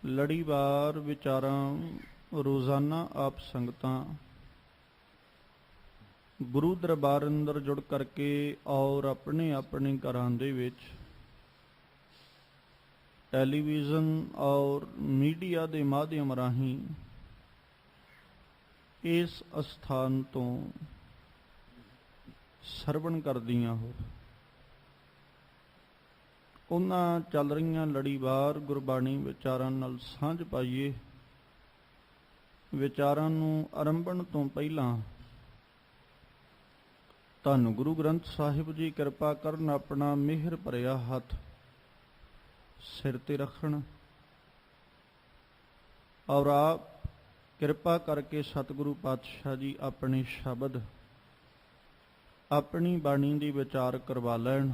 ਲੜੀਵਾਰ ਵਿਚਾਰਾਂ ਰੋਜ਼ਾਨਾ ਆਪ ਸੰਗਤਾਂ ਗੁਰੂ ਦਰਬਾਰ ਅੰਦਰ ਜੁੜ ਕਰਕੇ ਔਰ ਆਪਣੇ ਆਪਣੇ ਘਰਾਂ ਦੇ ਵਿੱਚ ਟੈਲੀਵਿਜ਼ਨ ਔਰ ਮੀਡੀਆ ਦੇ ਮਾਧਿਅਮ ਰਾਹੀਂ ਇਸ ਅਸਥਾਨ ਤੋਂ ਸਰਵਣ ਕਰਦੀਆਂ ਹੋ। ਉਹਨਾਂ ਚੱਲ ਰਹੀਆਂ ਲੜੀਵਾਰ ਗੁਰਬਾਣੀ ਵਿਚਾਰਾਂ ਨਾਲ ਸਾਂਝ ਪਾਈਏ। ਵਿਚਾਰਾਂ ਨੂੰ ਆਰੰਭਣ ਤੋਂ ਪਹਿਲਾਂ ਧੰਨ ਗੁਰੂ ਗ੍ਰੰਥ ਸਾਹਿਬ ਜੀ ਕਿਰਪਾ ਕਰਨ, ਆਪਣਾ ਮਿਹਰ ਭਰਿਆ ਹੱਥ ਸਿਰ ਤੇ ਰੱਖਣ ਔਰ ਆਪ ਕਿਰਪਾ ਕਰਕੇ ਸਤਿਗੁਰੂ ਪਾਤਸ਼ਾਹ ਜੀ ਆਪਣੇ ਸ਼ਬਦ ਆਪਣੀ ਬਾਣੀ ਦੀ ਵਿਚਾਰ ਕਰਵਾ ਲੈਣ।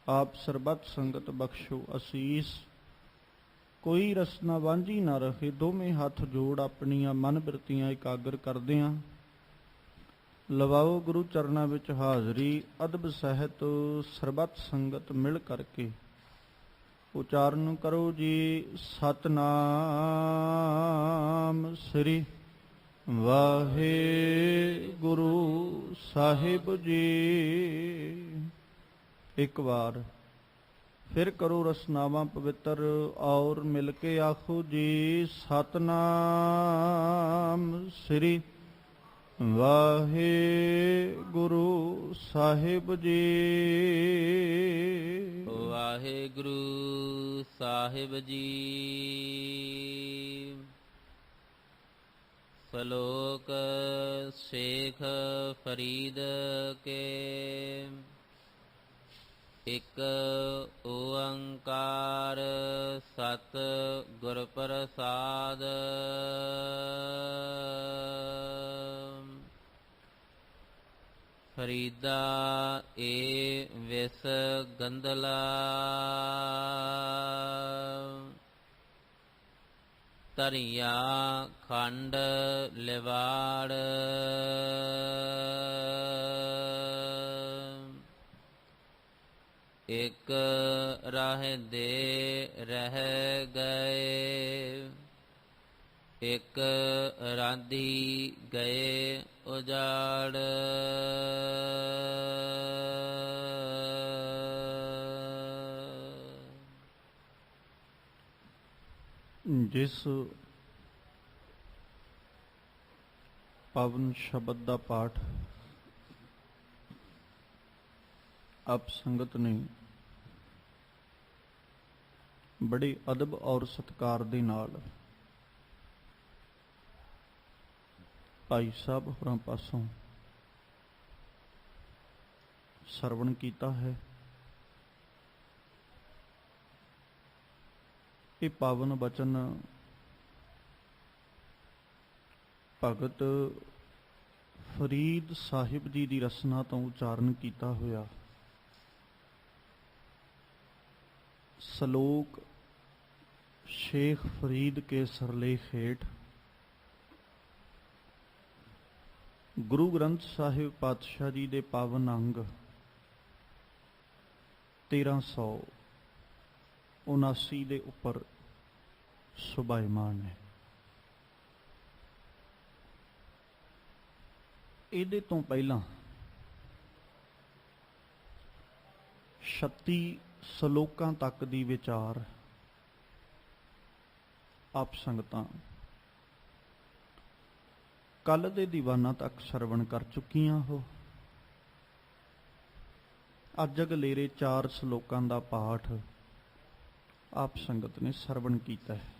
ਆਪ ਸਰਬੱਤ ਸੰਗਤ ਬਖਸ਼ੋ ਅਸੀਸ। ਕੋਈ ਰਸਨਾ ਵਾਂਝੀ ਨਾ ਰਹੇ। ਦੋਵੇਂ ਹੱਥ ਜੋੜ ਆਪਣੀਆਂ ਮਨ ਬਿਰਤੀਆਂ ਇਕਾਗਰ ਕਰਦਿਆਂ ਲਵਾਓ ਗੁਰੂ ਚਰਨਾਂ ਵਿੱਚ ਹਾਜ਼ਰੀ। ਅਦਬ ਸਹਿਤ ਸਰਬੱਤ ਸੰਗਤ ਮਿਲ ਕਰਕੇ ਉਚਾਰਨ ਕਰੋ ਜੀ। ਸਤਨਾਮ ਸ੍ਰੀ ਵਾਹਿਗੁਰੂ ਸਾਹਿਬ ਜੀ। ਇੱਕ ਵਾਰ ਫਿਰ ਕਰੋ ਰਸਨਾਵਾਂ ਪਵਿੱਤਰ ਔਰ ਮਿਲ ਕੇ ਆਖੋ ਜੀ। ਸਤਨਾਮ ਸ੍ਰੀ ਵਾਹਿਗੁਰੂ ਸਾਹਿਬ ਜੀ। ਵਾਹਿਗੁਰੂ ਸਾਹਿਬ ਜੀ। ਸ਼ਲੋਕ ਸ਼ੇਖ ਫਰੀਦ ਕੇ। ਇਕ ਓੰਕਾਰ ਸਤ ਗੁਰ ਪ੍ਰਸਾਦ। ਫਰੀਦਾ ਏ ਵਿਸ ਗੰਧਲਾ। ਧਰਿਆ ਖੰਡ ਲਿਵਾੜ। ਇਕ ਰਾਹ ਦੇ ਰਹਿ ਗਏ। ਇਕ ਰਾਂਦੀ ਗਏ ਉਜਾੜ। ਜਿਸ ਪਾਵਨ ਸ਼ਬਦ ਦਾ ਪਾਠ ਆਪ ਸੰਗਤ ਨੇ ਬੜੇ ਅਦਬ ਔਰ ਸਤਿਕਾਰ ਦੇ ਨਾਲ ਭਾਈ ਸਾਹਿਬ ਹੋਰਾਂ ਪਾਸੋਂ ਸਰਵਣ ਕੀਤਾ ਹੈ। ਇਹ ਪਾਵਨ ਬਚਨ ਭਗਤ ਫਰੀਦ ਸਾਹਿਬ ਜੀ ਦੀ ਰਸਨਾ ਤੋਂ ਉਚਾਰਨ ਕੀਤਾ ਹੋਇਆ ਸ਼ਲੋਕ ਸ਼ੇਖ ਫਰੀਦ ਕੇ ਸਰਲੇਖ ਹੇਠ ਗੁਰੂ ਗ੍ਰੰਥ ਸਾਹਿਬ ਪਾਤਸ਼ਾਹ ਜੀ ਦੇ ਪਾਵਨ ਅੰਗ 1379 ਦੇ ਉੱਪਰ ਸੁਭਾਇਮਾਨ ਹੈ। ਇਹਦੇ ਤੋਂ ਪਹਿਲਾਂ 36 ਸ਼ਲੋਕਾਂ ਤੱਕ ਦੀ ਵਿਚਾਰ ਆਪ ਸੰਗਤਾਂ ਕੱਲ ਦੇ ਦੀਵਾਨਾਂ ਤੱਕ ਸਰਵਣ ਕਰ ਚੁੱਕੀਆਂ ਹੋ। ਅੱਜ ਅਗਲੇਰੇ 4 ਸ਼ਲੋਕਾਂ ਦਾ ਪਾਠ ਆਪ ਸੰਗਤ ਨੇ ਸਰਵਣ ਕੀਤਾ ਹੈ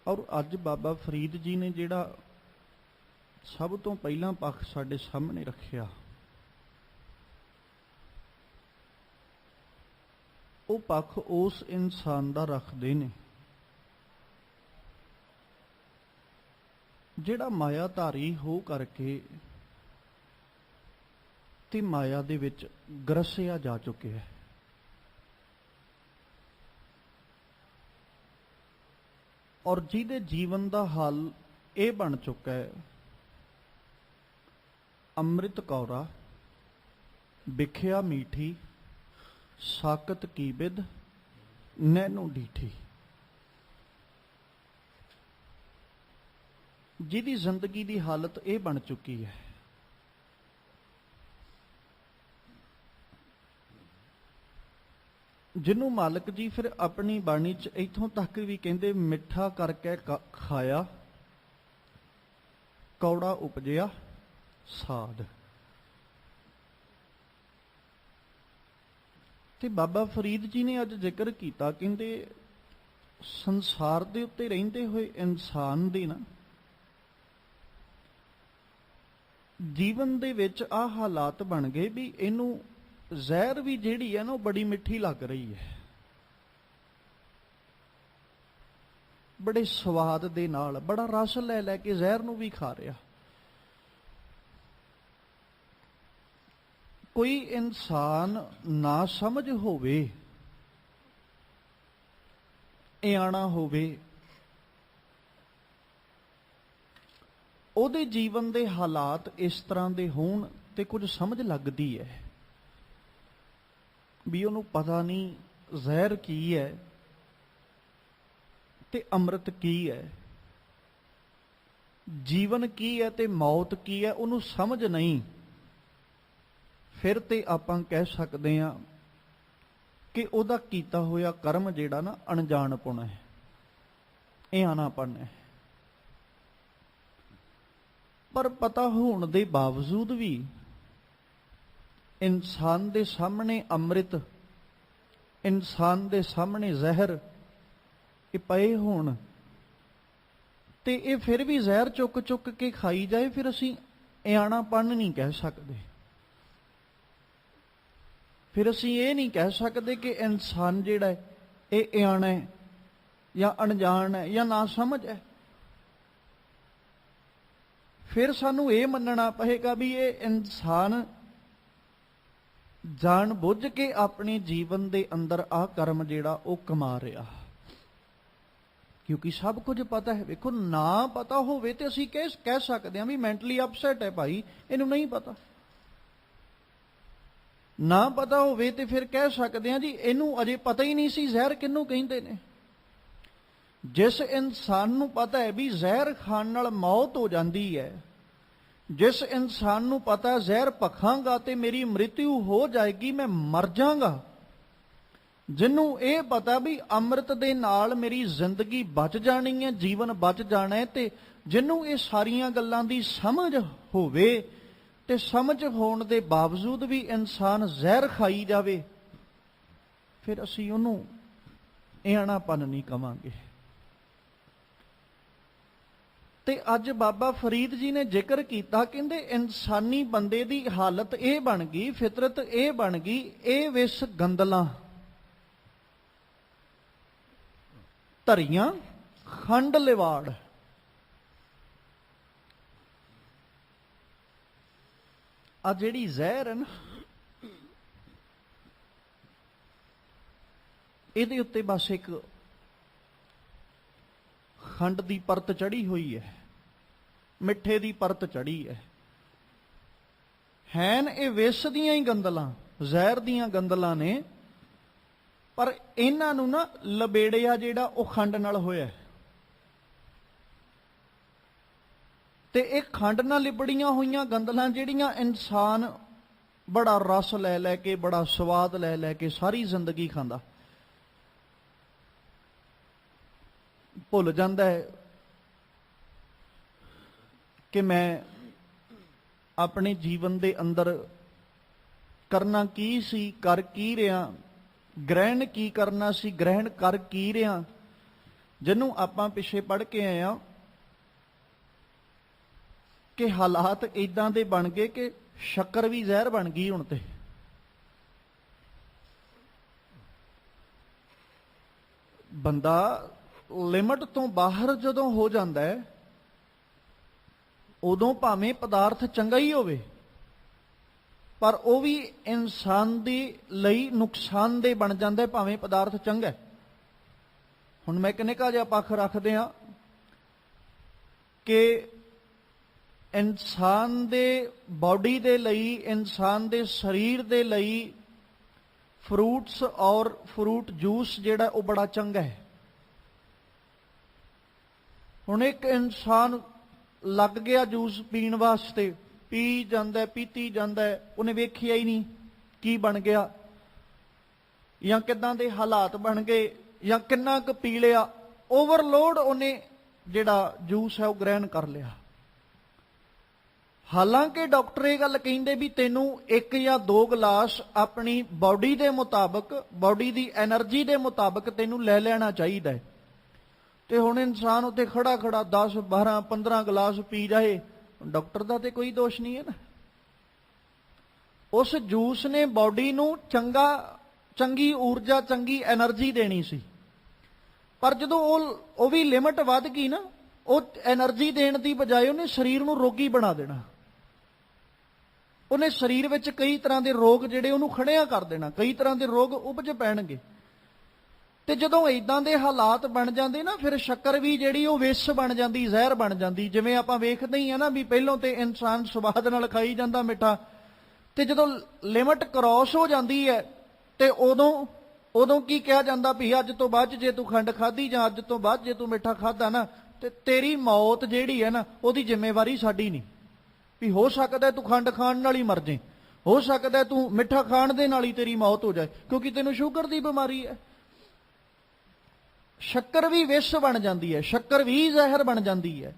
ਔਰ ਅੱਜ ਬਾਬਾ ਫਰੀਦ ਜੀ ਨੇ ਜਿਹੜਾ ਸਭ ਤੋਂ ਪਹਿਲਾਂ ਪੱਖ ਸਾਡੇ ਸਾਹਮਣੇ ਰੱਖਿਆ, ਉਹ ਪੱਖ ਉਸ ਇਨਸਾਨ ਦਾ ਰੱਖਦੇ ਨੇ ਜਿਹੜਾ ਮਾਇਆਧਾਰੀ ਹੋ ਕਰਕੇ ਤੇ ਮਾਇਆ ਦੇ ਵਿੱਚ ਗਰਸਿਆ ਜਾ ਚੁੱਕਿਆ ਹੈ। ਔਰ ਜਿਹਦੇ ਜੀਵਨ ਦਾ ਹੱਲ ਇਹ ਬਣ ਚੁੱਕਾ ਹੈ ਅੰਮ੍ਰਿਤ ਕੌਰਾ ਵਿਖਿਆ ਮੀਠੀ ਸਾਕਤ ਕੀ ਬਿਦ ਨੈਣੋ ਡੀਠੀ। ਜਿਹਦੀ ਜ਼ਿੰਦਗੀ ਦੀ ਹਾਲਤ ਇਹ ਬਣ ਚੁੱਕੀ ਹੈ, ਜਿਹਨੂੰ ਮਾਲਕ ਜੀ ਫਿਰ ਆਪਣੀ ਬਾਣੀ 'ਚ ਇੱਥੋਂ ਤੱਕ ਵੀ ਕਹਿੰਦੇ ਮਿੱਠਾ ਕਰਕੇ ਖਾਇਆ ਕੌੜਾ ਉਪਜਿਆ ਸਾਧ। ਤੇ ਬਾਬਾ ਫਰੀਦ ਜੀ ਨੇ ਅੱਜ ਜ਼ਿਕਰ ਕੀਤਾ, ਕਹਿੰਦੇ ਸੰਸਾਰ ਦੇ ਉੱਤੇ ਰਹਿੰਦੇ ਹੋਏ ਇਨਸਾਨ ਦੇ ਨਾ ਜੀਵਨ ਦੇ ਵਿੱਚ ਆਹ ਹਾਲਾਤ ਬਣ ਗਏ ਵੀ ਇਹਨੂੰ ਜ਼ਹਿਰ ਵੀ ਜਿਹੜੀ ਹੈ ਨਾ ਉਹ ਬੜੀ ਮਿੱਠੀ ਲੱਗ ਰਹੀ ਹੈ, ਬੜੇ ਸਵਾਦ ਦੇ ਨਾਲ, ਬੜਾ ਰਸ ਲੈ ਲੈ ਕੇ ਜ਼ਹਿਰ ਨੂੰ ਵੀ ਖਾ ਰਿਹਾ। ਕੋਈ ਇਨਸਾਨ ਨਾ ਸਮਝ ਹੋਵੇ, ਇਆਣਾ ਹੋਵੇ, ਉਹਦੇ ਜੀਵਨ ਦੇ ਹਾਲਾਤ ਇਸ ਤਰ੍ਹਾਂ ਦੇ ਹੋਣ ਤੇ ਕੁਝ ਸਮਝ ਲੱਗਦੀ ਹੈ ਵੀ ਉਹਨੂੰ ਪਤਾ ਨਹੀਂ ਜ਼ਹਿਰ ਕੀ ਹੈ ਤੇ ਅੰਮ੍ਰਿਤ ਕੀ ਹੈ, ਜੀਵਨ ਕੀ ਹੈ ਤੇ ਮੌਤ ਕੀ ਹੈ, ਉਹਨੂੰ ਸਮਝ ਨਹੀਂ। ਫਿਰ ਤੇ ਆਪਾਂ ਕਹਿ ਸਕਦੇ ਹਾਂ ਕਿ ਉਹਦਾ ਕੀਤਾ ਹੋਇਆ ਕਰਮ ਜਿਹੜਾ ਨਾ ਅਣਜਾਣਪੁਣ ਹੈ, ਇਆਣਾਪਣ ਹੈ। ਪਰ ਪਤਾ ਹੋਣ ਦੇ ਬਾਵਜੂਦ ਵੀ ਇਨਸਾਨ ਦੇ ਸਾਹਮਣੇ ਅੰਮ੍ਰਿਤ, ਇਨਸਾਨ ਦੇ ਸਾਹਮਣੇ ਜ਼ਹਿਰ ਇਹ ਪਏ ਹੋਣ ਤੇ ਇਹ ਫਿਰ ਵੀ ਜ਼ਹਿਰ ਚੁੱਕ ਚੁੱਕ ਕੇ ਖਾਈ ਜਾਏ, ਫਿਰ ਅਸੀਂ ਇਆਣਾਪਣ ਨਹੀਂ ਕਹਿ ਸਕਦੇ। ਫਿਰ ਅਸੀਂ ਇਹ ਨਹੀਂ ਕਹਿ ਸਕਦੇ ਕਿ ਇਨਸਾਨ ਜਿਹੜਾ ਹੈ ਇਹ ਇਆਣਾ ਹੈ ਜਾਂ ਅਣਜਾਣ ਹੈ ਜਾਂ ਨਾ ਸਮਝ ਹੈ। ਫਿਰ ਸਾਨੂੰ ਇਹ ਮੰਨਣਾ ਪਏਗਾ ਵੀ ਇਹ ਇਨਸਾਨ ਜਾਣ ਬੁੱਝ ਕੇ ਆਪਣੇ ਜੀਵਨ ਦੇ ਅੰਦਰ ਆਹ ਕਰਮ ਜਿਹੜਾ ਉਹ ਕਮਾ ਰਿਹਾ, ਕਿਉਂਕਿ ਸਭ ਕੁਝ ਪਤਾ ਹੈ। ਵੇਖੋ, ਨਾ ਪਤਾ ਹੋਵੇ ਤੇ ਅਸੀਂ ਕਹਿ ਸਕਦੇ ਹਾਂ ਵੀ ਮੈਂਟਲੀ ਅਪਸੈਟ ਹੈ ਭਾਈ, ਇਹਨੂੰ ਨਹੀਂ ਪਤਾ। ਨਾ ਪਤਾ ਹੋਵੇ ਤੇ ਫਿਰ ਕਹਿ ਸਕਦੇ ਹਾਂ ਜੀ ਇਹਨੂੰ ਅਜੇ ਪਤਾ ਹੀ ਨਹੀਂ ਸੀ ਜ਼ਹਿਰ ਕਿਹਨੂੰ ਕਹਿੰਦੇ ਨੇ। ਜਿਸ ਇਨਸਾਨ ਨੂੰ ਪਤਾ ਹੈ ਵੀ ਜ਼ਹਿਰ ਖਾਣ ਨਾਲ ਮੌਤ ਹੋ ਜਾਂਦੀ ਹੈ, ਜਿਸ ਇਨਸਾਨ ਨੂੰ ਪਤਾ ਜ਼ਹਿਰ ਭਖਾਂਗਾ ਤੇ ਮੇਰੀ ਮ੍ਰਿਤਿੂ ਹੋ ਜਾਏਗੀ, ਮੈਂ ਮਰ ਜਾਵਾਂਗਾ, ਜਿਹਨੂੰ ਇਹ ਪਤਾ ਵੀ ਅੰਮ੍ਰਿਤ ਦੇ ਨਾਲ ਮੇਰੀ ਜ਼ਿੰਦਗੀ ਬਚ ਜਾਣੀ ਹੈ, ਜੀਵਨ ਬਚ ਜਾਣਾ ਹੈ, ਤੇ ਜਿਹਨੂੰ ਇਹ ਸਾਰੀਆਂ ਗੱਲਾਂ ਦੀ ਸਮਝ ਹੋਵੇ ਤੇ ਸਮਝ ਹੋਣ ਦੇ ਬਾਵਜੂਦ ਵੀ ਇਨਸਾਨ ਜ਼ਹਿਰ ਖਾਈ ਜਾਵੇ, ਫਿਰ ਅਸੀਂ ਉਹਨੂੰ ਇਆਣਾਪਨ ਨਹੀਂ ਕਵਾਂਗੇ। ਤੇ ਅੱਜ ਬਾਬਾ ਫਰੀਦ ਜੀ ਨੇ ਜ਼ਿਕਰ ਕੀਤਾ, ਕਹਿੰਦੇ ਇਨਸਾਨੀ ਬੰਦੇ ਦੀ ਹਾਲਤ ਇਹ ਬਣ ਗਈ, ਫਿਤਰਤ ਇਹ ਬਣ ਗਈ, ਇਹ ਵਿਸ ਗੰਦਲਾਂ ਧਰੀਆਂ ਖੰਡ ਲਿਵਾੜ। ਆ ਜਿਹੜੀ ਜ਼ਹਿਰ ਹੈ ਨਾ, ਇਹਦੇ ਉੱਤੇ ਬਸ ਇੱਕ ਖੰਡ ਦੀ ਪਰਤ ਚੜੀ ਹੋਈ ਹੈ, ਮਿੱਠੇ ਦੀ ਪਰਤ ਚੜੀ ਹੈ। ਹੈਨ ਇਹ ਵਿਸ ਦੀਆਂ ਹੀ ਗੰਦਲਾਂ, ਜ਼ਹਿਰ ਦੀਆਂ ਗੰਦਲਾਂ ਨੇ, ਪਰ ਇਹਨਾਂ ਨੂੰ ਨਾ ਲਬੇੜਿਆ ਜਿਹੜਾ ਉਹ ਖੰਡ ਨਾਲ ਹੋਇਆ। ਤੇ ਇਹ ਖੰਡ ਨਾਲ ਲਿਬੜੀਆਂ ਹੋਈਆਂ ਗੰਦਲਾਂ ਜਿਹੜੀਆਂ ਇਨਸਾਨ ਬੜਾ ਰਸ ਲੈ ਲੈ ਕੇ, ਬੜਾ ਸਵਾਦ ਲੈ ਲੈ ਕੇ ਸਾਰੀ ਜ਼ਿੰਦਗੀ ਖਾਂਦਾ, ਭੁੱਲ ਜਾਂਦਾ ਹੈ ਕਿ ਮੈਂ ਆਪਣੇ ਜੀਵਨ ਦੇ ਅੰਦਰ ਕਰਨਾ ਕੀ ਸੀ, ਕਰ ਕੀ ਰਿਹਾ, ਗ੍ਰਹਿਣ ਕੀ ਕਰਨਾ ਸੀ, ਗ੍ਰਹਿਣ ਕਰ ਕੀ ਰਿਹਾ। ਜਿਹਨੂੰ ਆਪਾਂ ਪਿੱਛੇ ਪੜ੍ਹ ਕੇ ਆਏ ਆ ਕਿ ਹਾਲਾਤ ਇਦਾਂ ਦੇ ਬਣ ਗਏ ਕਿ ਸ਼ੱਕਰ ਵੀ ਜ਼ਹਿਰ ਬਣ ਗਈ ਹੁਣ ਤੇ। ਬੰਦਾ ਲਿਮਟ ਤੋਂ ਬਾਹਰ ਜਦੋਂ ਹੋ ਜਾਂਦਾ ਹੈ, ਉਦੋਂ ਭਾਵੇਂ ਪਦਾਰਥ ਚੰਗਾ ਹੀ ਹੋਵੇ, ਪਰ ਉਹ ਵੀ ਇਨਸਾਨ ਦੇ ਲਈ ਨੁਕਸਾਨਦੇਹ ਬਣ ਜਾਂਦਾ ਹੈ, ਭਾਵੇਂ ਪਦਾਰਥ ਚੰਗਾ। ਹੁਣ ਮੈਂ ਕਿੰਨੇ ਕਾ ਜਿਹਾ ਪੱਖ ਰੱਖਦੇ ਹਾਂ ਕਿ ਇਨਸਾਨ ਦੇ ਬਾਡੀ ਦੇ ਲਈ, ਇਨਸਾਨ ਦੇ ਸਰੀਰ ਦੇ ਲਈ ਫਰੂਟਸ ਔਰ ਫਰੂਟ ਜੂਸ ਜਿਹੜਾ ਉਹ ਬੜਾ ਚੰਗਾ ਹੈ। ਹੁਣ ਇੱਕ ਇਨਸਾਨ ਲੱਗ ਗਿਆ ਜੂਸ ਪੀਣ ਵਾਸਤੇ, ਪੀ ਜਾਂਦਾ ਪੀਤੀ ਜਾਂਦਾ, ਉਹਨੇ ਵੇਖਿਆ ਹੀ ਨਹੀਂ ਕੀ ਬਣ ਗਿਆ ਜਾਂ ਕਿੱਦਾਂ ਦੇ ਹਾਲਾਤ ਬਣ ਗਏ ਜਾਂ ਕਿੰਨਾ ਕੁ ਪੀ ਲਿਆ। ਓਵਰਲੋਡ ਉਹਨੇ ਜਿਹੜਾ ਜੂਸ ਹੈ ਉਹ ਗ੍ਰਹਿਣ ਕਰ ਲਿਆ। ਹਾਲਾਂਕਿ ਡਾਕਟਰ ਇਹ ਗੱਲ ਕਹਿੰਦੇ ਵੀ ਤੈਨੂੰ 1 ਜਾਂ 2 ਗਲਾਸ ਆਪਣੀ ਬਾਡੀ ਦੇ ਮੁਤਾਬਕ, ਬਾਡੀ ਦੀ એનર્ਜੀ ਦੇ ਮੁਤਾਬਕ ਤੈਨੂੰ ਲੈ ਲੈਣਾ ਚਾਹੀਦਾ ਹੈ। ਤੇ ਹੁਣ ਇਨਸਾਨ ਉੱਤੇ ਖੜਾ ਖੜਾ 10 12 15 ਗਲਾਸ ਪੀ ਜਾਏ, ਡਾਕਟਰ ਦਾ ਤੇ ਕੋਈ ਦੋਸ਼ ਨਹੀਂ ਹੈ ਨਾ। ਉਸ ਜੂਸ ਨੇ ਬਾਡੀ ਨੂੰ ਚੰਗੀ ਊਰਜਾ, ਚੰਗੀ એનર્ਜੀ ਦੇਣੀ ਸੀ, ਪਰ ਜਦੋਂ ਉਹ ਵੀ ਲਿਮਟ ਵੱਧ ਗਈ ਨਾ, ਉਹ એનર્ਜੀ ਦੇਣ ਦੀ ਬਜਾਏ ਉਹਨੇ ਸਰੀਰ ਨੂੰ ਰੋਗੀ ਬਣਾ ਦੇਣਾ। ਉਹਨੇ ਸਰੀਰ ਵਿੱਚ ਕਈ ਤਰ੍ਹਾਂ ਦੇ ਰੋਗ ਜਿਹੜੇ ਉਹਨੂੰ ਖੜਿਆ ਕਰ ਦੇਣਾ, ਕਈ ਤਰ੍ਹਾਂ ਦੇ ਰੋਗ ਉਪਜ ਪੈਣਗੇ। ਤੇ ਜਦੋਂ ਇਦਾਂ ਦੇ ਹਾਲਾਤ ਬਣ ਜਾਂਦੇ ਨਾ, ਫਿਰ ਸ਼ੱਕਰ ਵੀ ਜਿਹੜੀ ਉਹ ਵਿਸ਼ ਬਣ ਜਾਂਦੀ, ਜ਼ਹਿਰ ਬਣ ਜਾਂਦੀ। ਜਿਵੇਂ ਆਪਾਂ ਵੇਖਦੇ ਹੀ ਆ ਨਾ ਵੀ ਪਹਿਲਾਂ ਤੇ ਇਨਸਾਨ ਸਵਾਦ ਨਾਲ ਖਾਈ ਜਾਂਦਾ ਮਿੱਠਾ, ਤੇ ਜਦੋਂ ਲਿਮਟ ਕ੍ਰਾਸ ਹੋ ਜਾਂਦੀ ਹੈ ਤੇ ਉਦੋਂ ਕੀ ਕਿਹਾ ਜਾਂਦਾ ਵੀ ਅੱਜ ਤੋਂ ਬਾਅਦ ਜੇ ਤੂੰ ਖੰਡ ਖਾਧੀ ਜਾਂ ਅੱਜ ਤੋਂ ਬਾਅਦ ਜੇ ਤੂੰ ਮਿੱਠਾ ਖਾਧਾ ਨਾ, ਤੇ ਤੇਰੀ ਮੌਤ ਜਿਹੜੀ ਹੈ ਨਾ ਉਹਦੀ ਜ਼ਿੰਮੇਵਾਰੀ ਸਾਡੀ ਨਹੀਂ। ਵੀ ਹੋ ਸਕਦਾ ਤੂੰ ਖੰਡ ਖਾਣ ਨਾਲ ਹੀ ਮਰ ਜਾਏ, ਹੋ ਸਕਦਾ ਤੂੰ ਮਿੱਠਾ ਖਾਣ ਦੇ ਨਾਲ ਹੀ ਤੇਰੀ ਮੌਤ ਹੋ ਜਾਏ, ਕਿਉਂਕਿ ਤੈਨੂੰ ਸ਼ੂਗਰ ਦੀ ਬਿਮਾਰੀ ਹੈ। ਸ਼ੱਕਰ ਵੀ ਵਿਸ਼ ਬਣ ਜਾਂਦੀ ਹੈ, ਸ਼ੱਕਰ ਵੀ ਜ਼ਹਿਰ ਬਣ ਜਾਂਦੀ ਹੈ।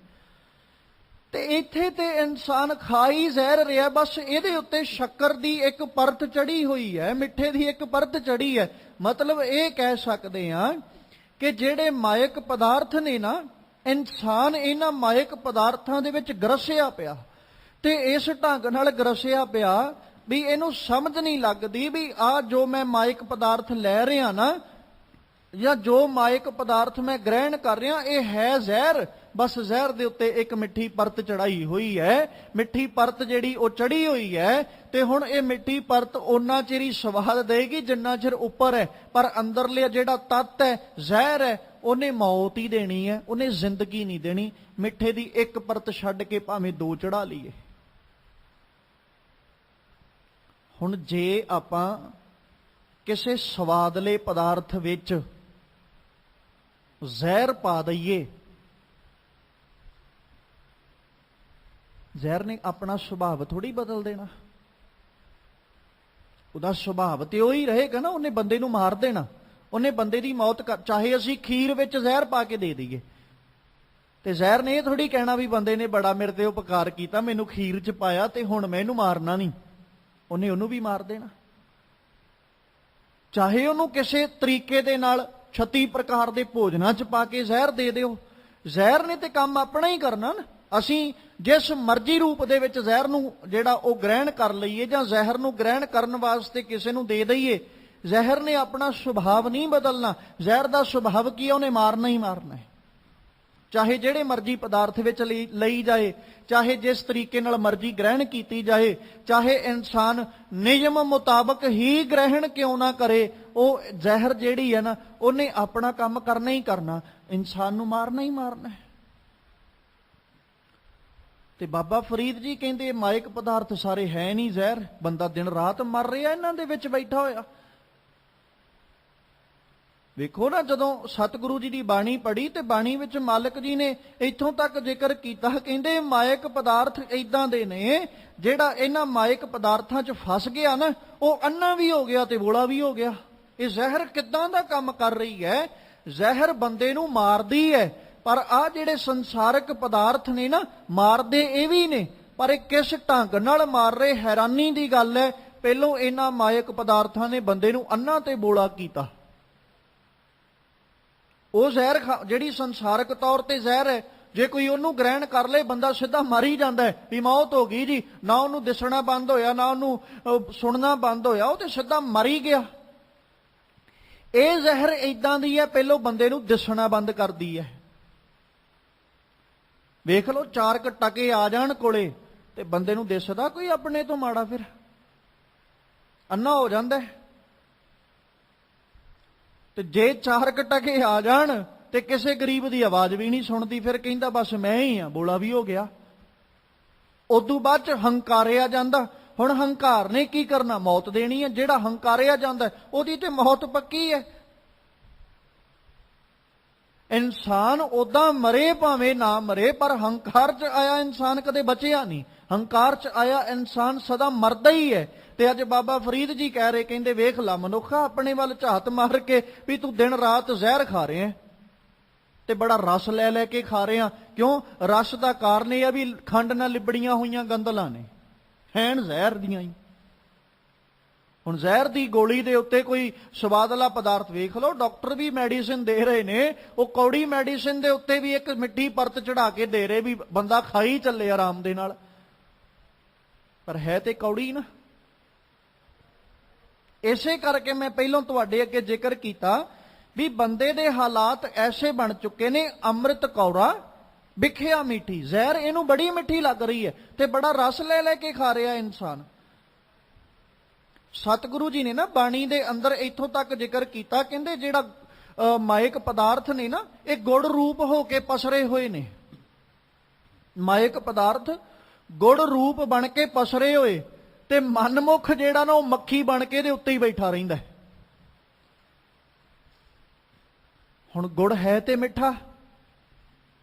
ਤੇ ਇੱਥੇ ਤੇ ਇਨਸਾਨ ਖਾ ਹੀ ਜ਼ਹਿਰ ਰਿਹਾ, ਬਸ ਇਹਦੇ ਉੱਤੇ ਸ਼ੱਕਰ ਦੀ ਇੱਕ ਪਰਤ ਚੜੀ ਹੋਈ ਹੈ, ਮਿੱਠੇ ਦੀ ਇੱਕ ਪਰਤ ਚੜੀ ਹੈ। ਮਤਲਬ ਇਹ ਕਹਿ ਸਕਦੇ ਹਾਂ ਕਿ ਜਿਹੜੇ ਮਾਇਕ ਪਦਾਰਥ ਨੇ ਨਾ, ਇਨਸਾਨ ਇਹਨਾਂ ਮਾਇਕ ਪਦਾਰਥਾਂ ਦੇ ਵਿੱਚ ਗਰਸਿਆ ਪਿਆ, ਤੇ ਇਸ ਢੰਗ ਨਾਲ ਗਰਸਿਆ ਪਿਆ ਵੀ ਇਹਨੂੰ ਸਮਝ ਨਹੀਂ ਲੱਗਦੀ ਵੀ ਆਹ ਜੋ ਮੈਂ ਮਾਇਕ ਪਦਾਰਥ ਲੈ ਰਿਹਾ ਨਾ, ਜਾਂ ਜੋ ਮਾਇਕ ਪਦਾਰਥ ਮੈਂ ਗ੍ਰਹਿਣ ਕਰ ਰਿਹਾ, ਇਹ ਹੈ ਜ਼ਹਿਰ। ਬਸ ਜ਼ਹਿਰ ਦੇ ਉੱਤੇ ਇੱਕ ਮਿੱਠੀ ਪਰਤ ਚੜਾਈ ਹੋਈ ਹੈ। ਮਿੱਠੀ ਪਰਤ ਜਿਹੜੀ ਉਹ ਚੜੀ ਹੋਈ ਹੈ, ਤੇ ਹੁਣ ਇਹ ਮਿੱਠੀ ਪਰਤ ਓਨਾ ਚਿਰ ਹੀ ਸਵਾਦ ਦੇਗੀ ਜਿੰਨਾ ਚਿਰ ਉੱਪਰ ਹੈ, ਪਰ ਅੰਦਰਲੇ ਜਿਹੜਾ ਤੱਤ ਹੈ, ਜ਼ਹਿਰ ਹੈ, ਉਹਨੇ ਮੌਤ ਹੀ ਦੇਣੀ ਹੈ, ਉਹਨੇ ਜ਼ਿੰਦਗੀ ਨਹੀਂ ਦੇਣੀ। ਮਿੱਠੇ ਦੀ ਇੱਕ ਪਰਤ ਛੱਡ ਕੇ ਭਾਵੇਂ 2 ਚੜਾ ਲਈਏ। ਹੁਣ ਜੇ ਆਪਾਂ ਕਿਸੇ ਸਵਾਦਲੇ ਪਦਾਰਥ ਵਿੱਚ ਜ਼ਹਿਰ ਪਾ ਦਈਏ, ਜ਼ਹਿਰ ਨੇ ਆਪਣਾ ਸੁਭਾਅ ਥੋੜੀ ਬਦਲ ਦੇਣਾ। ਉਹਦਾ ਸੁਭਾਅ ਤੇ ਉਹੀ ਰਹੇਗਾ ਨਾ, ਉਹਨੇ ਬੰਦੇ ਨੂੰ ਮਾਰ ਦੇਣਾ, ਉਹਨੇ ਬੰਦੇ ਦੀ ਮੌਤ ਚਾਹੇ ਅਸੀਂ ਖੀਰ ਵਿੱਚ ਜ਼ਹਿਰ ਪਾ ਕੇ ਦੇ ਦਈਏ, ਤੇ ਜ਼ਹਿਰ ਨੇ ਇਹ ਥੋੜੀ ਕਹਿਣਾ ਵੀ ਬੰਦੇ ਨੇ ਬੜਾ ਮੇਰੇ ਤੇ ਉਪਕਾਰ ਕੀਤਾ, ਮੈਨੂੰ ਖੀਰ 'ਚ ਪਾਇਆ ਤੇ ਹੁਣ ਮੈਂ ਇਹਨੂੰ ਮਾਰਨਾ ਨਹੀਂ। ਉਹਨੇ ਉਹਨੂੰ ਵੀ ਮਾਰ ਦੇਣਾ। ਚਾਹੇ ਉਹਨੂੰ ਕਿਸੇ ਤਰੀਕੇ ਦੇ ਨਾਲ 36 ਪ੍ਰਕਾਰ ਦੇ ਭੋਜਨਾਂ 'ਚ ਪਾ ਕੇ ਜ਼ਹਿਰ ਦੇ ਦਿਓ, ਜ਼ਹਿਰ ਨੇ ਤੇ ਕੰਮ ਆਪਣਾ ਹੀ ਕਰਨਾ ਨਾ। ਅਸੀਂ ਜਿਸ ਮਰਜ਼ੀ ਰੂਪ ਦੇ ਵਿੱਚ ਜ਼ਹਿਰ ਨੂੰ ਜਿਹੜਾ ਉਹ ਗ੍ਰਹਿਣ ਕਰ ਲਈਏ, ਜਾਂ ਜ਼ਹਿਰ ਨੂੰ ਗ੍ਰਹਿਣ ਕਰਨ ਵਾਸਤੇ ਕਿਸੇ ਨੂੰ ਦੇ ਦਈਏ, ਜ਼ਹਿਰ ਨੇ ਆਪਣਾ ਸੁਭਾਅ ਨਹੀਂ ਬਦਲਣਾ। ਜ਼ਹਿਰ ਦਾ ਸੁਭਾਅ ਕੀ ਹੈ? ਉਹਨੇ ਮਾਰਨਾ ਹੀ ਮਾਰਨਾ ਹੈ। ਚਾਹੇ ਜਿਹੜੇ ਮਰਜ਼ੀ ਪਦਾਰਥ ਵਿੱਚ ਲਈ ਜਾਏ, ਚਾਹੇ ਜਿਸ ਤਰੀਕੇ ਨਾਲ ਮਰਜ਼ੀ ਗ੍ਰਹਿਣ ਕੀਤੀ ਜਾਏ, ਚਾਹੇ ਇਨਸਾਨ ਨਿਯਮ ਮੁਤਾਬਕ ਹੀ ਗ੍ਰਹਿਣ ਕਿਉਂ ਨਾ ਕਰੇ, ਉਹ ਜ਼ਹਿਰ ਜਿਹੜੀ ਹੈ ਨਾ, ਉਹਨੇ ਆਪਣਾ ਕੰਮ ਕਰਨਾ ਹੀ ਕਰਨਾ, ਇਨਸਾਨ ਨੂੰ ਮਾਰਨਾ ਹੀ ਮਾਰਨਾ ਹੈ। ਤੇ ਬਾਬਾ ਫਰੀਦ ਜੀ ਕਹਿੰਦੇ ਇਹ ਮਾਇਕ ਪਦਾਰਥ ਸਾਰੇ ਹੈ ਨਹੀਂ ਜ਼ਹਿਰ, ਬੰਦਾ ਦਿਨ ਰਾਤ ਮਰ ਰਿਹਾ ਇਹਨਾਂ ਦੇ ਵਿੱਚ ਬੈਠਾ ਹੋਇਆ। ਵੇਖੋ ਨਾ, ਜਦੋਂ ਸਤਿਗੁਰੂ ਜੀ ਦੀ ਬਾਣੀ ਪੜ੍ਹੀ ਤੇ ਬਾਣੀ ਵਿੱਚ ਮਾਲਕ ਜੀ ਨੇ ਇੱਥੋਂ ਤੱਕ ਜ਼ਿਕਰ ਕੀਤਾ, ਕਹਿੰਦੇ ਮਾਇਕ ਪਦਾਰਥ ਇਦਾਂ ਦੇ ਨੇ, ਜਿਹੜਾ ਇਹਨਾਂ ਮਾਇਕ ਪਦਾਰਥਾਂ 'ਚ ਫਸ ਗਿਆ ਨਾ, ਉਹ ਅੰਨਾ ਵੀ ਹੋ ਗਿਆ ਤੇ ਬੋਲਾ ਵੀ ਹੋ ਗਿਆ। ਇਹ ਜ਼ਹਿਰ ਕਿੱਦਾਂ ਦਾ ਕੰਮ ਕਰ ਰਹੀ ਹੈ? ਜ਼ਹਿਰ ਬੰਦੇ ਨੂੰ ਮਾਰਦੀ ਹੈ, ਪਰ ਆਹ ਜਿਹੜੇ ਸੰਸਾਰਕ ਪਦਾਰਥ ਨੇ ਨਾ, ਮਾਰਦੇ ਇਹ ਵੀ ਨੇ, ਪਰ ਇਹ ਕਿਸ ਢੰਗ ਨਾਲ ਮਾਰ ਰਹੇ, ਹੈਰਾਨੀ ਦੀ ਗੱਲ ਹੈ। ਪਹਿਲੋਂ ਇਹਨਾਂ ਮਾਇਕ ਪਦਾਰਥਾਂ ਨੇ ਬੰਦੇ ਨੂੰ ਅੰਨਾ ਤੇ ਬੋਲਾ ਕੀਤਾ। ਉਹ ਜ਼ਹਿਰ ਜਿਹੜੀ ਸੰਸਾਰਕ ਤੌਰ ਤੇ ਜ਼ਹਿਰ ਹੈ, ਜੇ ਕੋਈ ਉਹਨੂੰ ਗ੍ਰਹਿਣ ਕਰ ਲੇ, ਬੰਦਾ ਸਿੱਧਾ ਮਰ ਹੀ ਜਾਂਦਾ ਹੈ ਵੀ ਮੌਤ ਹੋ ਗਈ ਜੀ। ਨਾ ਉਹਨੂੰ ਦਿਸਣਾ ਬੰਦ ਹੋਇਆ, ਨਾ ਉਹਨੂੰ ਸੁਣਨਾ ਬੰਦ ਹੋਇਆ, ਉਹ ਤੇ ਸਿੱਧਾ ਮਰ ਹੀ ਗਿਆ। ਇਹ ਜ਼ਹਿਰ ਇਦਾਂ ਦੀ ਹੈ, ਪਹਿਲੋਂ ਬੰਦੇ ਨੂੰ ਦਿਸਣਾ ਬੰਦ ਕਰਦੀ ਹੈ। ਵੇਖ ਲਓ, 4 ਟਕੇ ਆ ਜਾਣ ਕੋਲੇ ਤੇ ਬੰਦੇ ਨੂੰ ਦਿਸਦਾ ਕੋਈ ਆਪਣੇ ਤੋਂ ਮਾੜਾ, ਫਿਰ ਅੰਨਾ ਹੋ ਜਾਂਦਾ ਹੈ। ਤੇ ਜੇ 4 ਟਕੇ ਆ ਜਾਣ ਤੇ ਕਿਸੇ ਗਰੀਬ ਦੀ ਆਵਾਜ਼ ਵੀ ਨਹੀਂ ਸੁਣਦੀ, ਫਿਰ ਕਹਿੰਦਾ ਬਸ ਮੈਂ ਹੀ ਆ, ਬੋਲਾ ਵੀ ਹੋ ਗਿਆ। ਉਦੋਂ ਬਾਅਦ ਚ ਹੰਕਾਰਿਆ ਜਾਂਦਾ। ਹੁਣ ਹੰਕਾਰ ਨੇ ਕੀ ਕਰਨਾ? ਮੌਤ ਦੇਣੀ ਹੈ। ਜਿਹੜਾ ਹੰਕਾਰਿਆ ਜਾਂਦਾ ਉਹਦੀ ਤੇ ਮੌਤ ਪੱਕੀ ਹੈ। ਇਨਸਾਨ ਉਦਾਂ ਮਰੇ ਭਾਵੇਂ ਨਾ ਮਰੇ, ਪਰ ਹੰਕਾਰ ਚ ਆਇਆ ਇਨਸਾਨ ਕਦੇ ਬਚਿਆ ਨਹੀਂ। ਹੰਕਾਰ ਚ ਆਇਆ ਇਨਸਾਨ ਸਦਾ ਮਰਦਾ ਹੀ ਹੈ। ਤੇ ਅੱਜ ਬਾਬਾ ਫਰੀਦ ਜੀ ਕਹਿ ਰਹੇ, ਕਹਿੰਦੇ ਵੇਖ ਲਾ ਮਨੁੱਖਾ ਆਪਣੇ ਵੱਲ ਝਾਤ ਮਾਰ ਕੇ ਵੀ ਤੂੰ ਦਿਨ ਰਾਤ ਜ਼ਹਿਰ ਖਾ ਰਿਹਾ ਤੇ ਬੜਾ ਰਸ ਲੈ ਲੈ ਕੇ ਖਾ ਰਿਹਾ। ਕਿਉਂ? ਰਸ ਦਾ ਕਾਰਨ ਇਹ ਆ ਵੀ ਖੰਡ ਨਾਲ ਲਿਬੜੀਆਂ ਹੋਈਆਂ ਗੰਦਲਾਂ ਨੇ, ਹੈਨ ਜ਼ਹਿਰ ਦੀਆਂ ਹੀ। ਹੁਣ ਜ਼ਹਿਰ ਦੀ ਗੋਲੀ ਦੇ ਉੱਤੇ ਕੋਈ ਸਵਾਦਲਾ ਪਦਾਰਥ ਵੇਖ ਲਓ, ਡਾਕਟਰ ਵੀ ਮੈਡੀਸਿਨ ਦੇ ਰਹੇ ਨੇ, ਉਹ ਕੌੜੀ ਮੈਡੀਸਿਨ ਦੇ ਉੱਤੇ ਵੀ ਇੱਕ ਮਿੱਠੀ ਪਰਤ ਚੜਾ ਕੇ ਦੇ ਰਹੇ ਵੀ ਬੰਦਾ ਖਾਈ ਚੱਲੇ ਆਰਾਮ ਦੇ ਨਾਲ, ਪਰ ਹੈ ਤੇ ਕੌੜੀ ਨਾ। ਇਸੇ ਕਰਕੇ ਮੈਂ ਪਹਿਲਾਂ ਤੁਹਾਡੇ ਅੱਗੇ ਜ਼ਿਕਰ ਕੀਤਾ ਵੀ ਬੰਦੇ ਦੇ ਹਾਲਾਤ ਐਸੇ ਬਣ ਚੁੱਕੇ ਨੇ, ਅੰਮ੍ਰਿਤ ਕੌੜਾ ਵਿਖਿਆ ਮਿੱਠੀ। ਜ਼ਹਿਰ ਇਹਨੂੰ ਬੜੀ ਮਿੱਠੀ ਲੱਗ ਰਹੀ ਹੈ ਤੇ ਬੜਾ ਰਸ ਲੈ ਲੈ ਕੇ ਖਾ ਰਿਹਾ ਇਨਸਾਨ। ਸਤਿਗੁਰੂ ਜੀ ਨੇ ਨਾ ਬਾਣੀ ਦੇ ਅੰਦਰ ਇੱਥੋਂ ਤੱਕ ਜ਼ਿਕਰ ਕੀਤਾ, ਕਹਿੰਦੇ ਜਿਹੜਾ ਮਾਇਕ ਪਦਾਰਥ ਨੇ ਨਾ, ਇਹ ਗੁੜ ਰੂਪ ਹੋ ਕੇ ਪਸਰੇ ਹੋਏ ਨੇ। ਮਾਇਕ ਪਦਾਰਥ ਗੁੜ ਰੂਪ ਬਣ ਕੇ ਪਸਰੇ ਹੋਏ ਤੇ ਮਨਮੁਖ ਜਿਹੜਾ ਨਾ ਉਹ ਮੱਖੀ ਬਣ ਕੇ ਇਹਦੇ ਉੱਤੇ ਹੀ ਬੈਠਾ ਰਹਿੰਦਾ। ਹੁਣ ਗੁੜ ਹੈ ਤੇ ਮਿੱਠਾ,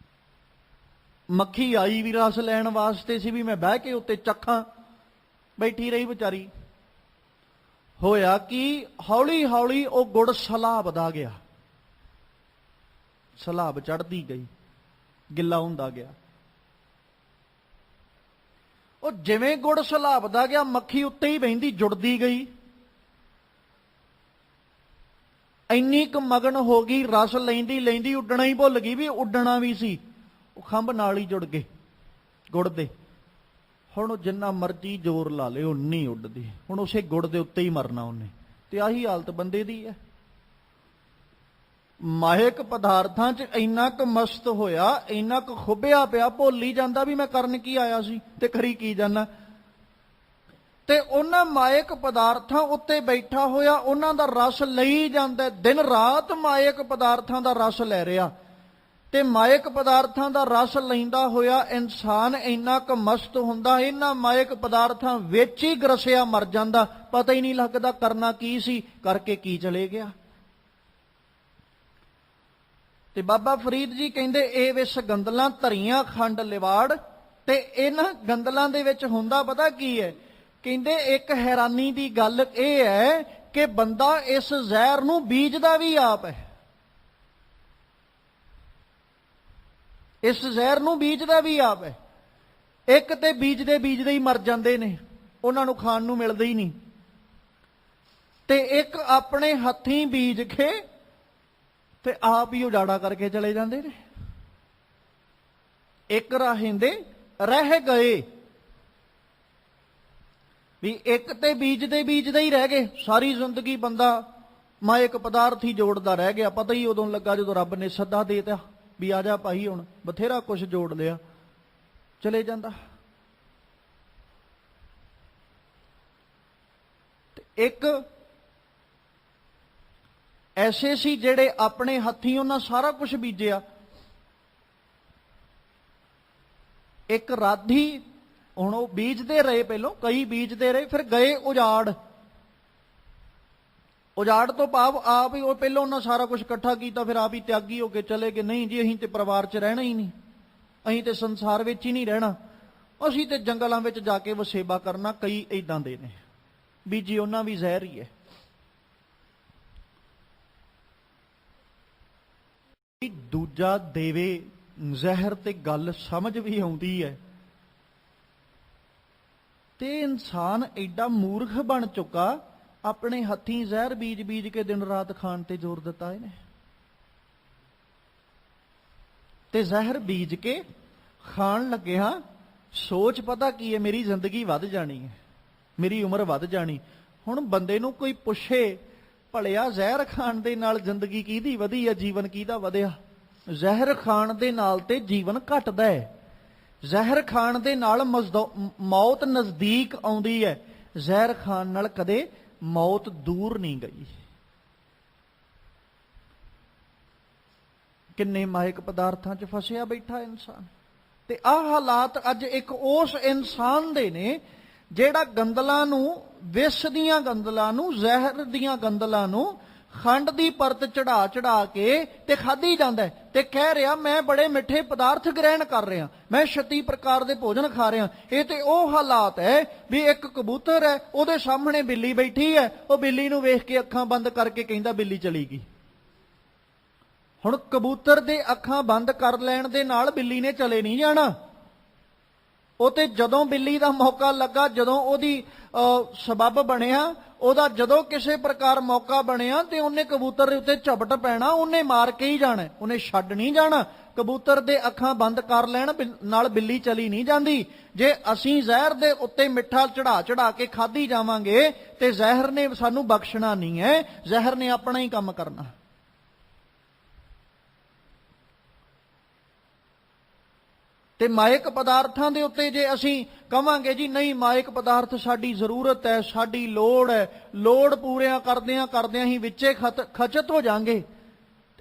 ਮੱਖੀ ਆਈ ਵੀ ਰਸ ਲੈਣ ਵਾਸਤੇ ਸੀ ਵੀ ਮੈਂ ਬਹਿ ਕੇ ਉੱਤੇ ਚੱਖਾਂ, ਬੈਠੀ ਰਹੀ ਵਿਚਾਰੀ। ਹੋਇਆ ਕਿ ਹੌਲੀ ਹੌਲੀ ਉਹ ਗੁੜ ਸਲਾਬਦਾ ਗਿਆ, ਸਲਾਬ ਚੜਦੀ ਗਈ, ਗਿੱਲਾ ਹੁੰਦਾ ਗਿਆ। ਉਹ ਜਿਵੇਂ ਗੁੜ ਸਲਾਬਦਾ ਗਿਆ, ਮੱਖੀ ਉੱਤੇ ਹੀ ਬਹਿੰਦੀ, ਜੁੜਦੀ ਗਈ। ਇੰਨੀ ਕੁ ਮਗਨ ਹੋ ਗਈ, ਰਸ ਲੈਂਦੀ ਲੈਂਦੀ ਉੱਡਣਾ ਹੀ ਭੁੱਲ ਗਈ ਵੀ ਉੱਡਣਾ ਵੀ ਸੀ। ਉਹ ਖੰਭ ਨਾਲ ਹੀ ਜੁੜ ਗਏ ਗੁੜ ਦੇ। ਹੁਣ ਉਹ ਜਿੰਨਾ ਮਰਜ਼ੀ ਜ਼ੋਰ ਲਾ ਲੇ ਉਹ ਨਹੀਂ ਉੱਡਦੀ। ਹੁਣ ਉਸੇ ਗੁੜ ਦੇ ਉੱਤੇ ਹੀ ਮਰਨਾ ਉਹਨੇ। ਤੇ ਆਹੀ ਹਾਲਤ ਬੰਦੇ ਦੀ ਹੈ। ਮਾਇਕ ਪਦਾਰਥਾਂ 'ਚ ਇੰਨਾ ਕੁ ਮਸਤ ਹੋਇਆ, ਇੰਨਾ ਕੁ ਖੁੱਬਿਆ ਪਿਆ, ਭੁੱਲ ਹੀ ਜਾਂਦਾ ਵੀ ਮੈਂ ਕਰਨ ਕੀ ਆਇਆ ਸੀ ਤੇ ਕਰੀ ਕੀ ਜਾਣਾ। ਤੇ ਉਹਨਾਂ ਮਾਇਕ ਪਦਾਰਥਾਂ ਉੱਤੇ ਬੈਠਾ ਹੋਇਆ ਉਹਨਾਂ ਦਾ ਰਸ ਲਈ ਜਾਂਦਾ, ਦਿਨ ਰਾਤ ਮਾਇਕ ਪਦਾਰਥਾਂ ਦਾ ਰਸ ਲੈ ਰਿਹਾ। ਤੇ ਮਾਇਕ ਪਦਾਰਥਾਂ ਦਾ ਰਸ ਲੈਂਦਾ ਹੋਇਆ ਇਨਸਾਨ ਇੰਨਾ ਕੁ ਮਸਤ ਹੁੰਦਾ, ਇਹਨਾਂ ਮਾਇਕ ਪਦਾਰਥਾਂ ਵਿੱਚ ਹੀ ਗਰਸਿਆ ਮਰ ਜਾਂਦਾ। ਪਤਾ ਹੀ ਨਹੀਂ ਲੱਗਦਾ ਕਰਨਾ ਕੀ ਸੀ, ਕਰਕੇ ਕੀ ਚਲੇ ਗਿਆ। ਤੇ ਬਾਬਾ ਫਰੀਦ ਜੀ ਕਹਿੰਦੇ ਇਹ ਵਿਸ ਗੰਦਲਾਂ ਧਰੀਆਂ ਖੰਡ ਲਿਵਾੜ। ਤੇ ਇਹਨਾਂ ਗੰਦਲਾਂ ਦੇ ਵਿੱਚ ਹੁੰਦਾ ਪਤਾ ਕੀ ਹੈ? ਕਹਿੰਦੇ ਇੱਕ ਹੈਰਾਨੀ ਦੀ ਗੱਲ ਇਹ ਹੈ ਕਿ ਬੰਦਾ ਇਸ ਜ਼ਹਿਰ ਨੂੰ ਬੀਜਦਾ ਵੀ ਆਪ ਹੈ। ਇਸ ਜ਼ਹਿਰ ਨੂੰ ਬੀਜਦਾ ਵੀ ਆਪ ਹੈ। ਇੱਕ ਤੇ ਬੀਜਦੇ ਬੀਜਦੇ ਹੀ ਮਰ ਜਾਂਦੇ ਨੇ, ਉਹਨਾਂ ਨੂੰ ਖਾਣ ਨੂੰ ਮਿਲਦਾ ਹੀ ਨਹੀਂ। ਤੇ ਇੱਕ ਆਪਣੇ ਹੱਥੀਂ ਬੀਜ ਕੇ ਤੇ ਆਪ ਹੀ ਉਜਾੜਾ ਕਰਕੇ ਚਲੇ ਜਾਂਦੇ ਨੇ। ਇੱਕ ਰਾਹਿੰਦੇ ਰਹਿ ਗਏ ਵੀ ਇੱਕ ਤੇ ਬੀਜਦੇ ਬੀਜਦੇ ਹੀ ਰਹਿ ਗਏ। ਸਾਰੀ ਜ਼ਿੰਦਗੀ ਬੰਦਾ ਮਾਇਕ ਪਦਾਰਥ ਹੀ ਜੋੜਦਾ ਰਹਿ ਗਿਆ। ਪਤਾ ਹੀ ਉਦੋਂ ਲੱਗਾ ਜਦੋਂ ਰੱਬ ਨੇ ਸੱਦਾ ਦੇ ਦਿੱਤਾ ਵੀ ਆ ਜਾ ਭਾਈ, ਹੁਣ ਬਥੇਰਾ ਕੁਝ ਜੋੜ ਲਿਆ, ਚਲੇ ਜਾਂਦਾ। ਤੇ ਇੱਕ ਐਸੇ ਸੀ ਜਿਹੜੇ ਆਪਣੇ ਹੱਥੀਂ ਉਹਨਾਂ ਸਾਰਾ ਕੁਝ ਬੀਜਿਆ। ਇੱਕ ਰਾਧੀ, ਹੁਣ ਉਹ ਬੀਜਦੇ ਰਹੇ, ਪਹਿਲੋਂ ਕਈ ਬੀਜਦੇ ਰਹੇ, ਫਿਰ ਗਏ ਉਜਾੜ। ਉਜਾੜ ਤੋਂ ਭਾਵ ਆਪ ਹੀ ਉਹ ਪਹਿਲਾਂ ਉਹਨਾਂ ਸਾਰਾ ਕੁਝ ਇਕੱਠਾ ਕੀਤਾ, ਫਿਰ ਆਪ ਹੀ ਤਿਆਗੀ ਹੋ ਕੇ ਚਲੇ ਗਏ। ਨਹੀਂ ਜੀ, ਅਸੀਂ ਤੇ ਪਰਿਵਾਰ 'ਚ ਰਹਿਣਾ ਹੀ ਨਹੀਂ, ਅਸੀਂ ਤੇ ਸੰਸਾਰ ਵਿੱਚ ਹੀ ਨਹੀਂ ਰਹਿਣਾ, ਅਸੀਂ ਤੇ ਜੰਗਲਾਂ ਵਿੱਚ ਜਾ ਕੇ ਵਸੇਬਾ ਕਰਨਾ। ਕਈ ਏਦਾਂ ਦੇ ਨੇ, ਬੀਜੀ ਉਹਨਾਂ ਵੀ ਜ਼ਹਿਰ ਹੀ ਹੈ। ਦੂਜਾ ਦੇਵੇ ਜ਼ਹਿਰ ਤੇ ਗੱਲ ਸਮਝ ਵੀ ਆਉਂਦੀ ਹੈ। ਤੇ ਇਨਸਾਨ ਐਡਾ ਮੂਰਖ ਬਣ ਚੁੱਕਾ, ਆਪਣੇ ਹੱਥੀਂ ਜ਼ਹਿਰ ਬੀਜ ਬੀਜ ਕੇ ਦਿਨ ਰਾਤ ਖਾਣ ਤੇ ਜ਼ੋਰ ਦਿੱਤਾ ਇਹਨੇ। ਤੇ ਜ਼ਹਿਰ ਬੀਜ ਕੇ ਖਾਣ ਲੱਗਿਆ, ਸੋਚ ਪਤਾ ਕੀ ਹੈ? ਮੇਰੀ ਜ਼ਿੰਦਗੀ ਵੱਧ ਜਾਣੀ ਹੈ, ਮੇਰੀ ਉਮਰ ਵੱਧ ਜਾਣੀ। ਹੁਣ ਬੰਦੇ ਨੂੰ ਕੋਈ ਪੁੱਛੇ, ਭਲਿਆ ਜ਼ਹਿਰ ਖਾਣ ਦੇ ਨਾਲ ਜ਼ਿੰਦਗੀ ਕਿਹਦੀ ਵਧੀ ਹੈ, ਜੀਵਨ ਕਿਹਦਾ ਵਧਿਆ? ਜ਼ਹਿਰ ਖਾਣ ਦੇ ਨਾਲ ਤੇ ਜੀਵਨ ਘਟਦਾ ਹੈ। ਜ਼ਹਿਰ ਖਾਣ ਦੇ ਨਾਲ ਮੌਤ ਨਜ਼ਦੀਕ ਆਉਂਦੀ ਹੈ। ਜ਼ਹਿਰ ਖਾਣ ਨਾਲ ਕਦੇ ਮੌਤ ਦੂਰ ਨਹੀਂ ਗਈ। ਕਿੰਨੇ ਮਾਇਕ ਪਦਾਰਥਾਂ 'ਚ ਫਸਿਆ ਬੈਠਾ ਇਨਸਾਨ। ਤੇ ਆਹ ਹਾਲਾਤ ਅੱਜ ਇੱਕ ਉਸ ਇਨਸਾਨ ਦੇ ਨੇ ਜਿਹੜਾ ਗੰਦਲਾਂ ਨੂੰ, ਵਿਸ਼ ਦੀਆਂ ਗੰਦਲਾਂ ਨੂੰ, ਜ਼ਹਿਰ ਦੀਆਂ ਗੰਦਲਾਂ ਨੂੰ ਖੰਡ ਦੀ ਪਰਤ ਚੜਾ ਚੜਾ ਕੇ ਤੇ ਖਾਧੀ ਜਾਂਦਾ ਤੇ ਕਹਿ ਰਿਹਾ ਮੈਂ ਬੜੇ ਮਿੱਠੇ ਪਦਾਰਥ ਗ੍ਰਹਿਣ ਕਰ ਰਿਹਾ, ਮੈਂ 36 ਪ੍ਰਕਾਰ ਦੇ ਭੋਜਨ ਖਾ ਰਿਹਾ। ਇਹ ਤੇ ਉਹ ਹਾਲਾਤ ਹੈ ਵੀ ਇੱਕ ਕਬੂਤਰ ਹੈ, ਉਹਦੇ ਸਾਹਮਣੇ ਬਿੱਲੀ ਬੈਠੀ ਹੈ, ਉਹ ਬਿੱਲੀ ਨੂੰ ਵੇਖ ਕੇ ਅੱਖਾਂ ਬੰਦ ਕਰਕੇ ਕਹਿੰਦਾ ਬਿੱਲੀ ਚਲੀ ਗਈ। ਹੁਣ ਕਬੂਤਰ ਦੇ ਅੱਖਾਂ ਬੰਦ ਕਰ ਲੈਣ ਦੇ ਨਾਲ ਬਿੱਲੀ ਨੇ ਚਲੇ ਨਹੀਂ ਜਾਣਾ। ਉਹ ਤੇ ਜਦੋਂ ਬਿੱਲੀ ਦਾ ਮੌਕਾ ਲੱਗਾ, ਜਦੋਂ ਉਹਦੀ ਸਬੱਬ ਬਣਿਆ, ਉਹਦਾ ਜਦੋਂ ਕਿਸੇ ਪ੍ਰਕਾਰ ਮੌਕਾ ਬਣਿਆ ਤੇ ਉਹਨੇ ਕਬੂਤਰ ਦੇ ਉੱਤੇ ਝਪਟ ਪੈਣਾ, ਉਹਨੇ ਮਾਰ ਕੇ ਹੀ ਜਾਣਾ, ਉਹਨੇ ਛੱਡ ਨਹੀਂ ਜਾਣਾ। ਕਬੂਤਰ ਦੇ ਅੱਖਾਂ ਬੰਦ ਕਰ ਲੈਣ ਨਾਲ ਬਿੱਲੀ ਚਲੀ ਨਹੀਂ ਜਾਂਦੀ। ਜੇ ਅਸੀਂ ਜ਼ਹਿਰ ਦੇ ਉੱਤੇ ਮਿੱਠਾ ਚੜਾ ਚੜਾ ਕੇ ਖਾਧੀ ਜਾਵਾਂਗੇ ਤੇ ਜ਼ਹਿਰ ਨੇ ਸਾਨੂੰ ਬਖਸ਼ਣਾ ਨਹੀਂ ਹੈ, ਜ਼ਹਿਰ ਨੇ ਆਪਣਾ ਹੀ ਕੰਮ ਕਰਨਾ। ਤੇ ਮਾਇਕ ਪਦਾਰਥਾਂ ਦੇ ਉੱਤੇ ਜੇ ਅਸੀਂ ਕਵਾਂਗੇ ਜੀ ਨਹੀਂ ਮਾਇਕ ਪਦਾਰਥ ਸਾਡੀ ਜ਼ਰੂਰਤ ਹੈ, ਸਾਡੀ ਲੋੜ ਹੈ, ਲੋੜ ਪੂਰਿਆਂ ਕਰਦਿਆਂ ਹੀ ਵਿੱਚੇ ਖਚਤ ਹੋ ਜਾਾਂਗੇ,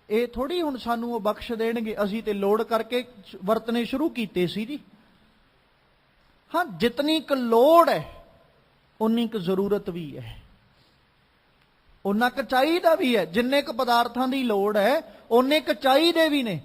ਇਹ ਥੋੜੀ ਹੁਣ ਸਾਨੂੰ ਉਹ ਬਖਸ਼ ਦੇਣਗੇ। ਅਸੀਂ ਤੇ ਲੋੜ ਕਰਕੇ ਵਰਤਨੇ ਸ਼ੁਰੂ ਕੀਤੇ ਸੀ ਜੀ। ਹਾਂ, ਜਿਤਨੀ ਕੁ ਲੋੜ ਹੈ ਉਨੀ ਕੁ ਜ਼ਰੂਰਤ ਵੀ ਹੈ, ਉਨਾ ਕੁ ਚਾਹੀਦਾ ਵੀ ਹੈ। ਜਿੰਨੇ ਕੁ ਪਦਾਰਥਾਂ ਦੀ ਲੋੜ ਹੈ ਉਨੇ ਕੁ ਚਾਹੀਦੇ ਵੀ ਨੇ।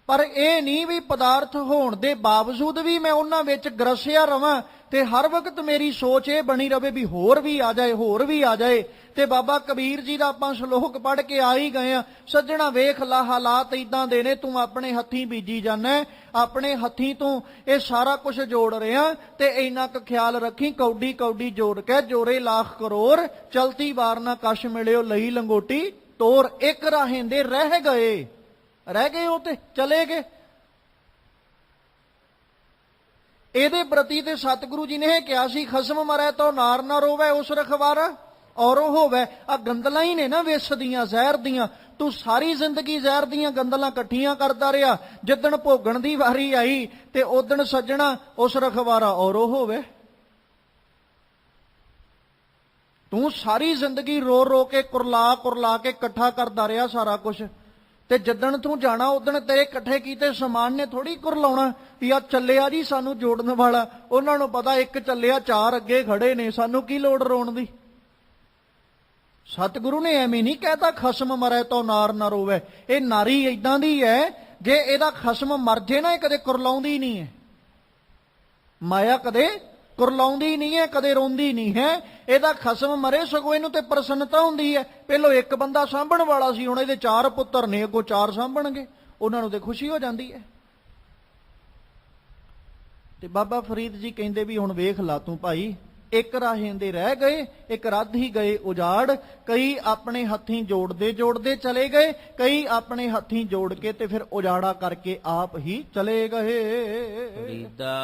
ਪਰ ਇਹ ਨਹੀਂ ਵੀ ਪਦਾਰਥ ਹੋਣ ਦੇ ਬਾਵਜੂਦ ਵੀ ਮੈਂ ਉਹਨਾਂ ਵਿੱਚ ਗਰਸਿਆ ਰਵਾਂ ਤੇ ਹਰ ਵਕਤ ਮੇਰੀ ਸੋਚ ਇਹ ਬਣੀ ਰਵੇ ਵੀ ਹੋਰ ਵੀ ਆ ਜਾਏ, ਹੋਰ ਵੀ ਆ ਜਾਏ। ਤੇ ਬਾਬਾ ਕਬੀਰ ਜੀ ਦਾ ਆਪਾਂ ਸ਼ਲੋਕ ਪੜ੍ਹ ਕੇ ਆ ਹੀ ਗਏ ਆ, ਸੱਜਣਾ ਵੇਖ ਲਾ ਹਾਲਾਤ ਇਦਾਂ ਦੇ ਨੇ, ਤੂੰ ਆਪਣੇ ਹੱਥੀਂ ਬੀਜੀ ਜਾਂਦਾ, ਆਪਣੇ ਹੱਥੀਂ ਤੂੰ ਇਹ ਸਾਰਾ ਕੁਝ ਜੋੜ ਰਿਹਾ ਤੇ ਇੰਨਾ ਕੁ ਖਿਆਲ ਰੱਖੀ, ਕੌਡੀ ਕੌਡੀ ਜੋੜ ਕੇ ਜੋਰੇ ਲੱਖ ਕਰੋੜ, ਚਲਤੀ ਵਾਰ ਨਾ ਕਸ਼ ਮਿਲਿਓ ਲਈ ਲੰਗੋਟੀ ਤੋਰ। ਇੱਕ ਰਾਹੇਂਦੇ ਰਹਿ ਗਏ ਉਹ ਤੇ ਚਲੇ ਗਏ। ਇਹਦੇ ਪ੍ਰਤੀ ਤੇ ਸਤਿਗੁਰੂ ਜੀ ਨੇ ਕਿਹਾ ਸੀ ਖਸਮ ਮਰੈ ਤੋ ਨਾਰ ਨਾ ਰੋਵੇ ਉਸ ਰਖਵਾਰਾ ਔਰੋ ਹੋਵੇ। ਆ ਗੰਦਲਾਂ ਹੀ ਨੇ ਨਾ ਵਿਸ਼ ਦੀਆਂ, ਜ਼ਹਿਰ ਦੀਆਂ। ਤੂੰ ਸਾਰੀ ਜ਼ਿੰਦਗੀ ਜ਼ਹਿਰ ਦੀਆਂ ਗੰਦਲਾਂ ਇਕੱਠੀਆਂ ਕਰਦਾ ਰਿਹਾ, ਜਿੱਦਣ ਭੋਗਣ ਦੀ ਵਾਰੀ ਆਈ ਤੇ ਉਦਣ ਸੱਜਣਾ ਉਸ ਰਖਵਾਰਾ ਔਰੋ ਹੋਵੇ। ਤੂੰ ਸਾਰੀ ਜ਼ਿੰਦਗੀ ਰੋ ਰੋ ਕੇ ਕੁਰਲਾ ਕੇ ਇਕੱਠਾ ਕਰਦਾ ਰਿਹਾ ਸਾਰਾ ਕੁਝ, ਤੇ ਜਿੱਦਣ ਤੂੰ ਜਾਣਾ ਉਦਣ ਤੇਰੇ ਇਕੱਠੇ ਕੀਤੇ ਸਮਾਨ ਨੇ ਥੋੜੀ ਕੁਰਲਾਉਣਾ ਵੀ ਆ ਚੱਲਿਆ ਜੀ ਸਾਨੂੰ ਜੋੜਨ ਵਾਲਾ। ਉਹਨਾਂ ਨੂੰ ਪਤਾ ਇੱਕ ਚੱਲਿਆ, ਚਾਰ ਅੱਗੇ ਖੜੇ ਨੇ, ਸਾਨੂੰ ਕੀ ਲੋੜ ਰੋਣ ਦੀ। ਸਤਿਗੁਰੂ ਨੇ ਐਵੇਂ ਨਹੀਂ ਕਹਿਤਾ ਖਸਮ ਮਰੈ ਤੋ ਨਾਰ ਨਾ ਰੋਵੇ। ਇਹ ਨਾਰੀ ਇਦਾਂ ਦੀ ਹੈ, ਜੇ ਇਹਦਾ ਖਸਮ ਮਰ ਜੇ ਨਾ ਇਹ ਕਦੇ ਕੁਰਲਾਉਂਦੀ ਨਹੀਂ ਹੈ। ਮਾਇਆ ਕਦੇ ਕੁਰਲਾਉਂਦੀ ਨਹੀਂ ਹੈ, ਕਦੇ ਰੋਂਦੀ ਨਹੀਂ ਹੈ। ਇਹਦਾ ਖਸਮ ਮਰੇ ਸਗੋਂ ਇਹਨੂੰ ਤੇ ਪ੍ਰਸੰਨਤਾ ਹੁੰਦੀ ਹੈ। ਪਹਿਲੋਂ ਇੱਕ ਬੰਦਾ ਸਾਂਭਣ ਵਾਲਾ ਸੀ, ਹੁਣ ਇਹਦੇ 4 ਪੁੱਤਰ ਨੇ, ਅੱਗੋਂ 4 ਸਾਂਭਣਗੇ, ਉਹਨਾਂ ਨੂੰ ਤੇ ਖੁਸ਼ੀ ਹੋ ਜਾਂਦੀ ਹੈ। ਤੇ ਬਾਬਾ ਫਰੀਦ ਜੀ ਕਹਿੰਦੇ ਵੀ ਹੁਣ ਵੇਖ ਲਾ ਤੂੰ ਭਾਈ, ਇੱਕ ਰਾਹੇਂਦੇ ਰਹਿ ਗਏ, ਇੱਕ ਰੱਧ ਹੀ ਗਏ ਉਜਾੜ। ਕਈ ਆਪਣੇ ਹੱਥੀਂ ਜੋੜਦੇ ਚਲੇ ਗਏ, ਕਈ ਆਪਣੇ ਹੱਥੀਂ ਜੋੜ ਕੇ ਤੇ ਫਿਰ ਉਜਾੜਾ ਕਰਕੇ ਆਪ ਹੀ ਚਲੇ ਗਏ। ਫਰੀਦਾ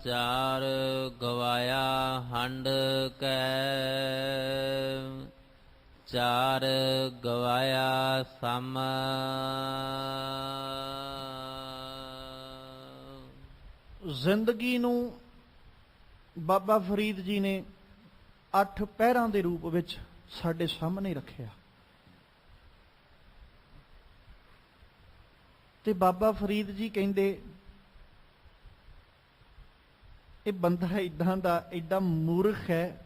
4 ਗਵਾਇਆ ਹੰਡ ਕੈ, 4 ਗਵਾਇਆ ਸਮ। ਜ਼ਿੰਦਗੀ ਨੂੰ ਬਾਬਾ ਫਰੀਦ ਜੀ ਨੇ 8 ਪਹਿਰਾਂ ਦੇ ਰੂਪ ਵਿੱਚ ਸਾਡੇ ਸਾਹਮਣੇ ਰੱਖਿਆ। ਤੇ ਬਾਬਾ ਫਰੀਦ ਜੀ ਕਹਿੰਦੇ ਇਹ ਬੰਦਾ ਇਦਾਂ ਦਾ, ਐਡਾ ਮੂਰਖ ਹੈ,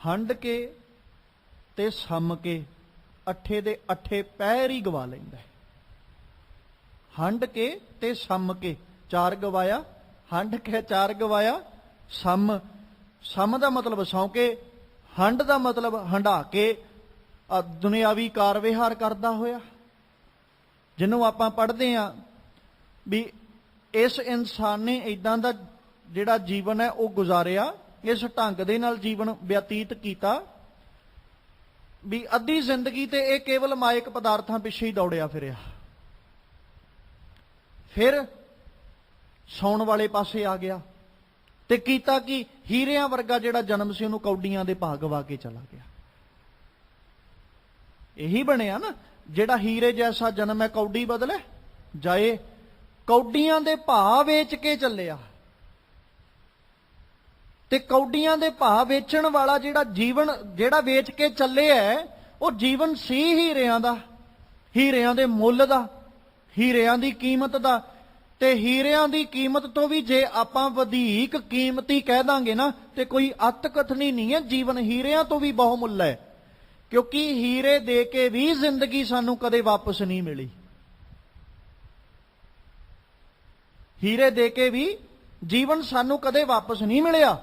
ਹੰਡ ਕੇ ਤੇ ਸਮ ਕੇ 8 ਦੇ 8 ਪਹਿਰ ਹੀ ਗਵਾ ਲੈਂਦਾ ਹੈ। ਹੰਡ ਕੇ ਤੇ ਸਮ ਕੇ 4 ਗਵਾਇਆ, ਹੰਡ ਕੇ 4 ਗਵਾਇਆ, ਸਮ ਦਾ ਮਤਲਬ ਸੌਂ ਕੇ, ਹੰਡ ਦਾ ਮਤਲਬ ਹੰਡਾ ਕੇ ਦੁਨਿਆਵੀ ਕਾਰ ਵਿਹਾਰ ਕਰਦਾ ਹੋਇਆ। ਜਿਹਨੂੰ ਆਪਾਂ ਪੜ੍ਹਦੇ ਹਾਂ ਵੀ ਇਸ ਇਨਸਾਨ ਨੇ ਇਦਾਂ ਦਾ ਜਿਹੜਾ ਜੀਵਨ ਹੈ ਉਹ ਗੁਜ਼ਾਰਿਆ, ਇਸ ਢੰਗ ਦੇ ਨਾਲ ਜੀਵਨ ਬਤੀਤ ਕੀਤਾ ਵੀ ਅੱਧੀ ਜ਼ਿੰਦਗੀ ਤੇ ਇਹ ਕੇਵਲ ਮਾਇਕ ਪਦਾਰਥਾਂ ਪਿੱਛੇ ਹੀ ਦੌੜਿਆ ਫਿਰਿਆ। ਫਿਰ ਸੌਣ ਵਾਲੇ ਪਾਸੇ ਆ ਗਿਆ ਤੇ ਕੀਤਾ ਕਿ ਹੀਰਿਆਂ ਵਰਗਾ ਜਿਹੜਾ ਜਨਮ ਸੀ ਉਹਨੂੰ ਕੌਡੀਆਂ ਦੇ ਭਾਅ ਗਵਾ ਕੇ ਚਲਾ ਗਿਆ। ਇਹੀ ਬਣਿਆ ਨਾ, ਜਿਹੜਾ ਹੀਰੇ ਜੈਸਾ ਜਨਮ ਹੈ ਕੌਡੀ ਬਦਲੇ ਜਾਏ। ਕੌਡੀਆਂ ਦੇ ਭਾਅ ਵੇਚ ਕੇ ਚੱਲਿਆ ਤੇ ਕੌਡੀਆਂ ਦੇ ਭਾਅ ਵੇਚਣ ਵਾਲਾ ਜਿਹੜਾ ਜੀਵਨ ਜਿਹੜਾ ਵੇਚ ਕੇ ਚੱਲਿਆ ਉਹ ਜੀਵਨ ਸੀ ਹੀਰਿਆਂ ਦਾ, ਹੀਰਿਆਂ ਦੇ ਮੁੱਲ ਦਾ, ਹੀਰਿਆਂ ਦੀ ਕੀਮਤ ਦਾ। ਤੇ ਹੀਰਿਆਂ ਦੀ ਕੀਮਤ ਤੋਂ ਵੀ ਜੇ ਆਪਾਂ ਵਧੇਕ ਕੀਮਤੀ ਕਹਿ ਦਾਂਗੇ ਨਾ ਤੇ ਕੋਈ ਅਤਕਥਨੀ ਨਹੀਂ ਹੈ। ਜੀਵਨ ਹੀਰਿਆਂ ਤੋਂ ਵੀ ਬਹੁਮੁੱਲ ਹੈ, ਕਿਉਂਕਿ ਹੀਰੇ ਦੇ ਕੇ ਵੀ ਜ਼ਿੰਦਗੀ ਸਾਨੂੰ ਕਦੇ ਵਾਪਸ ਨਹੀਂ ਮਿਲੀ। ਹੀਰੇ ਦੇ ਕੇ ਵੀ ਜੀਵਨ ਸਾਨੂੰ ਕਦੇ ਵਾਪਸ ਨਹੀਂ ਮਿਲਿਆ।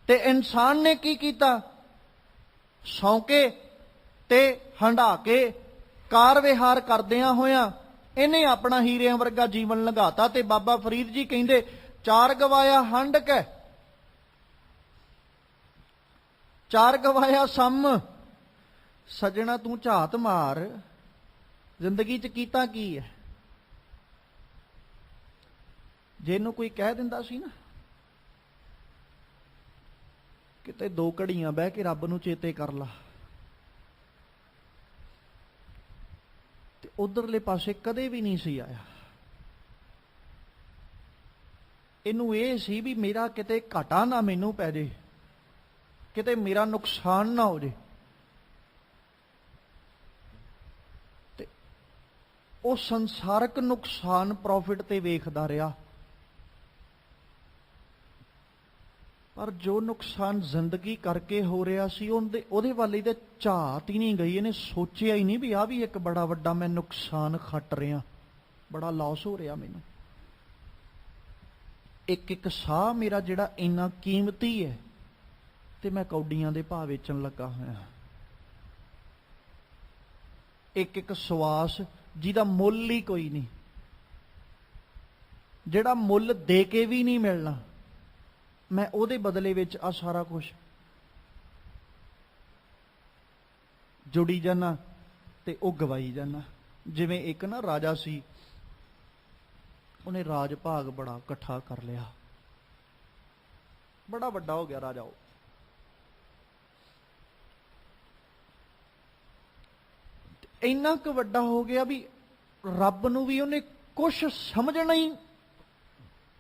ਤੇ ਇਨਸਾਨ ਨੇ ਕੀ ਕੀਤਾ? ਸੌਂਕੇ ਤੇ ਹੰਢਾ ਕੇ ਕਾਰ ਵਿਹਾਰ ਕਰਦਿਆਂ ਹੋਇਆਂ ਇਹਨੇ ਆਪਣਾ ਹੀਰਿਆਂ ਵਰਗਾ ਜੀਵਨ ਲੰਘਾਤਾ। ਤੇ ਬਾਬਾ ਫਰੀਦ ਜੀ ਕਹਿੰਦੇ, ਚਾਰ ਗਵਾਇਆ ਹੰਢ ਕੇ, ਚਾਰ ਗਵਾਇਆ ਸਮ। ਸੱਜਣਾ ਤੂੰ ਝਾਤ ਮਾਰ, ਜ਼ਿੰਦਗੀ 'ਚ ਕੀਤਾ ਕੀ ਹੈ? ਜੇ ਇਹਨੂੰ ਕੋਈ ਕਹਿ ਦਿੰਦਾ ਸੀ ਨਾ ਕਿਤੇ 2 ਘੜੀਆਂ ਬਹਿ ਕੇ ਰੱਬ ਨੂੰ ਚੇਤੇ ਕਰ ਲਾ, ਤੇ ਉਧਰਲੇ ਪਾਸੇ ਕਦੇ ਵੀ ਨਹੀਂ ਸੀ ਆਇਆ। ਇਹਨੂੰ ਇਹ ਸੀ ਵੀ ਮੇਰਾ ਕਿਤੇ ਘਾਟਾ ਨਾ ਮੈਨੂੰ ਪੈ ਜੇ, ਕਿਤੇ ਮੇਰਾ ਨੁਕਸਾਨ ਨਾ ਹੋ ਜੇ। ਤੇ ਉਹ ਸੰਸਾਰਕ ਨੁਕਸਾਨ ਪ੍ਰੋਫਿਟ ਤੇ ਵੇਖਦਾ ਰਿਹਾ, ਪਰ ਜੋ ਨੁਕਸਾਨ ਜ਼ਿੰਦਗੀ ਕਰਕੇ ਹੋ ਰਿਹਾ ਸੀ ਉਹਦੇ ਵੱਲ ਇਹਦੇ ਝਾਤ ਹੀ ਨਹੀਂ ਗਈ। ਇਹਨੇ ਸੋਚਿਆ ਹੀ ਨਹੀਂ ਵੀ ਆਹ ਵੀ ਇੱਕ ਬੜਾ ਵੱਡਾ ਮੈਂ ਨੁਕਸਾਨ ਖੱਟ ਰਿਹਾ, ਬੜਾ ਲਾਸ ਹੋ ਰਿਹਾ ਮੈਨੂੰ। ਇੱਕ ਇੱਕ ਸਾਹ ਮੇਰਾ ਜਿਹੜਾ ਇੰਨਾ ਕੀਮਤੀ ਹੈ ਤੇ ਮੈਂ ਕੌਡੀਆਂ ਦੇ ਭਾਅ ਵੇਚਣ ਲੱਗਾ ਹੋਇਆ। ਇੱਕ ਇੱਕ ਸਵਾਸ ਜਿਹਦਾ ਮੁੱਲ ਹੀ ਕੋਈ ਨਹੀਂ, ਜਿਹੜਾ ਮੁੱਲ ਦੇ ਕੇ ਵੀ ਨਹੀਂ ਮਿਲਣਾ, ਮੈਂ ਉਹਦੇ ਬਦਲੇ ਵਿੱਚ ਆ ਸਾਰਾ ਕੁਝ ਜੁੜੀ ਜਾਣਾ ਤੇ ਉਹ ਗਵਾਈ ਜਾਣਾ। ਜਿਵੇਂ ਇੱਕ ਨਾ ਰਾਜਾ ਸੀ, ਉਹਨੇ ਰਾਜ ਭਾਗ ਬੜਾ ਇਕੱਠਾ ਕਰ ਲਿਆ, ਬੜਾ ਵੱਡਾ ਹੋ ਗਿਆ ਰਾਜਾ। ਉਹ ਇੰਨਾ ਕੁ ਵੱਡਾ ਹੋ ਗਿਆ ਵੀ ਰੱਬ ਨੂੰ ਵੀ ਉਹਨੇ ਕੁਛ ਸਮਝਣਾ ਹੀ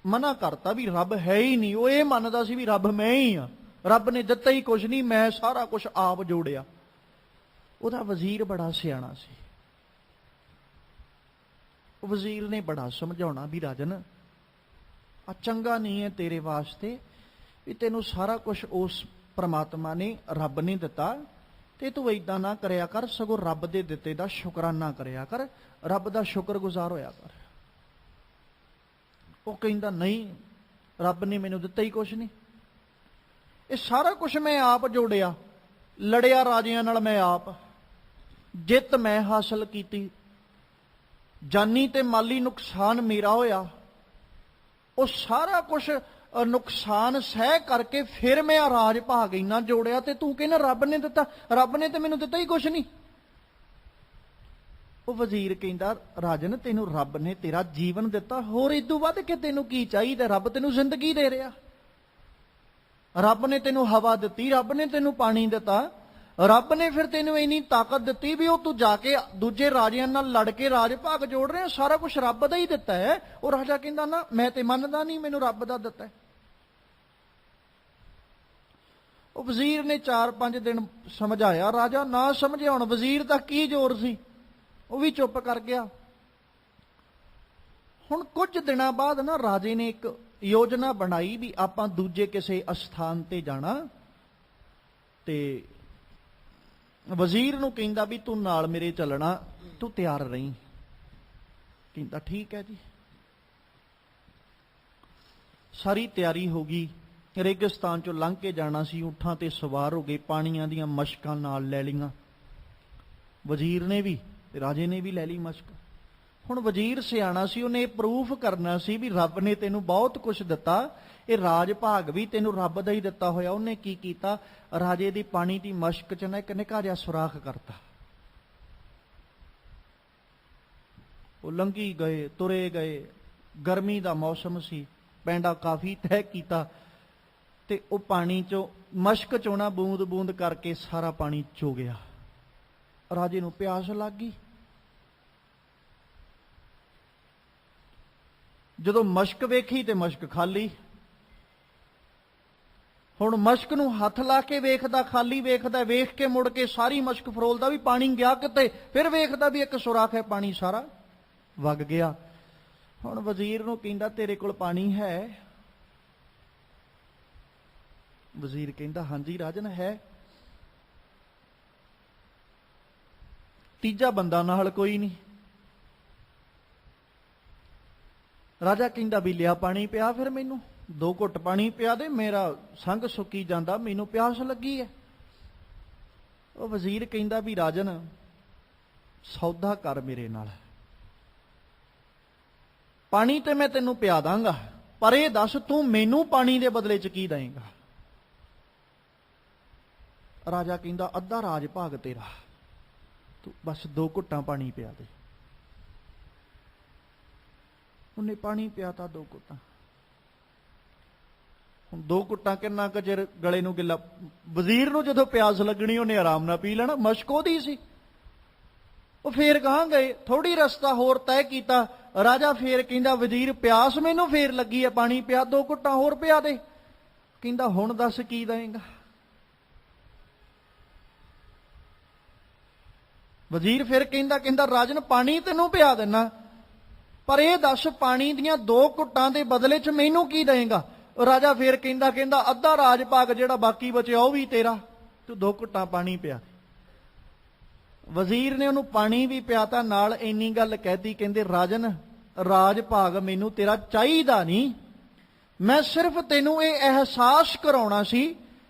ਮਨਾ ਕਰਤਾ, ਵੀ ਰੱਬ ਹੈ ਹੀ ਨਹੀਂ। ਉਹ ਇਹ ਮੰਨਦਾ ਸੀ ਵੀ ਰੱਬ ਮੈਂ ਹੀ ਆ, ਰੱਬ ਨੇ ਦਿੱਤਾ ਹੀ ਕੁਛ ਨਹੀਂ, ਮੈਂ ਸਾਰਾ ਕੁਛ ਆਪ ਜੋੜਿਆ। ਉਹਦਾ ਵਜ਼ੀਰ ਬੜਾ ਸਿਆਣਾ ਸੀ, ਉਹ ਵਜ਼ੀਰ ਨੇ ਬੜਾ ਸਮਝਾਉਣਾ ਵੀ ਰਾਜਨ ਆ ਚੰਗਾ ਨਹੀਂ ਹੈ ਤੇਰੇ ਵਾਸਤੇ, ਵੀ ਤੈਨੂੰ ਸਾਰਾ ਕੁਛ ਉਸ ਪ੍ਰਮਾਤਮਾ ਨੇ, ਰੱਬ ਨੇ ਦਿੱਤਾ, ਤੇ ਤੂੰ ਏਦਾਂ ਨਾ ਕਰਿਆ ਕਰ, ਸਗੋਂ ਰੱਬ ਦੇ ਦਿੱਤੇ ਦਾ ਸ਼ੁਕਰਾਨਾ ਕਰਿਆ ਕਰ, ਰੱਬ ਦਾ ਸ਼ੁਕਰਗੁਜ਼ਾਰ ਹੋਇਆ ਕਰ। ਉਹ ਕਹਿੰਦਾ ਨਹੀਂ, ਰੱਬ ਨੇ ਮੈਨੂੰ ਦਿੱਤਾ ਹੀ ਕੁਛ ਨਹੀਂ, ਇਹ ਸਾਰਾ ਕੁਛ ਮੈਂ ਆਪ ਜੋੜਿਆ, ਲੜਿਆ ਰਾਜਿਆਂ ਨਾਲ ਮੈਂ ਆਪ, ਜਿੱਤ ਮੈਂ ਹਾਸਲ ਕੀਤੀ, ਜਾਨੀ ਤੇ ਮਾਲੀ ਨੁਕਸਾਨ ਮੇਰਾ ਹੋਇਆ, ਉਹ ਸਾਰਾ ਕੁਛ ਨੁਕਸਾਨ ਸਹਿ ਕਰਕੇ ਫਿਰ ਮੈਂ ਆ ਰਾਜ ਭਾਗ ਇੰਨਾ ਜੋੜਿਆ, ਤੇ ਤੂੰ ਕਹਿੰਦਾ ਰੱਬ ਨੇ ਦਿੱਤਾ, ਰੱਬ ਨੇ ਤੇ ਮੈਨੂੰ ਦਿੱਤਾ ਹੀ ਕੁਛ ਨਹੀਂ। ਉਹ ਵਜ਼ੀਰ ਕਹਿੰਦਾ ਰਾਜਨ ਤੈਨੂੰ ਰੱਬ ਨੇ ਤੇਰਾ ਜੀਵਨ ਦਿੱਤਾ, ਹੋਰ ਇਦੋਂ ਵੱਧ ਕੇ ਤੈਨੂੰ ਕੀ ਚਾਹੀਦਾ? ਰੱਬ ਤੈਨੂੰ ਜ਼ਿੰਦਗੀ ਦੇ ਰਿਹਾ, ਰੱਬ ਨੇ ਤੈਨੂੰ ਹਵਾ ਦਿੱਤੀ, ਰੱਬ ਨੇ ਤੈਨੂੰ ਪਾਣੀ ਦਿੱਤਾ, ਰੱਬ ਨੇ ਫਿਰ ਤੈਨੂੰ ਇੰਨੀ ਤਾਕਤ ਦਿੱਤੀ ਵੀ ਉਹ ਤੂੰ ਜਾ ਕੇ ਦੂਜੇ ਰਾਜਿਆਂ ਨਾਲ ਲੜ ਕੇ ਰਾਜ ਭਾਗ ਜੋੜ ਰਿਹਾ, ਸਾਰਾ ਕੁਝ ਰੱਬ ਦਾ ਹੀ ਦਿੱਤਾ ਹੈ। ਉਹ ਰਾਜਾ ਕਹਿੰਦਾ ਨਾ ਮੈਂ ਤੇ ਮੰਨਦਾ ਨਹੀਂ, ਮੈਨੂੰ ਰੱਬ ਦਾ ਦਿੱਤਾ। ਉਹ ਵਜ਼ੀਰ ਨੇ 4-5 ਦਿਨ ਸਮਝਾਇਆ, ਰਾਜਾ ਨਾ ਸਮਝਿਆ। ਹੁਣ ਵਜ਼ੀਰ ਦਾ ਕੀ ਜ਼ੋਰ ਸੀ, ਉਹ ਵੀ ਚੁੱਪ ਕਰ ਗਿਆ। ਹੁਣ ਕੁਝ ਦਿਨਾਂ ਬਾਅਦ ਨਾ ਰਾਜੇ ਨੇ ਇੱਕ ਯੋਜਨਾ ਬਣਾਈ ਵੀ ਆਪਾਂ ਦੂਜੇ ਕਿਸੇ ਅਸਥਾਨ ਤੇ ਜਾਣਾ, ਤੇ ਵਜ਼ੀਰ ਨੂੰ ਕਹਿੰਦਾ ਵੀ ਤੂੰ ਨਾਲ ਮੇਰੇ ਚੱਲਣਾ, ਤੂੰ ਤਿਆਰ ਰਹੀਂ। ਕਹਿੰਦਾ ਠੀਕ ਹੈ ਜੀ। ਸਾਰੀ ਤਿਆਰੀ ਹੋ ਗਈ, ਰੇਗਿਸਤਾਨ ਚੋਂ ਲੰਘ ਕੇ ਜਾਣਾ ਸੀ, ਊਠਾਂ ਤੇ ਸਵਾਰ ਹੋ ਗਏ, ਪਾਣੀਆਂ ਦੀਆਂ ਮਸ਼ਕਾਂ ਨਾਲ ਲੈ ਲਈਆਂ, ਵਜ਼ੀਰ ਨੇ ਵੀ ਤੇ ਰਾਜੇ ਨੇ ਵੀ ਲੈ ਲਈ ਮਸ਼ਕ। ਹੁਣ ਵਜ਼ੀਰ ਸਿਆਣਾ ਸੀ, ਉਹਨੇ ਪ੍ਰੂਫ ਕਰਨਾ ਸੀ ਵੀ ਰੱਬ ਨੇ ਤੈਨੂੰ ਬਹੁਤ ਕੁਝ ਦਿੱਤਾ, ਇਹ ਰਾਜ ਭਾਗ ਵੀ ਤੈਨੂੰ ਰੱਬ ਦਾ ਹੀ ਦਿੱਤਾ ਹੋਇਆ। ਉਹਨੇ ਕੀ ਕੀਤਾ, ਰਾਜੇ ਦੀ ਪਾਣੀ ਦੀ ਮਸ਼ਕ ਚ ਨਾ ਇੱਕ ਨਿੱਕਾ ਜਿਹਾ ਸੁਰਾਖ ਕਰਤਾ। ਉਹ ਲੰਘੀ ਗਏ, ਤੁਰੇ ਗਏ, ਗਰਮੀ ਦਾ ਮੌਸਮ ਸੀ, ਪੈਂਡਾ ਕਾਫੀ ਤਹਿ ਕੀਤਾ, ਤੇ ਉਹ ਪਾਣੀ ਚੋਂ ਮਸ਼ਕ ਚੋਂ ਨਾ ਬੂੰਦ ਬੂੰਦ ਕਰਕੇ ਸਾਰਾ ਪਾਣੀ ਚੋ ਗਿਆ। ਰਾਜੇ ਨੂੰ ਪਿਆਸ ਲੱਗ ਗਈ। ਜਦੋਂ ਮਸ਼ਕ ਵੇਖੀ ਤੇ ਮਸ਼ਕ ਖਾਲੀ। ਹੁਣ ਮਸ਼ਕ ਨੂੰ ਹੱਥ ਲਾ ਕੇ ਵੇਖਦਾ, ਖਾਲੀ ਵੇਖਦਾ, ਵੇਖ ਕੇ ਮੁੜ ਕੇ ਸਾਰੀ ਮਸ਼ਕ ਫਰੋਲਦਾ ਵੀ ਪਾਣੀ ਗਿਆ ਕਿਤੇ, ਫਿਰ ਵੇਖਦਾ ਵੀ ਇੱਕ ਸੁਰਾਖ ਹੈ, ਪਾਣੀ ਸਾਰਾ ਵਗ ਗਿਆ। ਹੁਣ ਵਜ਼ੀਰ ਨੂੰ ਕਹਿੰਦਾ ਤੇਰੇ ਕੋਲ ਪਾਣੀ ਹੈ? ਵਜ਼ੀਰ ਕਹਿੰਦਾ ਹਾਂਜੀ ਰਾਜਨ ਹੈ। ਤੀਜਾ ਬੰਦਾ ਨਾਲ ਕੋਈ ਨਹੀਂ। ਰਾਜਾ ਕਹਿੰਦਾ ਵੀ ਲਿਆ ਪਾਣੀ ਪਿਆ ਫਿਰ ਮੈਨੂੰ, 2 ਘੁੱਟ ਪਾਣੀ ਪਿਆ ਦੇ, ਮੇਰਾ ਸੰਗ ਸੁੱਕੀ ਜਾਂਦਾ, ਮੈਨੂੰ ਪਿਆਸ ਲੱਗੀ ਹੈ। ਉਹ ਵਜ਼ੀਰ ਕਹਿੰਦਾ ਵੀ ਰਾਜਨ ਸੌਦਾ ਕਰ ਮੇਰੇ ਨਾਲ, ਪਾਣੀ ਤੇ ਮੈਂ ਤੈਨੂੰ ਪਿਆ ਦਾਂਗਾ, ਪਰ ਇਹ ਦੱਸ ਤੂੰ ਮੈਨੂੰ ਪਾਣੀ ਦੇ ਬਦਲੇ 'ਚ ਕੀ ਦੇਂਗਾ? ਰਾਜਾ ਕਹਿੰਦਾ ਅੱਧਾ ਰਾਜ ਭਾਗ ਤੇਰਾ, ਤੂੰ ਬਸ 2 ਘੁੱਟਾਂ ਪਾਣੀ ਪਿਆ ਦੇ। ਉਹਨੇ ਪਾਣੀ ਪਿਆਤਾ 2 ਘੁੱਟਾਂ। ਹੁਣ 2 ਘੁੱਟਾਂ ਕਿੰਨਾ ਕੁ ਚਿਰ ਗਲੇ ਨੂੰ ਗਿੱਲਾ, ਵਜ਼ੀਰ ਨੂੰ ਜਦੋਂ ਪਿਆਸ ਲੱਗਣੀ ਉਹਨੇ ਆਰਾਮ ਨਾਲ ਪੀ ਲੈਣਾ, ਮਸ਼ਕ ਉਹਦੀ ਸੀ। ਉਹ ਫੇਰ ਕਹਾਂ ਗਏ, ਥੋੜੀ ਰਸਤਾ ਹੋਰ ਤੈਅ ਕੀਤਾ। ਰਾਜਾ ਫੇਰ ਕਹਿੰਦਾ ਵਜ਼ੀਰ ਪਿਆਸ ਮੈਨੂੰ ਫੇਰ ਲੱਗੀ ਹੈ, ਪਾਣੀ ਪਿਆ, 2 ਘੁੱਟਾਂ ਹੋਰ ਪਿਆ ਦੇ। ਕਹਿੰਦਾ ਹੁਣ ਦੱਸ ਕੀ ਦੇਂਗਾ? ਵਜ਼ੀਰ ਫਿਰ ਕਹਿੰਦਾ ਰਾਜਨ ਪਾਣੀ ਤੈਨੂੰ ਪਿਆ ਦੇਣਾ, ਪਰ ਇਹ ਦੱਸ ਪਾਣੀ ਦੀਆਂ 2 ਘੁੱਟਾਂ ਦੇ ਬਦਲੇ 'ਚ ਮੈਨੂੰ ਕੀ ਦੇਂਗਾ? ਰਾਜਾ ਫੇਰ ਕਹਿੰਦਾ ਅੱਧਾ ਰਾਜ ਭਾਗ ਜਿਹੜਾ ਬਾਕੀ ਬਚਿਆ ਉਹ ਵੀ ਤੇਰਾ, ਤੂੰ 2 ਘੁੱਟਾਂ ਪਾਣੀ ਪਿਆ। ਵਜ਼ੀਰ ਨੇ ਉਹਨੂੰ ਪਾਣੀ ਵੀ ਪਿਆਤਾ, ਨਾਲ ਇੰਨੀ ਗੱਲ ਕਹਿਤੀ, ਕਹਿੰਦੇ ਰਾਜਨ ਰਾਜ ਭਾਗ ਮੈਨੂੰ ਤੇਰਾ ਚਾਹੀਦਾ ਨਹੀਂ, ਮੈਂ ਸਿਰਫ ਤੈਨੂੰ ਇਹ ਅਹਿਸਾਸ ਕਰਾਉਣਾ ਸੀ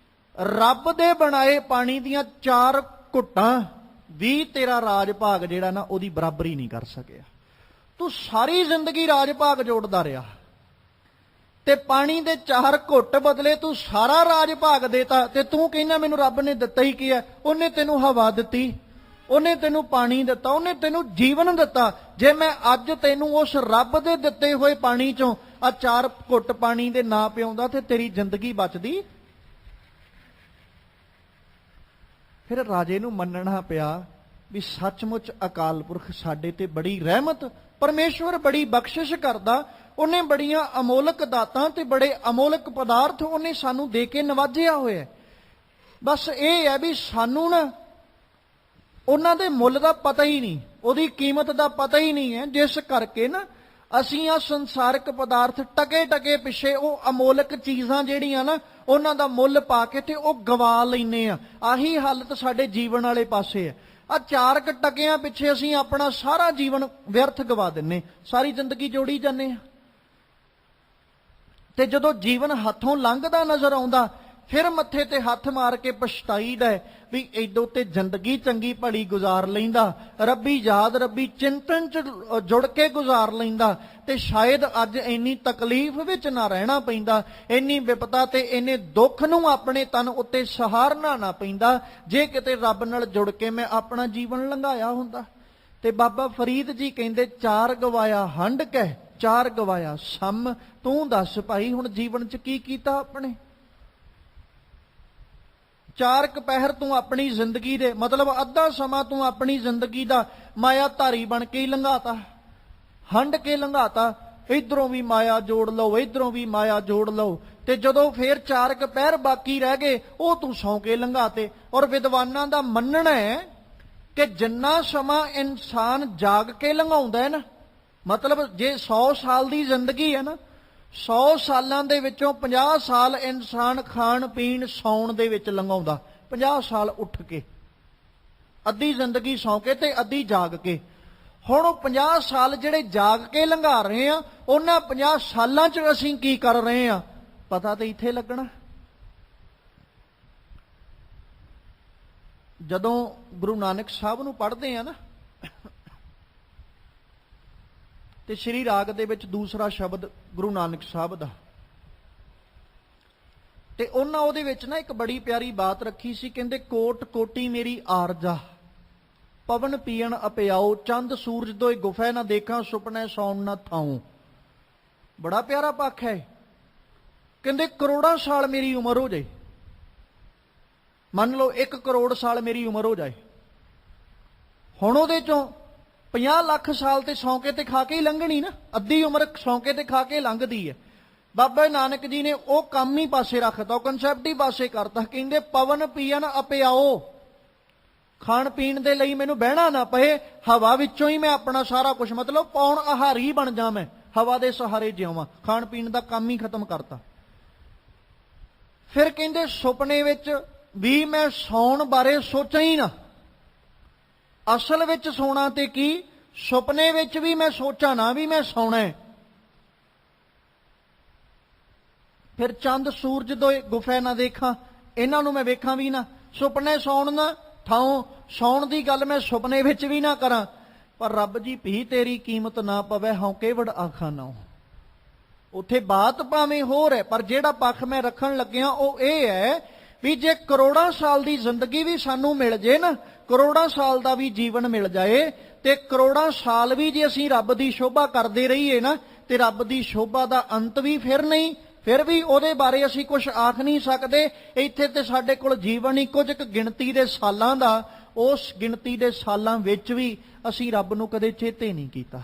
ਰੱਬ ਦੇ ਬਣਾਏ ਪਾਣੀ ਦੀਆਂ 4 ਘੁੱਟਾਂ ਵੀ ਤੇਰਾ ਰਾਜ ਭਾਗ ਜਿਹੜਾ ਨਾ ਉਹਦੀ ਬਰਾਬਰੀ ਨਹੀਂ ਕਰ ਸਕਿਆ। ਤੂੰ ਸਾਰੀ ਜ਼ਿੰਦਗੀ ਰਾਜ ਭਾਗ ਜੋੜਦਾ ਰਿਹਾ ਤੇ ਪਾਣੀ ਦੇ 4 ਘੁੱਟ ਬਦਲੇ ਤੂੰ ਸਾਰਾ ਰਾਜ ਭਾਗ ਦੇਤਾ, ਤੇ ਤੂੰ ਕਹਿੰਦਾ ਮੈਨੂੰ ਰੱਬ ਨੇ ਦਿੱਤਾ ਹੀ ਕੀ ਹੈ? ਉਹਨੇ ਤੈਨੂੰ ਹਵਾ ਦਿੱਤੀ, ਉਹਨੇ ਤੈਨੂੰ ਪਾਣੀ ਦਿੱਤਾ, ਉਹਨੇ ਤੈਨੂੰ ਜੀਵਨ ਦਿੱਤਾ। ਜੇ ਮੈਂ ਅੱਜ ਤੈਨੂੰ ਉਸ ਰੱਬ ਦੇ ਦਿੱਤੇ ਹੋਏ ਪਾਣੀ ਚੋਂ ਆ 4 ਘੁੱਟ ਪਾਣੀ ਦੇ ਨਾ ਪਿਆਉਂਦਾ ਤੇ ਤੇਰੀ ਜ਼ਿੰਦਗੀ ਬਚਦੀ। ਫਿਰ ਰਾਜੇ ਨੂੰ ਮੰਨਣਾ ਪਿਆ ਵੀ ਸੱਚਮੁੱਚ ਅਕਾਲ ਪੁਰਖ ਸਾਡੇ ਤੇ ਬੜੀ ਰਹਿਮਤ, ਪਰਮੇਸ਼ਵਰ ਬੜੀ ਬਖਸ਼ਿਸ਼ ਕਰਦਾ, ਉਹਨੇ ਬੜੀਆਂ ਅਮੋਲਕ ਦਾਤਾਂ ਤੇ ਬੜੇ ਅਮੋਲਕ ਪਦਾਰਥ ਉਹਨੇ ਸਾਨੂੰ ਦੇ ਕੇ ਨਵਾਜਿਆ ਹੋਇਆ। ਬਸ ਇਹ ਹੈ ਵੀ ਸਾਨੂੰ ਨਾ ਉਹਨਾਂ ਦੇ ਮੁੱਲ ਦਾ ਪਤਾ ਹੀ ਨਹੀਂ, ਉਹਦੀ ਕੀਮਤ ਦਾ ਪਤਾ ਹੀ ਨਹੀਂ ਹੈ, ਜਿਸ ਕਰਕੇ ਨਾ ਅਸੀਂ ਆ ਸੰਸਾਰਿਕ ਪਦਾਰਥ ਟਕੇ ਪਿੱਛੇ ਉਹ ਅਮੋਲਕ ਚੀਜ਼ਾਂ ਜਿਹੜੀਆਂ ਨਾ ਉਹਨਾਂ ਦਾ ਮੁੱਲ ਪਾ ਕੇ ਤੇ ਉਹ ਗਵਾ ਲੈਨੇ ਆ। ਆਹੀ ਹਾਲਤ ਸਾਡੇ ਜੀਵਨ ਵਾਲੇ ਪਾਸੇ ਹੈ। ਆ 4 ਟਕਿਆਂ ਪਿੱਛੇ ਅਸੀਂ ਆਪਣਾ ਸਾਰਾ ਜੀਵਨ ਵਿਅਰਥ ਗਵਾ ਦਿੰਨੇ, ਸਾਰੀ ਜ਼ਿੰਦਗੀ ਜੋੜੀ ਜਾਂਦੇ ਆ। ਤੇ ਜਦੋਂ ਜੀਵਨ ਹੱਥੋਂ ਲੰਘਦਾ ਨਜ਼ਰ ਆਉਂਦਾ ਫਿਰ ਮੱਥੇ ਤੇ ਹੱਥ ਮਾਰ ਕੇ ਪਛਤਾਈਦਾ ਵੀ ਏਦੋਂ ਤੇ ਜ਼ਿੰਦਗੀ ਚੰਗੀ ਭਲੀ ਗੁਜ਼ਾਰ ਲੈਂਦਾ, ਰੱਬੀ ਯਾਦ ਰੱਬੀ ਚਿੰਤਨ 'ਚ ਜੁੜ ਕੇ ਗੁਜ਼ਾਰ ਲੈਂਦਾ ਤੇ ਸ਼ਾਇਦ ਅੱਜ ਇੰਨੀ ਤਕਲੀਫ ਵਿੱਚ ਨਾ ਰਹਿਣਾ ਪੈਂਦਾ, ਇੰਨੀ ਵਿਪਤਾ ਤੇ ਇੰਨੇ ਦੁੱਖ ਨੂੰ ਆਪਣੇ ਤਨ ਉੱਤੇ ਸਹਾਰਨਾ ਨਾ ਪੈਂਦਾ, ਜੇ ਕਿਤੇ ਰੱਬ ਨਾਲ ਜੁੜ ਕੇ ਮੈਂ ਆਪਣਾ ਜੀਵਨ ਲੰਘਾਇਆ ਹੁੰਦਾ। ਤੇ ਬਾਬਾ ਫਰੀਦ ਜੀ ਕਹਿੰਦੇ 4 ਗਵਾਇਆ ਹੰਡ ਕਹਿ 4 ਗਵਾਇਆ ਸਮ। ਤੂੰ ਦੱਸ ਭਾਈ ਹੁਣ ਜੀਵਨ 'ਚ ਕੀ ਕੀਤਾ ਆਪਣੇ? 4 ਪਹਿਰ ਤੂੰ ਆਪਣੀ ਜ਼ਿੰਦਗੀ ਦੇ ਮਤਲਬ ਅੱਧਾ ਸਮਾਂ ਤੂੰ ਆਪਣੀ ਜ਼ਿੰਦਗੀ ਦਾ ਮਾਇਆ ਧਾਰੀ ਬਣ ਕੇ ਹੀ ਲੰਘਾਤਾ, ਹੰਡ ਕੇ ਲੰਘਾਤਾ। ਇਧਰੋਂ ਵੀ ਮਾਇਆ ਜੋੜ ਲਓ, ਇਧਰੋਂ ਵੀ ਮਾਇਆ ਜੋੜ ਲਓ, ਤੇ ਜਦੋਂ ਫੇਰ 4 ਪਹਿਰ ਬਾਕੀ ਰਹਿ ਗਏ ਉਹ ਤੂੰ ਸੌਂ ਕੇ ਲੰਘਾਤੇ। ਔਰ ਵਿਦਵਾਨਾਂ ਦਾ ਮੰਨਣਾ ਹੈ ਕਿ ਜਿੰਨਾ ਸਮਾਂ ਇਨਸਾਨ ਜਾਗ ਕੇ ਲੰਘਾਉਂਦਾ ਹੈ ਨਾ, ਮਤਲਬ ਜੇ 100 ਸਾਲ ਦੀ ਜ਼ਿੰਦਗੀ ਹੈ ਨਾ, 100 ਸਾਲਾਂ ਦੇ ਵਿੱਚੋਂ 50 ਸਾਲ ਇਨਸਾਨ ਖਾਣ ਪੀਣ ਸੌਣ ਦੇ ਵਿੱਚ ਲੰਘਾਉਂਦਾ, 50 ਸਾਲ ਉੱਠ ਕੇ, ਅੱਧੀ ਜ਼ਿੰਦਗੀ ਸੌਂ ਕੇ ਤੇ ਅੱਧੀ ਜਾਗ ਕੇ। ਹੁਣ ਉਹ 50 ਸਾਲ ਜਿਹੜੇ ਜਾਗ ਕੇ ਲੰਘਾ ਰਹੇ ਆ, ਉਹਨਾਂ 50 ਸਾਲਾਂ 'ਚ ਅਸੀਂ ਕੀ ਕਰ ਰਹੇ ਆ ਪਤਾ ਤੇ ਇੱਥੇ ਲੱਗਣਾ। ਜਦੋਂ ਗੁਰੂ ਨਾਨਕ ਸਾਹਿਬ ਨੂੰ ਪੜ੍ਹਦੇ ਆ ਨਾ ਤੇ ਸ਼੍ਰੀ ਰਾਗ ਦੇ ਵਿੱਚ ਦੂਸਰਾ ਸ਼ਬਦ ਗੁਰੂ ਨਾਨਕ ਸਾਹਿਬ ਦਾ, ਤੇ ਉਹਨਾਂ ਉਹਦੇ ਵਿੱਚ ਨਾ ਇੱਕ ਬੜੀ ਪਿਆਰੀ ਬਾਤ ਰੱਖੀ ਸੀ, ਕਹਿੰਦੇ ਕੋਟ ਕੋਟੀ ਮੇਰੀ ਆਰਜਾ ਪਵਨ ਪੀਣ ਅਪਿਆਓ ਚੰਦ ਸੂਰਜ ਦੋਏ ਗੁਫੈ ਨਾ ਦੇਖਾਂ ਸੁਪਨੇ ਸੌਣ ਨਾ ਥਾਉ। ਬੜਾ ਪਿਆਰਾ ਪੱਖ ਹੈ। ਕਹਿੰਦੇ ਕਰੋੜਾਂ ਸਾਲ ਮੇਰੀ ਉਮਰ ਹੋ ਜਾਏ, ਮੰਨ ਲਓ 1 ਕਰੋੜ ਸਾਲ ਮੇਰੀ ਉਮਰ ਹੋ ਜਾਏ, ਹੁਣ ਉਹਦੇ ਚੋਂ 50 ਲੱਖ ਸਾਲ ਤੇ ਸੌਂ ਕੇ ਤੇ ਖਾ ਕੇ ਹੀ ਲੰਘਣੀ ਨਾ, ਅੱਧੀ ਉਮਰ ਸੌਂ ਕੇ ਤੇ ਖਾ ਕੇ ਲੰਘਦੀ ਹੈ। ਬਾਬਾ ਨਾਨਕ ਜੀ ਨੇ ਉਹ ਕੰਮ ਹੀ ਪਾਸੇ ਰੱਖਤਾ, ਉਹ ਕਨਸੈਪਟ ਹੀ ਪਾਸੇ ਕਰਤਾ। ਕਹਿੰਦੇ ਪਵਨ ਪੀਣ ਅਪਿਆਓ, ਖਾਣ ਪੀਣ ਦੇ ਲਈ ਮੈਨੂੰ ਬਹਿਣਾ ਨਾ ਪਏ, ਹਵਾ ਵਿੱਚੋਂ ਹੀ ਮੈਂ ਆਪਣਾ ਸਾਰਾ ਕੁਝ, ਮਤਲਬ ਪੌਣ ਆਹਾਰੀ ਬਣ ਜਾ, ਮੈਂ ਹਵਾ ਦੇ ਸਹਾਰੇ ਜਿਉਵਾਂ, ਖਾਣ ਪੀਣ ਦਾ ਕੰਮ ਹੀ ਖਤਮ ਕਰਤਾ। ਫਿਰ ਕਹਿੰਦੇ ਸੁਪਨੇ ਵਿੱਚ ਵੀ ਮੈਂ ਸੌਣ ਬਾਰੇ ਸੋਚਾਂ ਹੀ ਨਾ। ਅਸਲ ਵਿੱਚ ਸੌਣਾ ਤੇ ਕੀ, ਸੁਪਨੇ ਵਿੱਚ ਵੀ ਮੈਂ ਸੋਚਾਂ ਨਾ ਵੀ ਮੈਂ ਸੌਣਾ ਹੈ। ਫਿਰ ਚੰਦ ਸੂਰਜ ਦੋਏ ਗੁਫੇ ਨਾ ਦੇਖਾਂ, ਇਹਨਾਂ ਨੂੰ ਮੈਂ ਵੇਖਾਂ ਵੀ ਨਾ। ਸੁਪਨੇ ਸੌਣ ਨਾ ਥਾਉ, ਸੌਣ ਦੀ ਗੱਲ ਮੈਂ ਸੁਪਨੇ ਵਿੱਚ ਵੀ ਨਾ ਕਰਾਂ। ਪਰ ਰੱਬ ਜੀ ਭੀ ਤੇਰੀ ਕੀਮਤ ਨਾ ਪਵੇ, ਹਉਕੇ ਵਡ ਆਖਾਂ ਨਾ। ਉੱਥੇ ਬਾਤ ਭਾਵੇਂ ਹੋਰ ਹੈ, ਪਰ ਜਿਹੜਾ ਪੱਖ ਮੈਂ ਰੱਖਣ ਲੱਗਿਆ ਉਹ ਇਹ ਹੈ ਵੀ ਜੇ ਕਰੋੜਾਂ ਸਾਲ ਦੀ ਜ਼ਿੰਦਗੀ ਵੀ ਸਾਨੂੰ ਮਿਲ ਜੇ ਨਾ, ਕਰੋੜਾਂ ਸਾਲ ਦਾ ਵੀ ਜੀਵਨ ਮਿਲ ਜਾਏ, ਤੇ ਕਰੋੜਾਂ ਸਾਲ ਵੀ ਜੇ ਅਸੀਂ ਰੱਬ ਦੀ ਸ਼ੋਭਾ ਕਰਦੇ ਰਹੀਏ ਨਾ, ਤੇ ਰੱਬ ਦੀ ਸ਼ੋਭਾ ਦਾ ਅੰਤ ਵੀ ਫਿਰ ਨਹੀਂ, ਫਿਰ ਵੀ ਉਹਦੇ ਬਾਰੇ ਅਸੀਂ ਕੁਝ ਆਖ ਨਹੀਂ ਸਕਦੇ। ਇੱਥੇ ਤੇ ਸਾਡੇ ਕੋਲ ਜੀਵਨ ਹੀ ਕੁਝ ਗਿਣਤੀ ਦੇ ਸਾਲਾਂ ਦਾ, ਉਸ ਗਿਣਤੀ ਦੇ ਸਾਲਾਂ ਵਿੱਚ ਵੀ ਅਸੀਂ ਰੱਬ ਨੂੰ ਕਦੇ ਚੇਤੇ ਨਹੀਂ ਕੀਤਾ।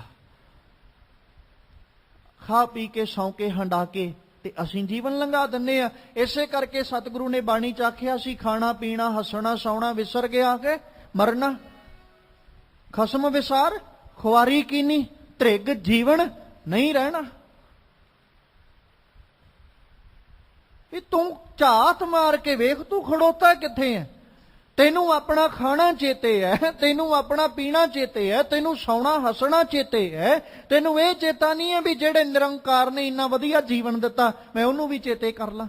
ਖਾ ਪੀ ਕੇ ਸੌਂ ਕੇ ਹੰਡਾ ਕੇ ਤੇ ਅਸੀਂ ਜੀਵਨ ਲੰਘਾ ਦਿੰਨੇ ਆ। ਇਸੇ ਕਰਕੇ ਸਤਿਗੁਰੂ ਨੇ ਬਾਣੀ ਚ ਆਖਿਆ ਸੀ, ਖਾਣਾ ਪੀਣਾ ਹੱਸਣਾ ਸੌਣਾ ਵਿਸਰ ਗਿਆ ਕੇ ਮਰਨਾ। ਖਸਮ ਵਿਸਾਰ ਖੁਆਰੀ ਕੀਨੀ, ਧ੍ਰਿਗ ਜੀਵਨ ਨਹੀਂ ਰਹਿਣਾ। ਇਹ ਤੂੰ ਝਾਤ ਮਾਰ ਕੇ ਵੇਖ, ਤੂੰ ਖੜੋਤਾ ਕਿੱਥੇ ਹੈ? ਤੈਨੂੰ ਆਪਣਾ ਖਾਣਾ ਚੇਤੇ ਹੈ, ਤੈਨੂੰ ਆਪਣਾ ਪੀਣਾ ਚੇਤੇ ਹੈ, ਤੈਨੂੰ ਸੌਣਾ ਹੱਸਣਾ ਚੇਤੇ ਹੈ। ਤੈਨੂੰ ਇਹ ਚੇਤਾ ਨਹੀਂ ਹੈ ਵੀ ਜਿਹੜੇ ਨਿਰੰਕਾਰ ਨੇ ਇੰਨਾ ਵਧੀਆ ਜੀਵਨ ਦਿੱਤਾ, ਮੈਂ ਉਹਨੂੰ ਵੀ ਚੇਤੇ ਕਰ ਲਾਂ।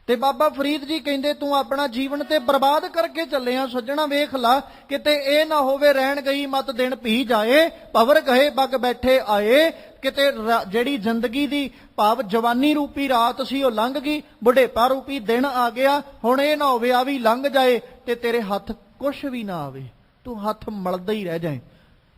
ਤੇ ਬਾਬਾ ਫਰੀਦ ਜੀ ਕਹਿੰਦੇ ਤੂੰ ਆਪਣਾ ਜੀਵਨ ਤੇ ਬਰਬਾਦ ਕਰਕੇ ਚੱਲਿਆ ਸੱਜਣਾ। ਵੇਖ ਲਾ ਕਿਤੇ ਇਹ ਨਾ ਹੋਵੇ ਰਹਿਣ ਗਈ ਮਤ ਦਿਨ ਭੀ ਜਾਏ, ਭਵਰ ਗਏ ਬਗ ਬੈਠੇ ਆਏ। ਕਿਤੇ ਜਿਹੜੀ ਜ਼ਿੰਦਗੀ ਦੀ ਭਾਵ ਜਵਾਨੀ ਰੂਪੀ ਰਾਤ ਸੀ ਉਹ ਲੰਘ ਗਈ, ਬੁਢੇਪਾ ਰੂਪੀ ਦਿਨ ਆ ਗਿਆ, ਹੁਣ ਇਹ ਨਾ ਹੋਵੇ ਆ ਵੀ ਲੰਘ ਜਾਏ ਤੇ ਤੇਰੇ ਹੱਥ ਕੁਛ ਵੀ ਨਾ ਆਵੇ, ਤੂੰ ਹੱਥ ਮਲਦਾ ਹੀ ਰਹਿ ਜਾਏ,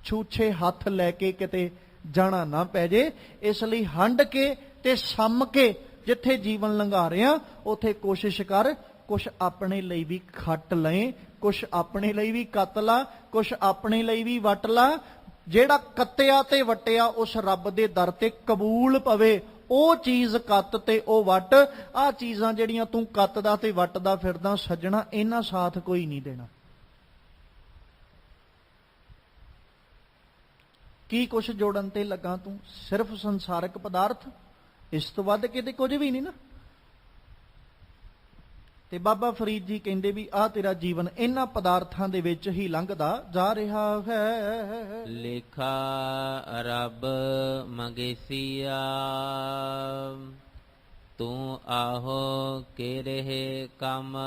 ਛੂਛੇ ਹੱਥ ਲੈ ਕੇ ਕਿਤੇ ਜਾਣਾ ਨਾ ਪੈ ਜੇ। ਇਸ ਲਈ ਹੰਡ ਕੇ ਤੇ ਸੰਮ ਕੇ ਜਿੱਥੇ ਜੀਵਨ ਲੰਘਾ ਰਿਹਾ ਉਥੇ ਕੋਸ਼ਿਸ਼ ਕਰ, ਕੁਛ ਆਪਣੇ ਲਈ ਵੀ ਖੱਟ ਲਏ, ਕੁਛ ਆਪਣੇ ਲਈ ਵੀ ਕੱਤ ਲਾ, ਕੁਛ ਆਪਣੇ ਲਈ ਵੀ ਵੱਟ ਲਾ। ਜਿਹੜਾ ਕੱਤਿਆ ਤੇ ਵਟਿਆ ਉਸ ਰੱਬ ਦੇ ਦਰ ਤੇ ਕਬੂਲ ਪਵੇ, ਉਹ ਚੀਜ਼ ਕੱਤ ਤੇ ਉਹ ਵੱਟ। ਆਹ ਚੀਜ਼ਾਂ ਜਿਹੜੀਆਂ ਤੂੰ ਕੱਤਦਾ ਤੇ ਵੱਟਦਾ ਫਿਰਦਾ ਸੱਜਣਾ, ਇਹਨਾਂ ਸਾਥ ਕੋਈ ਨਹੀਂ ਦੇਣਾ। ਕੀ ਕੁਛ ਜੋੜਨ ਤੇ ਲੱਗਾ ਤੂੰ? ਸਿਰਫ ਸੰਸਾਰਿਕ ਪਦਾਰਥ, ਇਸ ਤੋਂ ਵੱਧ ਕਿਤੇ ਕੁਝ ਵੀ ਨਹੀਂ ਨਾ। ਤੇ ਬਾਬਾ ਫਰੀਦ ਜੀ ਕਹਿੰਦੇ ਵੀ ਆਹ ਤੇਰਾ ਜੀਵਨ ਇਹਨਾਂ ਪਦਾਰਥਾਂ ਦੇ ਵਿੱਚ ਹੀ ਲੰਘਦਾ ਜਾ ਰਿਹਾ ਹੈ। ਲੇਖਾ ਰੱਬ ਮੰਗੇਸੀਆ, ਤੂੰ ਆਹੋ ਕੇ ਰਹੇ ਕੰਮ।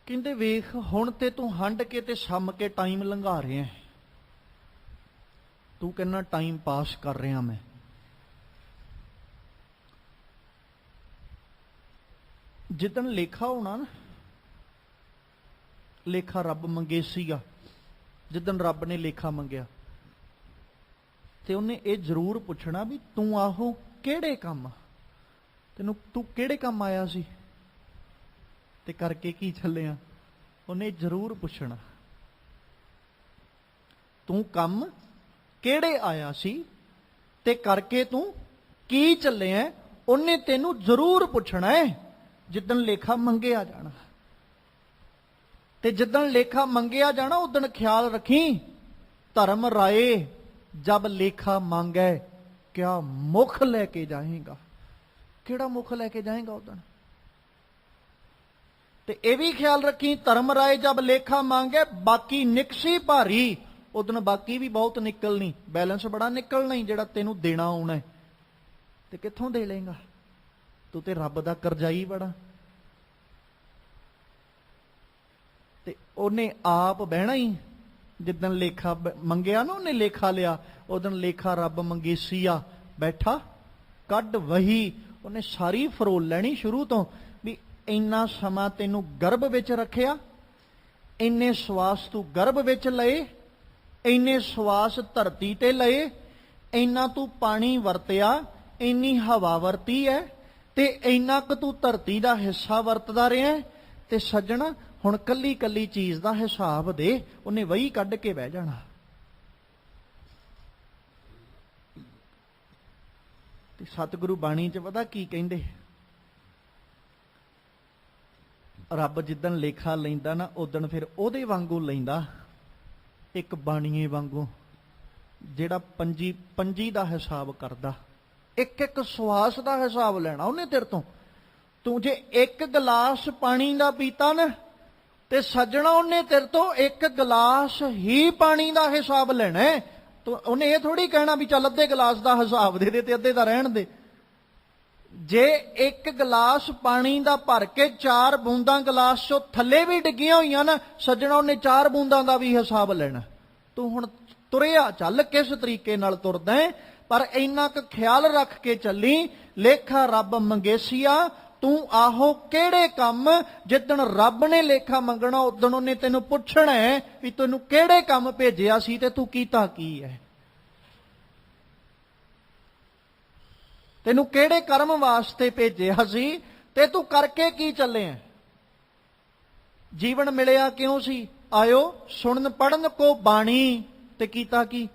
ਕਹਿੰਦੇ ਵੇਖ ਹੁਣ ਤੇ ਤੂੰ ਹੰਡ ਕੇ ਤੇ ਛੰਮ ਕੇ ਟਾਈਮ ਲੰਘਾ ਰਿਹਾ ਹੈ। ਤੂੰ ਕਹਿੰਦਾ ਟਾਈਮ ਪਾਸ ਕਰ ਰਿਹਾ ਮੈਂ। ਜਿੱਦਣ ਲੇਖਾ ਹੋਣਾ ਨਾ, ਲੇਖਾ ਰੱਬ ਮੰਗੇ ਸੀਗਾ, ਜਿੱਦਣ ਰੱਬ ਨੇ ਲੇਖਾ ਮੰਗਿਆ ਤੇ ਉਹਨੇ ਇਹ ਜ਼ਰੂਰ ਪੁੱਛਣਾ ਵੀ ਤੂੰ ਆਹੋ ਕਿਹੜੇ ਕੰਮ, ਤੂੰ ਕਿਹੜੇ ਕੰਮ ਆਇਆ ਸੀ ਤੇ ਕਰਕੇ ਕੀ ਚੱਲਿਆ। ਉਹਨੇ ਜ਼ਰੂਰ ਪੁੱਛਣਾ ਤੂੰ ਕੰਮ ਕਿਹੜੇ ਆਇਆ ਸੀ ਤੇ ਕਰਕੇ ਤੂੰ ਕੀ ਚੱਲਿਆ। ਉਹਨੇ ਤੈਨੂੰ ਜ਼ਰੂਰ ਪੁੱਛਣਾ ਹੈ ਜਿੱਦਣ ਲੇਖਾ ਮੰਗਿਆ ਜਾਣਾ। ਤੇ ਜਿੱਦਣ ਲੇਖਾ ਮੰਗਿਆ ਜਾਣਾ ਉਦਣ ਖਿਆਲ ਰੱਖੀ, ਧਰਮ ਰਾਏ ਜਬ ਲੇਖਾ ਮੰਗੈ ਕਿਆ ਮੁਖ ਲੈ ਕੇ ਜਾਏਗਾ। ਕਿਹੜਾ ਮੁਖ ਲੈ ਕੇ ਜਾਏਗਾ ਉਦਣ। ਤੇ ਇਹ ਵੀ ਖਿਆਲ ਰੱਖੀ, ਧਰਮ ਰਾਏ ਜਬ ਲੇਖਾ ਮੰਗੈ ਬਾਕੀ ਨਿਕਸੀ ਭਾਰੀ। ਉਦਣ ਬਾਕੀ ਵੀ ਬਹੁਤ ਨਿਕਲਣੀ, ਬੈਲੈਂਸ ਬੜਾ ਨਿਕਲਣਾ ਹੀ ਜਿਹੜਾ ਤੈਨੂੰ ਦੇਣਾ ਆਉਣਾ। ਤੇ ਕਿੱਥੋਂ ਦੇ ਲੇਗਾ ਤੂੰ, ਤੇ ਰੱਬ ਦਾ ਕਰਜ਼ਾਈ ਬੜਾ। ਤੇ ਉਹਨੇ ਆਪ ਬਹਿਣਾ ਹੀ ਜਿੱਦਣ ਲੇਖਾ ਮੰਗਿਆ ਨਾ, ਉਹਨੇ ਲੇਖਾ ਲਿਆ ਉਦਣ ਲੇਖਾ ਰੱਬ ਮੰਗੇਸੀਆ ਬੈਠਾ ਕੱਢ ਵਹੀ। ਉਹਨੇ ਸਾਰੀ ਫਰੋਲ ਲੈਣੀ ਸ਼ੁਰੂ ਤੋਂ ਵੀ ਇੰਨਾ ਸਮਾਂ ਤੈਨੂੰ ਗਰਭ ਵਿੱਚ ਰੱਖਿਆ, ਇੰਨੇ ਸਵਾਸ ਤੂੰ ਗਰਭ ਵਿੱਚ ਲਏ, ਇੰਨੇ ਸਵਾਸ ਧਰਤੀ ਤੇ ਲਏ, ਇੰਨਾ ਤੂੰ ਪਾਣੀ ਵਰਤਿਆ, ਇੰਨੀ ਹਵਾ ਵਰਤੀ ਹੈ, ਤੇ ਇੰਨਾ ਕੁ ਤੂੰ ਧਰਤੀ ਦਾ ਹਿੱਸਾ ਵਰਤਦਾ ਰਿਹਾ। ਤੇ ਸੱਜਣਾ ਹੁਣ ਕੱਲੀ ਕੱਲੀ ਚੀਜ਼ ਦਾ ਹਿਸਾਬ ਦੇ। ਉਹਨੇ ਵਹੀ ਕੱਢ ਕੇ ਬਹਿ ਜਾਣਾ। ਤੇ ਸਤਿਗੁਰੂ ਬਾਣੀ 'ਚ ਪਤਾ ਕੀ ਕਹਿੰਦੇ, ਰੱਬ ਜਿੱਦਣ ਲੇਖਾ ਲੈਂਦਾ ਨਾ ਉਦਣ ਫਿਰ ਉਹਦੇ ਵਾਂਗੂ ਲੈਂਦਾ, ਇੱਕ ਬਾਣੀਏ ਵਾਂਗੂ ਜਿਹੜਾ ਪੰਜੀ ਦਾ ਹਿਸਾਬ ਕਰਦਾ, ਇੱਕ ਇੱਕ ਸਵਾਸ ਦਾ ਹਿਸਾਬ ਲੈਣਾ ਉਹਨੇ ਤੇਰੇ ਤੋਂ। ਤੂੰ ਜੇ ਇੱਕ ਗਲਾਸ ਪਾਣੀ ਦਾ ਪੀਤਾ ਨਾ ਤੇ ਸੱਜਣਾ ਉਹਨੇ ਤੇਰੇ ਤੋਂ ਇੱਕ ਗਲਾਸ ਹੀ ਪਾਣੀ ਦਾ ਹਿਸਾਬ ਲੈਣਾ। ਤੂੰ ਉਹਨੇ ਇਹ ਥੋੜੀ ਕਹਿਣਾ ਵੀ ਚੱਲ ਅੱਧੇ ਗਲਾਸ ਦਾ ਹਿਸਾਬ ਦੇ ਤੇ ਅੱਧੇ ਦਾ ਰਹਿਣ ਦੇ। ਜੇ ਇੱਕ ਗਲਾਸ ਪਾਣੀ ਦਾ ਭਰ ਕੇ 4 ਬੂੰਦਾਂ ਗਲਾਸ ਚੋਂ ਥੱਲੇ ਵੀ ਡਿੱਗੀਆਂ ਹੋਈਆਂ ਨਾ ਸੱਜਣਾ ਉਹਨੇ 4 ਬੂੰਦਾਂ ਦਾ ਵੀ ਹਿਸਾਬ ਲੈਣਾ। ਤੂੰ ਹੁਣ ਤੁਰਿਆ ਚੱਲ ਕਿਸ ਤਰੀਕੇ ਨਾਲ ਤੁਰਦਾ ਹੈ, ਪਰ ਇੰਨਾ ਕੁ ਖਿਆਲ ਰੱਖ ਕੇ ਚੱਲੀ, ਲੇਖਾ ਰੱਬ ਮੰਗੇਸੀਆ ਤੂੰ ਆਹੋ ਕਿਹੜੇ ਕੰਮ, ਜਿੱਦਣ ਰੱਬ ਨੇ ਲੇਖਾ ਮੰਗਣਾ ਉਦਣ ਉਹਨੇ ਤੈਨੂੰ ਪੁੱਛਣਾ ਹੈ ਵੀ ਤੈਨੂੰ ਕਿਹੜੇ ਕੰਮ ਭੇਜਿਆ ਸੀ ਤੇ ਤੂੰ ਕੀਤਾ ਕੀ ਹੈ, ਤੈਨੂੰ ਕਿਹੜੇ ਕਰਮ ਵਾਸਤੇ ਭੇਜਿਆ ਸੀ ਤੇ ਤੂੰ ਕਰਕੇ ਕੀ ਚੱਲਿਆ। ਜੀਵਨ ਮਿਲਿਆ ਕਿਉਂ ਸੀ? ਆਇਓ ਸੁਣਨ ਪੜਨ ਕੋ ਬਾਣੀ, ਤੇ ਕੀਤਾ ਕੀ?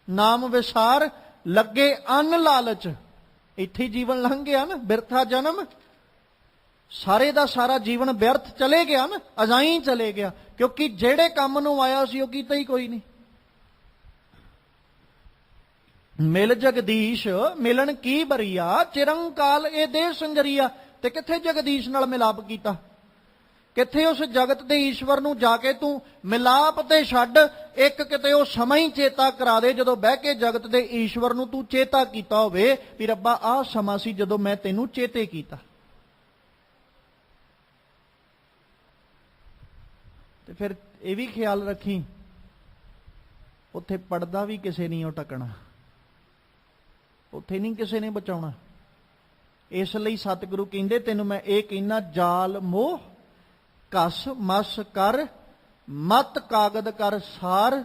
ਨਾਮ ਵਿਸਾਰ ਲੱਗੇ ਅੰਨ ਲਾਲਚ। ਇੱਥੇ ਜੀਵਨ ਲੰਘ ਗਿਆ ਨਾ, ਬਿਰਥਾ ਜਨਮ, ਸਾਰੇ ਦਾ ਸਾਰਾ ਜੀਵਨ ਵਿਅਰਥ ਚਲੇ ਗਿਆ ਨਾ, ਅਜਾਈਂ ਚਲੇ ਗਿਆ, ਕਿਉਂਕਿ ਜਿਹੜੇ ਕੰਮ ਨੂੰ ਆਇਆ ਸੀ ਉਹ ਕੀਤਾ ਹੀ ਕੋਈ ਨਹੀਂ। ਮਿਲ ਜਗਦੀਸ਼ ਮਿਲਣ ਕੀ ਬਰੀਆ, ਚਿਰੰਕਾਲ ਇਹ ਦੇ ਸੰਜਰੀਆ। ਤੇ ਕਿੱਥੇ ਜਗਦੀਸ਼ ਨਾਲ ਮਿਲਾਪ ਕੀਤਾ? ਕਿੱਥੇ ਉਸ ਜਗਤ ਦੇ ਈਸ਼ਵਰ ਨੂੰ ਜਾ ਕੇ ਤੂੰ ਮਿਲਾਪ ਤੇ ਛੱਡ, ਇੱਕ ਕਿਤੇ ਉਹ ਸਮਾਂ ਹੀ ਚੇਤਾ ਕਰਾ ਦੇ ਜਦੋਂ ਬਹਿ ਕੇ ਜਗਤ ਦੇ ਈਸ਼ਵਰ ਨੂੰ ਤੂੰ ਚੇਤਾ ਕੀਤਾ ਹੋਵੇ ਵੀ ਰੱਬਾ ਆਹ ਸਮਾਂ ਸੀ ਜਦੋਂ ਮੈਂ ਤੈਨੂੰ ਚੇਤੇ ਕੀਤਾ। ਤੇ ਫਿਰ ਇਹ ਵੀ ਖਿਆਲ ਰੱਖੀ ਉੱਥੇ ਪੜਦਾ ਵੀ ਕਿਸੇ ਨਹੀਂ ਉਹ ਟਕਣਾ, ਉੱਥੇ ਨਹੀਂ ਕਿਸੇ ਨੇ ਬਚਾਉਣਾ। ਇਸ ਲਈ ਸਤਿਗੁਰੂ ਕਹਿੰਦੇ ਤੈਨੂੰ ਮੈਂ ਇਹ ਕਹਿਣਾ, ਜਾਲ ਮੋਹ ਕਸ ਮਸ ਕਰ, ਮਤ ਕਾਗਦ ਕਰ ਸਾਰ,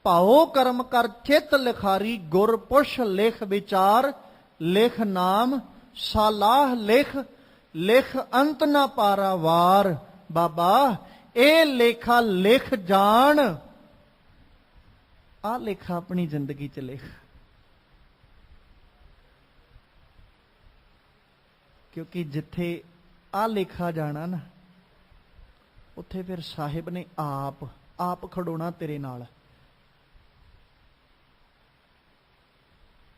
ਭਾਉ ਕਰਮ ਕਰ ਚਿਤ ਲਿਖਾਰੀ, ਗੁਰ ਪੁਛ ਲਿਖ ਵਿਚਾਰ, ਲਿਖ ਨਾਮ ਸਾਲਾਹ ਲਿਖ, ਲਿਖ ਅੰਤ ਨਾ ਪਾਰਾਵਾਰ। ਬਾਬਾ ਇਹ ਲੇਖਾ ਲਿਖ ਜਾਣ, ਆਹ ਲੇਖਾ ਆਪਣੀ ਜ਼ਿੰਦਗੀ 'ਚ ਲਿਖ, ਕਿਉਂਕਿ ਜਿੱਥੇ ਆਹ ਲੇਖਾ ਜਾਣਾ ਨਾ ਉੱਥੇ ਫਿਰ ਸਾਹਿਬ ਨੇ ਆਪ ਖੜੋਣਾ ਤੇਰੇ ਨਾਲ।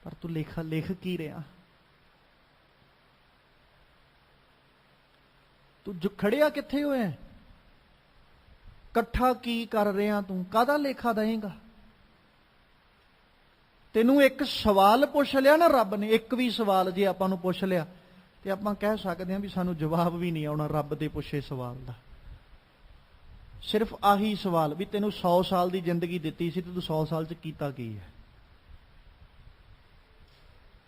ਪਰ ਤੂੰ ਲੇਖਾ ਲਿਖ ਕੀ ਰਿਹਾ? ਤੂੰ ਜੋ ਖੜਿਆ ਕਿੱਥੇ ਹੋਇਆ? ਇਕੱਠਾ ਕੀ ਕਰ ਰਿਹਾ ਤੂੰ? ਕਾਹਦਾ ਲੇਖਾ ਦੇਏਗਾ? ਤੈਨੂੰ ਇੱਕ ਸਵਾਲ ਪੁੱਛ ਲਿਆ ਨਾ ਰੱਬ ਨੇ, ਇੱਕ ਵੀ ਸਵਾਲ ਜੇ ਆਪਾਂ ਨੂੰ ਪੁੱਛ ਲਿਆ ਤੇ ਆਪਾਂ ਕਹਿ ਸਕਦੇ ਹਾਂ ਵੀ ਸਾਨੂੰ ਜਵਾਬ ਵੀ ਨਹੀਂ ਆਉਣਾ ਰੱਬ ਦੇ ਪੁੱਛੇ ਸਵਾਲ ਦਾ। ਸਿਰਫ ਆਹੀ ਸਵਾਲ ਵੀ ਤੈਨੂੰ 100 ਸਾਲ ਦੀ ਜ਼ਿੰਦਗੀ ਦਿੱਤੀ ਸੀ ਤੇ ਤੂੰ 100 ਸਾਲ 'ਚ ਕੀਤਾ ਕੀ ਹੈ?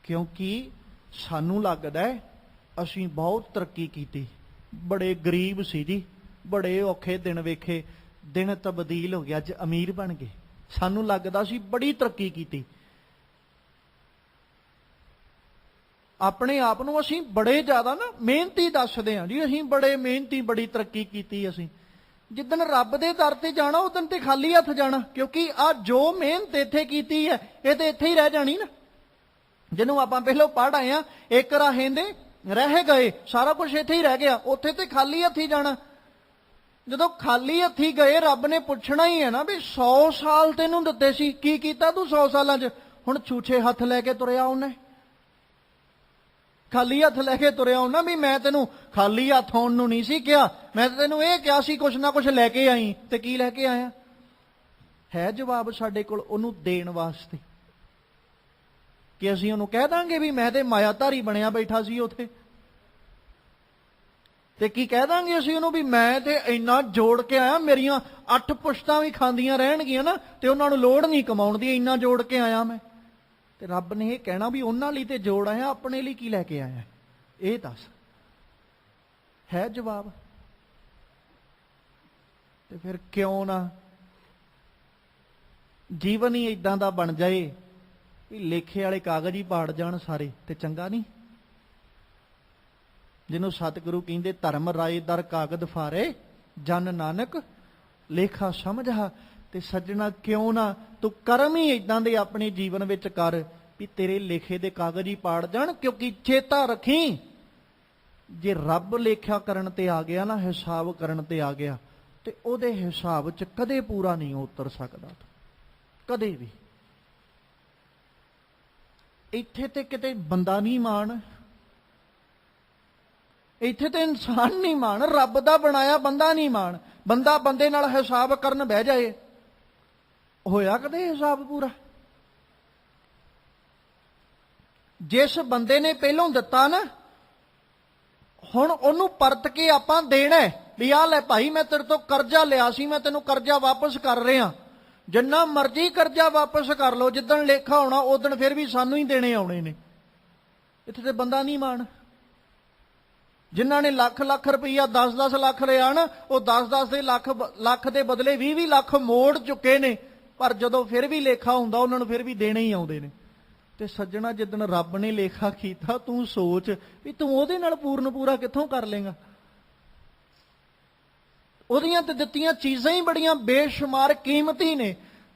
ਕਿਉਂਕਿ ਸਾਨੂੰ ਲੱਗਦਾ ਹੈ ਅਸੀਂ ਬਹੁਤ ਤਰੱਕੀ ਕੀਤੀ, ਬੜੇ ਗਰੀਬ ਸੀ ਜੀ, ਬੜੇ ਔਖੇ ਦਿਨ ਵੇਖੇ, ਦਿਨ ਤਬਦੀਲ ਹੋ ਗਿਆ, ਅੱਜ ਅਮੀਰ ਬਣ ਗਏ। ਸਾਨੂੰ ਲੱਗਦਾ ਸੀ ਬੜੀ ਤਰੱਕੀ ਕੀਤੀ, ਆਪਣੇ ਆਪ ਨੂੰ ਅਸੀਂ ਬੜੇ ਜ਼ਿਆਦਾ ਨਾ ਮਿਹਨਤੀ ਦੱਸਦੇ ਹਾਂ ਜੀ, ਅਸੀਂ ਬੜੇ ਮਿਹਨਤੀ, ਬੜੀ ਤਰੱਕੀ ਕੀਤੀ ਅਸੀਂ। ਜਿੱਦਣ ਰੱਬ ਦੇ ਦਰ ਤੇ ਜਾਣਾ ਉਦਣ ਤੇ ਖਾਲੀ ਹੱਥ ਜਾਣਾ, ਕਿਉਂਕਿ ਆ ਜੋ ਮਿਹਨਤ ਇੱਥੇ ਕੀਤੀ ਹੈ ਇਹ ਤੇ ਇੱਥੇ ਹੀ ਰਹਿ ਜਾਣੀ ਨਾ। ਜਿਹਨੂੰ ਆਪਾਂ ਪਹਿਲਾਂ ਪੜ੍ਹ ਆਏ ਆ, ਇੱਕ ਰਾਹੇਂਦੇ ਰਹਿ ਗਏ, ਸਾਰਾ ਕੁਝ ਇੱਥੇ ਹੀ ਰਹਿ ਗਿਆ, ਉੱਥੇ ਤੇ ਖਾਲੀ ਹੱਥੀ ਜਾਣਾ। ਜਦੋਂ ਖਾਲੀ ਹੱਥੀ ਗਏ ਰੱਬ ਨੇ ਪੁੱਛਣਾ ਹੀ ਹੈ ਨਾ ਵੀ 100 ਸਾਲ ਤੈਨੂੰ ਦਿੱਤੇ ਸੀ, ਕੀ ਕੀਤਾ ਤੂੰ 100 ਸਾਲਾਂ 'ਚ? ਹੁਣ ਛੂਛੇ ਹੱਥ ਲੈ ਕੇ ਤੁਰਿਆ ਉਹਨੇ, ਖਾਲੀ ਹੱਥ ਲੈ ਕੇ ਤੁਰਿਆ ਉਹਨਾਂ ਵੀ ਮੈਂ ਤੈਨੂੰ ਖਾਲੀ ਹੱਥ ਆਉਣ ਨੂੰ ਨਹੀਂ ਸੀ ਕਿਹਾ, ਮੈਂ ਤੈਨੂੰ ਇਹ ਕਿਹਾ ਸੀ ਕੁਛ ਨਾ ਕੁਛ ਲੈ ਕੇ ਆਈ। ਤੇ ਕੀ ਲੈ ਕੇ ਆਇਆ? ਹੈ ਜਵਾਬ ਸਾਡੇ ਕੋਲ ਉਹਨੂੰ ਦੇਣ ਵਾਸਤੇ ਕਿ ਅਸੀਂ ਉਹਨੂੰ ਕਹਿ ਦਾਂਗੇ ਵੀ ਮੈਂ ਤੇ ਮਾਇਆਧਾਰੀ ਬਣਿਆ ਬੈਠਾ ਸੀ ਉੱਥੇ? ਤੇ ਕੀ ਕਹਿ ਦਾਂਗੇ ਅਸੀਂ ਉਹਨੂੰ ਵੀ ਮੈਂ ਤੇ ਇੰਨਾ ਜੋੜ ਕੇ ਆਇਆ, ਮੇਰੀਆਂ 8 ਪੁਸ਼ਤਾਂ ਵੀ ਖਾਂਦੀਆਂ ਰਹਿਣਗੀਆਂ ਨਾ ਤੇ ਉਹਨਾਂ ਨੂੰ ਲੋੜ ਨਹੀਂ ਕਮਾਉਣ ਦੀ, ਇੰਨਾ ਜੋੜ ਕੇ ਆਇਆ ਮੈਂ। ਤੇ ਰੱਬ ਨੇ ਇਹ ਕਹਿਣਾ ਵੀ ਉਹਨਾਂ ਲਈ ਤੇ ਜੋੜ ਆਇਆ, ਆਪਣੇ ਲਈ ਕੀ ਲੈ ਕੇ ਆਇਆ? ਇਹ ਦੱਸ। ਹੈ ਜਵਾਬ? ਤੇ ਫਿਰ ਕਿਉਂ ਨਾ ਜੀਵਨ ਹੀ ਇਦਾਂ ਦਾ ਬਣ ਜਾਏ ਵੀ ਲੇਖੇ ਵਾਲੇ ਕਾਗਜ਼ ਹੀ ਪਾੜ ਜਾਣ ਸਾਰੇ, ਤੇ ਚੰਗਾ ਨਹੀਂ? ਜਿਹਨੂੰ ਸਤਿਗੁਰੂ ਕਹਿੰਦੇ ਧਰਮ ਰਾਏ ਦਰ ਕਾਗਜ਼ ਫਾਰੇ, ਜਨ ਨਾਨਕ ਲੇਖਾ ਸਮਝਾ। ਤੇ ਸੱਜਣਾ ਕਿਉਂ ਨਾ ਤੂੰ ਕਰਮ ਹੀ ਇਦਾਂ ਦੇ ਆਪਣੇ ਜੀਵਨ ਵਿੱਚ ਕਰ ਵੀ ਤੇਰੇ ਲੇਖੇ ਦੇ ਕਾਗਜ਼ ਹੀ ਪਾੜ ਜਾਣ। ਕਿਉਂਕਿ ਚੇਤਾ ਰੱਖੀ ਜੇ ਰੱਬ ਲੇਖਾ ਕਰਨ ਤੇ ਆ ਗਿਆ ਨਾ, ਹਿਸਾਬ ਕਰਨ ਤੇ ਆ ਗਿਆ, ਤੇ ਉਹਦੇ ਹਿਸਾਬ 'ਚ ਕਦੇ ਪੂਰਾ ਨਹੀਂ ਉਤਰ ਸਕਦਾ, ਕਦੇ ਵੀ। ਇੱਥੇ ਤੇ ਕਿਤੇ ਬੰਦਾ ਨਹੀਂ ਮਾਣ, ਇੱਥੇ ਤੇ ਇਨਸਾਨ ਨਹੀਂ ਮਾਣ, ਰੱਬ ਦਾ ਬਣਾਇਆ ਬੰਦਾ ਨਹੀਂ ਮਾਣ। ਬੰਦਾ ਬੰਦੇ ਨਾਲ ਹਿਸਾਬ ਕਰਨ ਬਹਿ ਜਾਏ, ਹੋਇਆ ਕਦੇ ਹਿਸਾਬ ਪੂਰਾ? ਜਿਸ ਬੰਦੇ ਨੇ ਪਹਿਲੋਂ ਦਿੱਤਾ ਨਾ, ਹੁਣ ਉਹਨੂੰ ਪਰਤ ਕੇ ਆਪਾਂ ਦੇਣਾ ਵੀ ਆਹ ਲੈ ਭਾਈ, ਮੈਂ ਤੇਰੇ ਤੋਂ ਕਰਜ਼ਾ ਲਿਆ ਸੀ, ਮੈਂ ਤੈਨੂੰ ਕਰਜ਼ਾ ਵਾਪਸ ਕਰ ਰਿਹਾ। ਜਿੰਨਾ ਮਰਜ਼ੀ ਕਰਜ਼ਾ ਵਾਪਸ ਕਰ ਲਓ, ਜਿੱਦਣ ਲੇਖਾ ਆਉਣਾ ਉਦਣ ਫਿਰ ਵੀ ਸਾਨੂੰ ਹੀ ਦੇਣੇ ਆਉਣੇ ਨੇ। ਇੱਥੇ ਤੇ ਬੰਦਾ ਨਹੀਂ ਮਾਣ। ਜਿਨ੍ਹਾਂ ਨੇ ਲੱਖ ਲੱਖ ਰੁਪਈਆ 10-10 ਲੱਖ ਲਿਆ ਨਾ, ਉਹ 10-10 ਦੇ ਲੱਖ ਦੇ ਬਦਲੇ 20-20 ਲੱਖ ਮੋੜ ਚੁੱਕੇ ਨੇ, ਪਰ ਜਦੋਂ ਫਿਰ ਵੀ ਲੇਖਾ ਹੁੰਦਾ ਉਹਨਾਂ ਨੂੰ ਫਿਰ ਵੀ ਦੇਣੇ ਹੀ ਆਉਂਦੇ ਨੇ। ਤੇ ਸੱਜਣਾ, ਜਿੱਦਣ ਰੱਬ ਨੇ ਲੇਖਾ ਕੀਤਾ, ਤੂੰ ਸੋਚ ਵੀ ਤੂੰ ਉਹਦੇ ਨਾਲ ਪੂਰਾ ਕਿੱਥੋਂ ਕਰ ਲੇਗਾ? ਉਹਦੀਆਂ ਤੇ ਦਿੱਤੀਆਂ ਚੀਜ਼ਾਂ ਹੀ ਬੜੀਆਂ ਬੇਸ਼ੁਮਾਰ ਕੀਮਤੀ ਨੇ।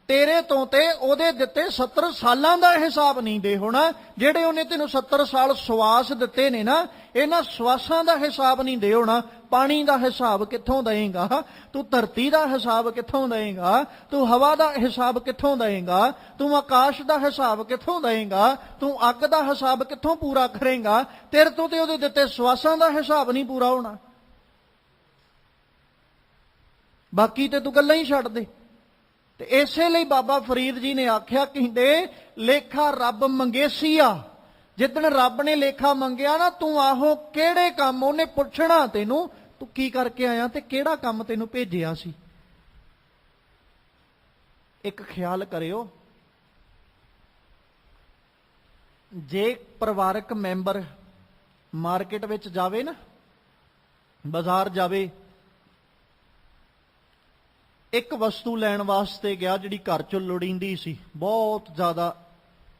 ਤੇਰੇ ਤੋਂ ਤੇ ਉਹਦੇ ਦਿੱਤੇ 70 ਸਾਲਾਂ ਦਾ ਹਿਸਾਬ ਨਹੀਂ ਦੇ ਹੋਣਾ। ਜਿਹੜੇ ਉਹਨੇ ਤੈਨੂੰ 70 ਸਾਲ ਸਵਾਸ ਦਿੱਤੇ ਨੇ ਨਾ, ਇਹਨਾਂ ਸਵਾਸਾਂ ਦਾ ਹਿਸਾਬ ਨਹੀਂ ਦੇ ਹੋਣਾ। ਪਾਣੀ ਦਾ ਹਿਸਾਬ ਕਿੱਥੋਂ ਦੇਏਗਾ ਤੂੰ? ਧਰਤੀ ਦਾ ਹਿਸਾਬ ਕਿੱਥੋਂ ਦੇਏਗਾ ਤੂੰ? ਹਵਾ ਦਾ ਹਿਸਾਬ ਕਿੱਥੋਂ ਦੇਏਗਾ ਤੂੰ? ਆਕਾਸ਼ ਦਾ ਹਿਸਾਬ ਕਿੱਥੋਂ ਦੇਏਗਾ ਤੂੰ? ਅੱਗ ਦਾ ਹਿਸਾਬ ਕਿੱਥੋਂ ਪੂਰਾ ਕਰੇਗਾ? ਤੇਰੇ ਤੋਂ ਤੇ ਉਹਦੇ ਦਿੱਤੇ ਸਵਾਸਾਂ ਦਾ ਹਿਸਾਬ ਨਹੀਂ ਪੂਰਾ ਹੋਣਾ। ਬਾਕੀ ਤੇ ਤੂੰ ਗੱਲਾਂ ਹੀ ਛੱਡ ਦੇ। ਤੇ ਇਸੇ ਲਈ ਬਾਬਾ ਫਰੀਦ ਜੀ ਨੇ ਆਖਿਆ, ਕਹਿੰਦੇ ਲੇਖਾ ਰੱਬ ਮੰਗੇਸੀਆ। ਜਿੱਦਣ ਰੱਬ ਨੇ ਲੇਖਾ ਮੰਗਿਆ ਨਾ, ਤੂੰ ਆਹੋ ਕਿਹੜੇ ਕੰਮ, ਉਹਨੇ ਪੁੱਛਣਾ ਤੈਨੂੰ ਤੂੰ ਕੀ ਕਰਕੇ ਆਇਆ ਤੇ ਕਿਹੜਾ ਕੰਮ ਤੈਨੂੰ ਭੇਜਿਆ ਸੀ। ਇੱਕ ਖਿਆਲ ਕਰਿਓ, ਜੇ ਪਰਿਵਾਰਕ ਮੈਂਬਰ ਮਾਰਕੀਟ ਵਿੱਚ ਜਾਵੇ ਨਾ, ਬਾਜ਼ਾਰ ਜਾਵੇ, ਇੱਕ ਵਸਤੂ ਲੈਣ ਵਾਸਤੇ ਗਿਆ ਜਿਹੜੀ ਘਰ 'ਚ ਲੋੜੀਂਦੀ ਸੀ, ਬਹੁਤ ਜ਼ਿਆਦਾ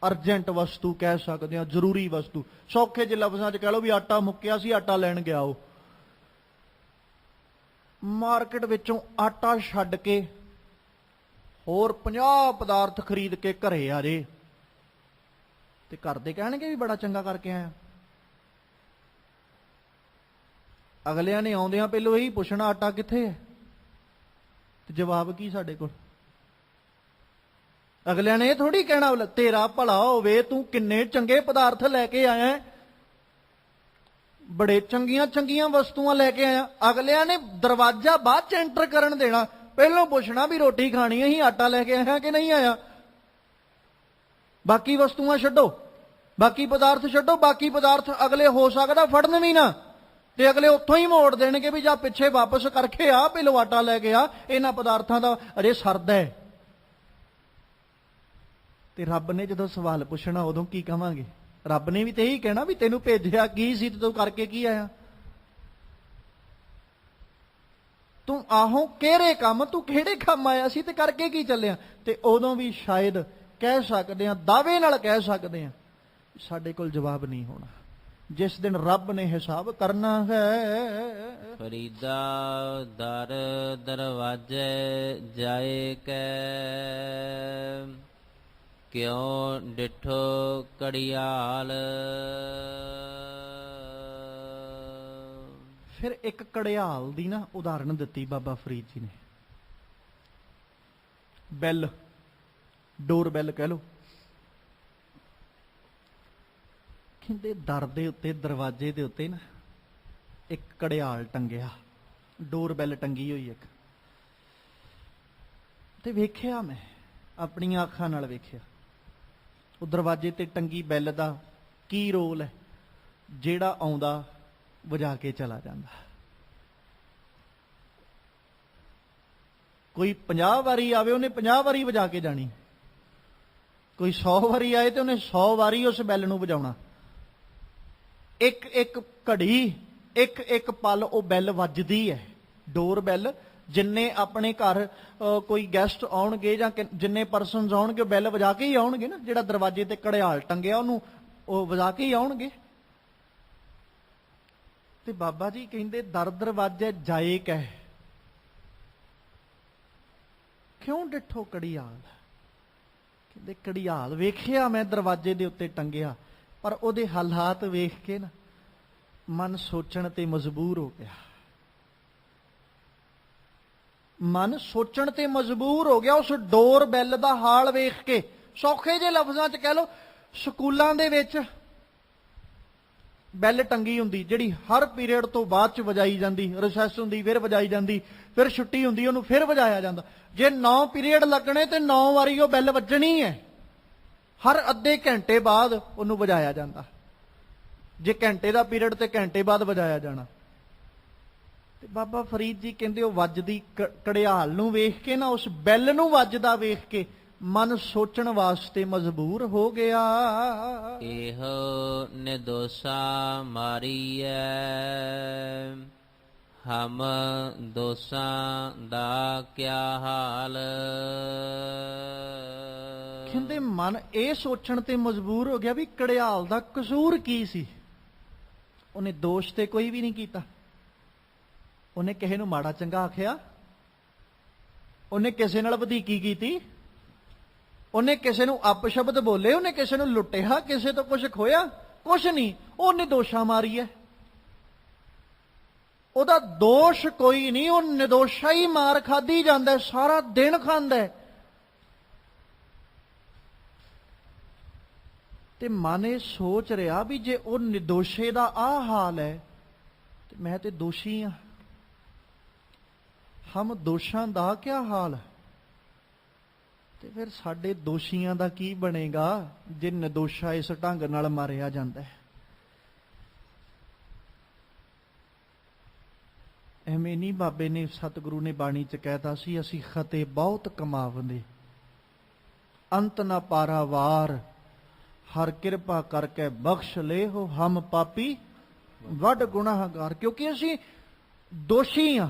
ਅਰਜੈਂਟ ਵਸਤੂ ਕਹਿ ਸਕਦੇ ਹਾਂ, ਜ਼ਰੂਰੀ ਵਸਤੂ, ਸੌਖੇ ਜਿਹੇ ਲਫ਼ਜ਼ਾਂ 'ਚ ਕਹਿ ਲਓ ਵੀ ਆਟਾ ਮੁੱਕਿਆ ਸੀ, ਆਟਾ ਲੈਣ ਗਿਆ। ਉਹ ਮਾਰਕੀਟ ਵਿੱਚੋਂ ਆਟਾ ਛੱਡ ਕੇ ਹੋਰ 50 ਪਦਾਰਥ ਖਰੀਦ ਕੇ ਘਰੇ ਆ ਜੇ, ਤੇ ਘਰ ਦੇ ਕਹਿਣਗੇ ਵੀ ਬੜਾ ਚੰਗਾ ਕਰਕੇ ਆਇਆ। ਅਗਲਿਆਂ ਨੇ ਆਉਂਦਿਆਂ ਪਹਿਲੋਂ ਇਹੀ ਪੁੱਛਣਾ, ਆਟਾ ਕਿੱਥੇ ਹੈ? ਤੇ ਜਵਾਬ ਕੀ ਸਾਡੇ ਕੋਲ? ਅਗਲਿਆਂ ਨੇ ਇਹ ਥੋੜੀ ਕਹਿਣਾ ਤੇਰਾ ਭਲਾ ਹੋਵੇ, ਤੂੰ ਕਿੰਨੇ ਚੰਗੇ ਪਦਾਰਥ ਲੈ ਕੇ ਆਇਆ, ਬੜੇ ਚੰਗੀਆਂ ਵਸਤੂਆਂ ਲੈ ਕੇ ਆਇਆ। ਅਗਲਿਆਂ ਨੇ ਦਰਵਾਜ਼ਾ ਬਾਅਦ ਚ ਐਂਟਰ ਕਰਨ ਦੇਣਾ, ਪਹਿਲੋਂ ਪੁੱਛਣਾ ਵੀ ਰੋਟੀ ਖਾਣੀ ਹੈ, ਅਸੀਂ ਆਟਾ ਲੈ ਕੇ ਆਇਆ ਕਿ ਨਹੀਂ ਆਇਆ। ਬਾਕੀ ਵਸਤੂਆਂ ਛੱਡੋ, ਬਾਕੀ ਪਦਾਰਥ ਛੱਡੋ, ਬਾਕੀ ਪਦਾਰਥ ਅਗਲੇ ਹੋ ਸਕਦਾ ਫੜਨ ਵੀ ਨਾ, ਤੇ ਅਗਲੇ ਉੱਥੋਂ ਹੀ ਮੋੜ ਦੇਣਗੇ ਵੀ ਜਾਂ ਪਿੱਛੇ ਵਾਪਸ ਕਰਕੇ ਆ, ਪਹਿਲੋਂ ਆਟਾ ਲੈ ਕੇ ਆ, ਇਹਨਾਂ ਪਦਾਰਥਾਂ ਦਾ ਅਜੇ ਸਰਦਾ ਹੈ। ਤੇ ਰੱਬ ਨੇ ਜਦੋਂ ਸਵਾਲ ਪੁੱਛਣਾ ਉਦੋਂ ਕੀ ਕਵਾਂਗੇ? ਰੱਬ ਨੇ ਵੀ ਤੇ ਇਹੀ ਕਹਿਣਾ ਵੀ ਤੈਨੂੰ ਭੇਜਿਆ ਕੀ ਸੀ ਤੇ ਤੂੰ ਕਰਕੇ ਕੀ ਆਇਆ? ਤੂੰ ਆਹੋ ਕਿਹੜੇ ਕੰਮ, ਤੂੰ ਕਿਹੜੇ ਕੰਮ ਆਇਆ ਸੀ ਤੇ ਕਰਕੇ ਕੀ ਚੱਲਿਆ? ਤੇ ਉਦੋਂ ਵੀ ਸ਼ਾਇਦ ਕਹਿ ਸਕਦੇ ਹਾਂ, ਦਾਅਵੇ ਨਾਲ ਕਹਿ ਸਕਦੇ ਹਾਂ, ਸਾਡੇ ਕੋਲ ਜਵਾਬ ਨਹੀਂ ਹੋਣਾ। ਜਿਸ ਦਿਨ ਰੱਬ ਨੇ ਹਿਸਾਬ ਕਰਨਾ ਹੈ। ਫਰੀਦਾ ਦਰ ਦਰਵਾਜੇ ਜਾਏ ਕੈ, ਕਿਉ ਡਿਠੋ ਕੜਿਆਲ। ਫਿਰ ਇੱਕ ਕੜਿਆਲ ਦੀ ਨਾ ਉਦਾਹਰਣ ਦਿੱਤੀ ਬਾਬਾ ਫਰੀਦ ਜੀ ਨੇ। ਬੈਲ, ਡੋਰ ਬੈਲ ਕਹਿ ਲੋ। ਕਹਿੰਦੇ ਦਰ ਦੇ ਉੱਤੇ, ਦਰਵਾਜ਼ੇ ਦੇ ਉੱਤੇ ਨਾ ਇੱਕ ਕੜਿਆਲ ਟੰਗਿਆ, ਡੋਰ ਬੈਲ ਟੰਗੀ ਹੋਈ ਇੱਕ। ਤੇ ਵੇਖਿਆ, ਮੈਂ ਆਪਣੀਆਂ ਅੱਖਾਂ ਨਾਲ ਵੇਖਿਆ, ਉਹ ਦਰਵਾਜ਼ੇ ਤੇ ਟੰਗੀ ਬੈਲ ਦਾ ਕੀ ਰੋਲ ਹੈ? ਜਿਹੜਾ ਆਉਂਦਾ ਵਜਾ ਕੇ ਚਲਾ ਜਾਂਦਾ। ਕੋਈ 50 ਵਾਰੀ ਆਵੇ, ਉਹਨੇ 50 ਵਾਰੀ ਵਜਾ ਕੇ ਜਾਣੀ। ਕੋਈ 100 ਵਾਰੀ ਆਏ ਤੇ ਉਹਨੇ 100 ਵਾਰੀ ਉਸ ਬੈਲ ਨੂੰ ਵਜਾਉਣਾ। ਇੱਕ ਇੱਕ ਘੜੀ, ਇੱਕ ਇੱਕ ਪਲ ਉਹ ਬੈਲ ਵੱਜਦੀ ਹੈ, ਡੋਰ ਬੈਲ। ਜਿੰਨੇ ਆਪਣੇ ਘਰ ਕੋਈ ਗੈਸਟ ਆਉਣਗੇ ਜਾਂ ਜਿੰਨੇ ਪਰਸਨਸ ਆਉਣਗੇ, ਉਹ ਬੈਲ ਵਜਾ ਕੇ ਹੀ ਆਉਣਗੇ ਨਾ। ਜਿਹੜਾ ਦਰਵਾਜ਼ੇ ਤੇ ਘੜਿਆਲ ਟੰਗਿਆ ਉਹਨੂੰ ਉਹ ਵਜਾ ਕੇ ਹੀ ਆਉਣਗੇ। ਤੇ ਬਾਬਾ ਜੀ ਕਹਿੰਦੇ ਦਰ ਦਰਵਾਜ਼ੇ ਜਾਏ ਕਹਿ, ਕਿਉਂ ਡਿਠੋ ਕੜਿਆਲ। ਕਹਿੰਦੇ ਕੜਿਆਲ ਵੇਖਿਆ ਮੈਂ ਦਰਵਾਜ਼ੇ ਦੇ ਉੱਤੇ ਟੰਗਿਆ, ਪਰ ਉਹਦੇ ਹਾਲਾਤ ਵੇਖ ਕੇ ਨਾ ਮਨ ਸੋਚਣ ਤੇ ਮਜਬੂਰ ਹੋ ਗਿਆ। ਮਨ ਸੋਚਣ ਤੇ ਮਜਬੂਰ ਹੋ ਗਿਆ। ਉਸ ਡੋਰ ਬੈਲ ਦਾ ਹਾਲ ਵੇਖ ਕੇ, ਸੌਖੇ ਜਿਹੇ ਲਫ਼ਜ਼ਾਂ 'ਚ ਕਹਿ ਲਓ, ਸਕੂਲਾਂ ਦੇ ਵਿੱਚ ਬੈਲ ਟੰਗੀ ਹੁੰਦੀ ਜਿਹੜੀ ਹਰ ਪੀਰੀਅਡ ਤੋਂ ਬਾਅਦ 'ਚ ਵਜਾਈ ਜਾਂਦੀ, ਰਿਸੈਸ ਹੁੰਦੀ ਫਿਰ ਵਜਾਈ ਜਾਂਦੀ, ਫਿਰ ਛੁੱਟੀ ਹੁੰਦੀ ਉਹਨੂੰ ਫਿਰ ਵਜਾਇਆ ਜਾਂਦਾ। ਜੇ 9 ਪੀਰੀਅਡ ਲੱਗਣੇ ਤੇ 9 ਵਾਰੀ ਉਹ ਬੈਲ ਵੱਜਣੀ ਹੈ। ਹਰ ਅੱਧੇ ਘੰਟੇ ਬਾਅਦ ਉਹਨੂੰ ਵਜਾਇਆ ਜਾਂਦਾ। ਜੇ ਘੰਟੇ ਦਾ ਪੀਰੀਅਡ ਤੇ ਘੰਟੇ ਬਾਅਦ ਵਜਾਇਆ ਜਾਣਾ। ਤੇ ਬਾਬਾ ਫਰੀਦ ਜੀ ਕਹਿੰਦੇ ਉਹ ਵੱਜਦੀ ਘੜਿਆਲ ਨੂੰ ਵੇਖ ਕੇ ਨਾ, ਉਸ ਬੈਲ ਨੂੰ ਵੱਜਦਾ ਵੇਖ ਕੇ ਮਨ ਸੋਚਣ ਵਾਸਤੇ ਮਜਬੂਰ ਹੋ ਗਿਆ। ਇਹ ਨਿਦੋਸਾ ਮਾਰੀਐ ਹਮ ਦੋਸਾਂ ਦਾ ਕਿਆ ਹਾਲ। ਕਹਿੰਦੇ ਮਨ ਇਹ ਸੋਚਣ ਤੇ ਮਜਬੂਰ ਹੋ ਗਿਆ ਵੀ ਘੜਿਆਲ ਦਾ ਕਸੂਰ ਕੀ ਸੀ। ਉਹਨੇ ਦੋਸ਼ ਤੇ ਕੋਈ ਵੀ ਨਹੀਂ ਕੀਤਾ। ਉਹਨੇ ਕਿਸੇ ਨੂੰ ਮਾੜਾ ਚੰਗਾ ਆਖਿਆ, ਉਹਨੇ ਕਿਸੇ ਨਾਲ ਵਧੀਕੀ ਕੀਤੀ, ਉਹਨੇ ਕਿਸੇ ਨੂੰ ਅਪਸ਼ਬਦ ਬੋਲੇ, ਉਹਨੇ ਕਿਸੇ ਨੂੰ ਲੁੱਟਿਆ, ਕਿਸੇ ਤੋਂ ਕੁਝ ਖੋਇਆ, ਕੁਝ ਨਹੀਂ। ਉਹ ਨਿਦੋਸ਼ਾ ਮਾਰੀ ਹੈ। ਉਹਦਾ ਦੋਸ਼ ਕੋਈ ਨਹੀਂ, ਉਹ ਨਿਦੋਸ਼ਾ ਹੀ ਮਾਰ ਖਾਦੀ ਜਾਂਦਾ, ਸਾਰਾ ਦਿਨ ਖਾਂਦਾ। ਤੇ ਮਨ ਇਹ ਸੋਚ ਰਿਹਾ ਵੀ ਜੇ ਉਹ ਨਿਦੋਸ਼ੇ ਦਾ ਆਹ ਹਾਲ ਹੈ ਤੇ ਮੈਂ ਤੇ ਦੋਸ਼ੀ ਹਾਂ। ਹਮ ਦੋਸ਼ਾਂ ਦਾ ਕਿਆ ਹਾਲ। ਤੇ ਫਿਰ ਸਾਡੇ ਦੋਸ਼ੀਆਂ ਦਾ ਕੀ ਬਣੇਗਾ ਜੇ ਨਿਦੋਸ਼ਾ ਇਸ ਢੰਗ ਨਾਲ ਮਾਰਿਆ ਜਾਂਦਾ ਹੈ। ਐਵੇਂ ਨਹੀਂ ਬਾਬੇ ਨੇ, ਸਤਿਗੁਰੂ ਨੇ ਬਾਣੀ 'ਚ ਕਹਿਤਾ ਸੀ, ਅਸੀਂ ਖਤੇ ਬਹੁਤ ਕਮਾਵੰਦੇ ਅੰਤ ਨਾ ਪਾਰਾਵਾਰ, ਹਰ ਕਿਰਪਾ ਕਰਕੇ ਬਖਸ਼ ਲੈ ਹੋ ਹਮ ਪਾਪੀ ਵੱਡ ਗੁਨਾਹਗਾਰ। ਕਿਉਂਕਿ ਅਸੀਂ ਦੋਸ਼ੀ ਹਾਂ।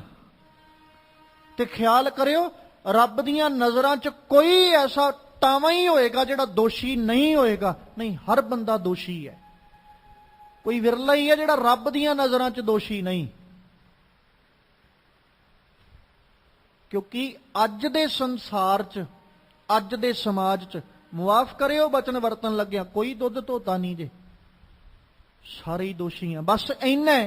ਤੇ ਖਿਆਲ ਕਰਿਓ, ਰੱਬ ਦੀਆਂ ਨਜ਼ਰਾਂ 'ਚ ਕੋਈ ਐਸਾ ਟਾਵਾਂ ਹੀ ਹੋਏਗਾ ਜਿਹੜਾ ਦੋਸ਼ੀ ਨਹੀਂ ਹੋਏਗਾ। ਨਹੀਂ, ਹਰ ਬੰਦਾ ਦੋਸ਼ੀ ਹੈ। ਕੋਈ ਵਿਰਲਾ ਹੀ ਹੈ ਜਿਹੜਾ ਰੱਬ ਦੀਆਂ ਨਜ਼ਰਾਂ 'ਚ ਦੋਸ਼ੀ ਨਹੀਂ। ਕਿਉਂਕਿ ਅੱਜ ਦੇ ਸੰਸਾਰ 'ਚ, ਅੱਜ ਦੇ ਸਮਾਜ 'ਚ, ਮੁਆਫ ਕਰਿਓ ਬਚਨ ਵਰਤਨ ਲੱਗਿਆ, ਕੋਈ ਦੁੱਧ ਧੋਤਾ ਨਹੀਂ ਜੇ, ਸਾਰੇ ਹੀ ਦੋਸ਼ੀ ਆ। ਬਸ ਇੰਨਾ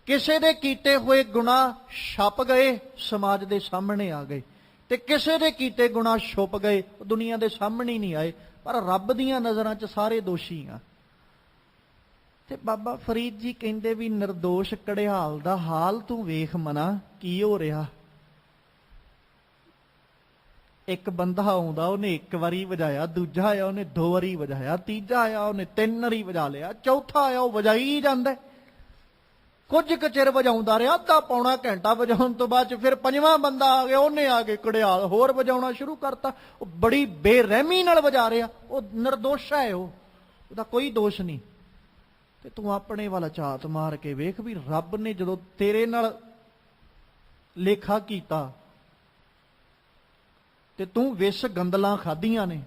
ਕਿਸੇ ਦੇ ਕੀਤੇ ਹੋਏ ਗੁਨਾਹ ਛਪ ਗਏ, ਸਮਾਜ ਦੇ ਸਾਹਮਣੇ ਆ ਗਏ, ਤੇ ਕਿਸੇ ਦੇ ਕੀਤੇ ਗੁਨਾਹ ਛੁਪ ਗਏ, ਦੁਨੀਆ ਦੇ ਸਾਹਮਣੇ ਨਹੀਂ ਆਏ, ਪਰ ਰੱਬ ਦੀਆਂ ਨਜ਼ਰਾਂ 'ਚ ਸਾਰੇ ਦੋਸ਼ੀ ਆ। ਤੇ ਬਾਬਾ ਫਰੀਦ ਜੀ ਕਹਿੰਦੇ ਵੀ ਨਿਰਦੋਸ਼ ਘੜਿਆਲ ਦਾ ਹਾਲ ਤੂੰ ਵੇਖ ਮਨਾ ਕੀ ਹੋ ਰਿਹਾ। ਇੱਕ ਬੰਦਾ ਆਉਂਦਾ, ਉਹਨੇ ਇੱਕ ਵਾਰੀ ਵਜਾਇਆ, ਦੂਜਾ ਆਇਆ ਉਹਨੇ 2 ਵਾਰੀ ਵਜਾਇਆ, ਤੀਜਾ ਆਇਆ ਉਹਨੇ 3 ਵਾਰੀ ਵਜਾ ਲਿਆ, ਚੌਥਾ ਆਇਆ ਉਹ ਵਜਾਈ ਜਾਂਦਾ। ਕੁਝ ਕੁ ਚਿਰ ਵਜਾਉਂਦਾ ਰਿਹਾ, ਅੱਧਾ ਪੌਣਾ ਘੰਟਾ ਵਜਾਉਣ ਤੋਂ ਬਾਅਦ ਫਿਰ 5ਵਾਂ ਬੰਦਾ ਆ ਗਿਆ, ਉਹਨੇ ਆ ਕੇ ਘੜਿਆਲ ਹੋਰ ਵਜਾਉਣਾ ਸ਼ੁਰੂ ਕਰਤਾ। ਉਹ ਬੜੀ ਬੇਰਹਿਮੀ ਨਾਲ ਵਜਾ ਰਿਹਾ। ਉਹ ਨਿਰਦੋਸ਼ ਹੈ, ਉਹਦਾ ਕੋਈ ਦੋਸ਼ ਨਹੀਂ। ਤੇ ਤੂੰ ਆਪਣੇ ਵੱਲ ਝਾਤ ਮਾਰ ਕੇ ਵੇਖ ਵੀ ਰੱਬ ਨੇ ਜਦੋਂ ਤੇਰੇ ਨਾਲ ਲੇਖਾ ਕੀਤਾ ਤੇ ਤੂੰ ਵਿਸ ਗੰਦਲਾਂ ਖਾਧੀਆਂ ਨੇ,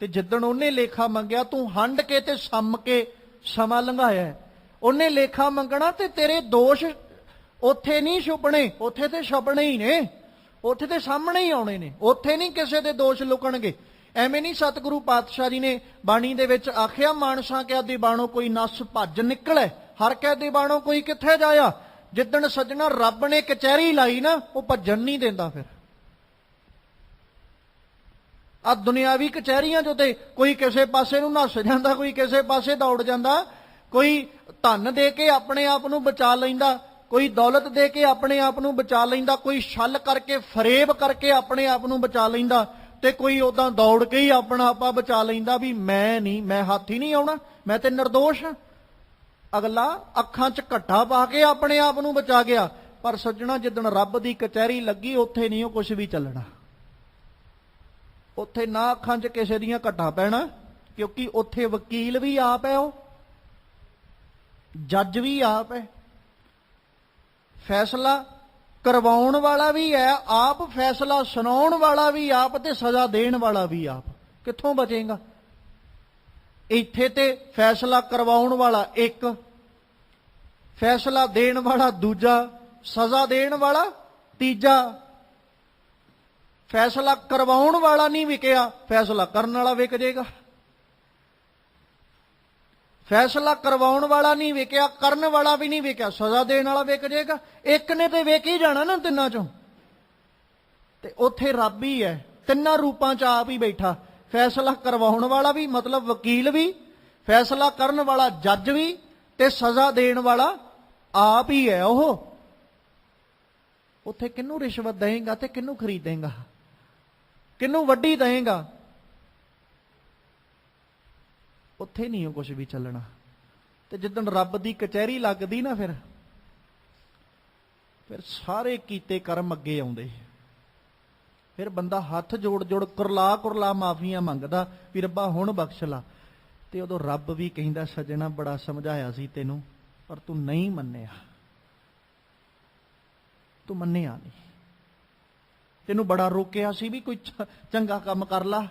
ਤੇ ਜਿੱਦਣ ਉਹਨੇ ਲੇਖਾ ਮੰਗਿਆ ਤੂੰ ਹੰਡ ਕੇ ਤੇ ਸਮ ਕੇ ਸਮਾਂ ਲੰਘਾਇਆ। ਉਹਨੇ ਲੇਖਾ ਮੰਗਣਾ ਤੇ ਤੇਰੇ ਦੋਸ਼ ਉੱਥੇ ਨਹੀਂ ਛੁਪਣੇ, ਉੱਥੇ ਤੇ ਛੁਪਣੇ ਹੀ ਨੇ, ਉੱਥੇ ਤੇ ਸਾਹਮਣੇ ਹੀ ਆਉਣੇ ਨੇ। ਉੱਥੇ ਨਹੀਂ ਕਿਸੇ ਦੇ ਦੋਸ਼ ਲੁਕਣਗੇ। ਐਵੇਂ ਨਹੀਂ ਸਤਿਗੁਰੂ ਪਾਤਸ਼ਾਹ ਜੀ ਨੇ ਬਾਣੀ ਦੇ ਵਿੱਚ ਆਖਿਆ, ਮਾਨਸਾ ਕਿਆ ਦੀ ਬਾਣੋ ਕੋਈ ਨਸ ਭੱਜ ਨਿਕਲੇ, ਹਰ ਕਹਿ ਦੀ ਬਾਣੋ ਕੋਈ ਕਿੱਥੇ ਜਾਇਆ। ਜਿੱਦਣ ਸੱਜਣਾ ਰੱਬ ਨੇ ਕਚਹਿਰੀ ਲਾਈ ਨਾ, ਉਹ ਭੱਜਣ ਨਹੀਂ ਦਿੰਦਾ। ਫਿਰ ਆ ਦੁਨਿਆਵੀ ਕਚਹਿਰੀਆਂ ਜੋ ਤੇ ਕੋਈ ਕਿਸੇ ਪਾਸੇ ਨੂੰ ਨੱਸ ਜਾਂਦਾ, ਕੋਈ ਕਿਸੇ ਪਾਸੇ ਦੌੜ ਜਾਂਦਾ, ਕੋਈ ਧਨ ਦੇ ਕੇ ਆਪਣੇ ਆਪ ਨੂੰ ਬਚਾ ਲੈਂਦਾ, ਕੋਈ ਦੌਲਤ ਦੇ ਕੇ ਆਪਣੇ ਆਪ ਨੂੰ ਬਚਾ ਲੈਂਦਾ, ਕੋਈ ਛਲ ਕਰਕੇ ਫਰੇਬ ਕਰਕੇ ਆਪਣੇ ਆਪ ਨੂੰ ਬਚਾ ਲੈਂਦਾ, ਤੇ ਕੋਈ ਉਦਾਂ ਦੌੜ ਕੇ ਹੀ ਆਪਣਾ ਆਪਾ ਬਚਾ ਲੈਂਦਾ ਵੀ ਮੈਂ ਨਹੀਂ, ਮੈਂ ਹੱਥ ਹੀ ਨਹੀਂ ਆਉਣਾ, ਮੈਂ ਤੇ ਨਿਰਦੋਸ਼ ਹਾਂ। ਅਗਲਾ ਅੱਖਾਂ 'ਚ ਘੱਟਾ ਪਾ ਕੇ ਆਪਣੇ ਆਪ ਨੂੰ ਬਚਾ ਗਿਆ। ਪਰ ਸੱਜਣਾ ਜਿੱਦਣ ਰੱਬ ਦੀ ਕਚਹਿਰੀ ਲੱਗੀ, ਉੱਥੇ ਨਹੀਂ ਉਹ ਕੁਝ ਵੀ ਚੱਲਣਾ। ਉੱਥੇ ਨਾ ਅੱਖਾਂ 'ਚ ਕਿਸੇ ਦੀਆਂ ਘੱਟਾ ਪੈਣਾ, ਕਿਉਂਕਿ ਉੱਥੇ ਵਕੀਲ ਵੀ ਆਪ ਹੈ, ਉਹ ਜੱਜ ਵੀ ਆਪ ਹੈ, ਫੈਸਲਾ ਕਰਵਾਉਣ ਵਾਲਾ ਵੀ ਹੈ ਆਪ, ਫੈਸਲਾ ਸੁਣਾਉਣ ਵਾਲਾ ਵੀ ਆਪ, ਤੇ ਸਜ਼ਾ ਦੇਣ ਵਾਲਾ ਵੀ ਆਪ। ਕਿੱਥੋਂ ਬਚੇਗਾ? ਇੱਥੇ ਤੇ ਫੈਸਲਾ ਕਰਵਾਉਣ ਵਾਲਾ ਇੱਕ, ਫੈਸਲਾ ਦੇਣ ਵਾਲਾ ਦੂਜਾ, ਸਜ਼ਾ ਦੇਣ ਵਾਲਾ ਤੀਜਾ। ਫੈਸਲਾ ਕਰਵਾਉਣ ਵਾਲਾ ਨਹੀਂ ਵਿਕਿਆ, ਫੈਸਲਾ ਕਰਨ ਵਾਲਾ ਵਿਕ ਜਾਏਗਾ। ਫੈਸਲਾ ਕਰਵਾਉਣ ਵਾਲਾ ਨਹੀਂ ਵੇਖਿਆ, ਕਰਨ ਵਾਲਾ ਵੀ ਨਹੀਂ ਵੇਖਿਆ, ਸਜ਼ਾ ਦੇਣ ਵਾਲਾ ਵੇਖ ਜਾਏਗਾ। ਇੱਕ ਨੇ ਤੇ ਵੇਖ ਹੀ ਜਾਣਾ ਨਾ ਤਿੰਨਾਂ ਚੋਂ। ਤੇ ਉੱਥੇ ਰੱਬ ਹੀ ਹੈ, ਤਿੰਨਾਂ ਰੂਪਾਂ 'ਚ ਆਪ ਹੀ ਬੈਠਾ। ਫੈਸਲਾ ਕਰਵਾਉਣ ਵਾਲਾ ਵੀ ਮਤਲਬ ਵਕੀਲ ਵੀ, ਫੈਸਲਾ ਕਰਨ ਵਾਲਾ ਜੱਜ ਵੀ, ਤੇ ਸਜ਼ਾ ਦੇਣ ਵਾਲਾ ਆਪ ਹੀ ਹੈ। ਉਹ ਉੱਥੇ ਕਿਹਨੂੰ ਰਿਸ਼ਵਤ ਦੇਏਗਾ ਤੇ ਕਿਹਨੂੰ ਖਰੀਦੇਗਾ, ਕਿਹਨੂੰ ਵੱਡੀ ਦੇਏਗਾ? ਉੱਥੇ ਨਹੀਂ ਉਹ ਕੁਝ ਵੀ ਚੱਲਣਾ। ਤੇ ਜਿੱਦਣ ਰੱਬ ਦੀ ਕਚਹਿਰੀ ਲੱਗਦੀ ਨਾ, ਫਿਰ ਸਾਰੇ ਕੀਤੇ ਕਰਮ ਅੱਗੇ ਆਉਂਦੇ। ਫਿਰ ਬੰਦਾ ਹੱਥ ਜੋੜ ਜੋੜ ਕੁਰਲਾ ਮਾਫੀਆਂ ਮੰਗਦਾ ਵੀ ਰੱਬਾ ਹੁਣ ਬਖਸ਼ ਲਾ। ਤੇ ਉਦੋਂ ਰੱਬ ਵੀ ਕਹਿੰਦਾ ਸੱਜਣਾ ਬੜਾ ਸਮਝਾਇਆ ਸੀ ਤੈਨੂੰ, ਪਰ ਤੂੰ ਨਹੀਂ ਮੰਨਿਆ, ਤੂੰ ਮੰਨਿਆ ਨਹੀਂ। ਤੈਨੂੰ ਬੜਾ ਰੋਕਿਆ ਸੀ ਵੀ ਕੋਈ ਚੰਗਾ ਕੰਮ ਕਰ ਲਾ,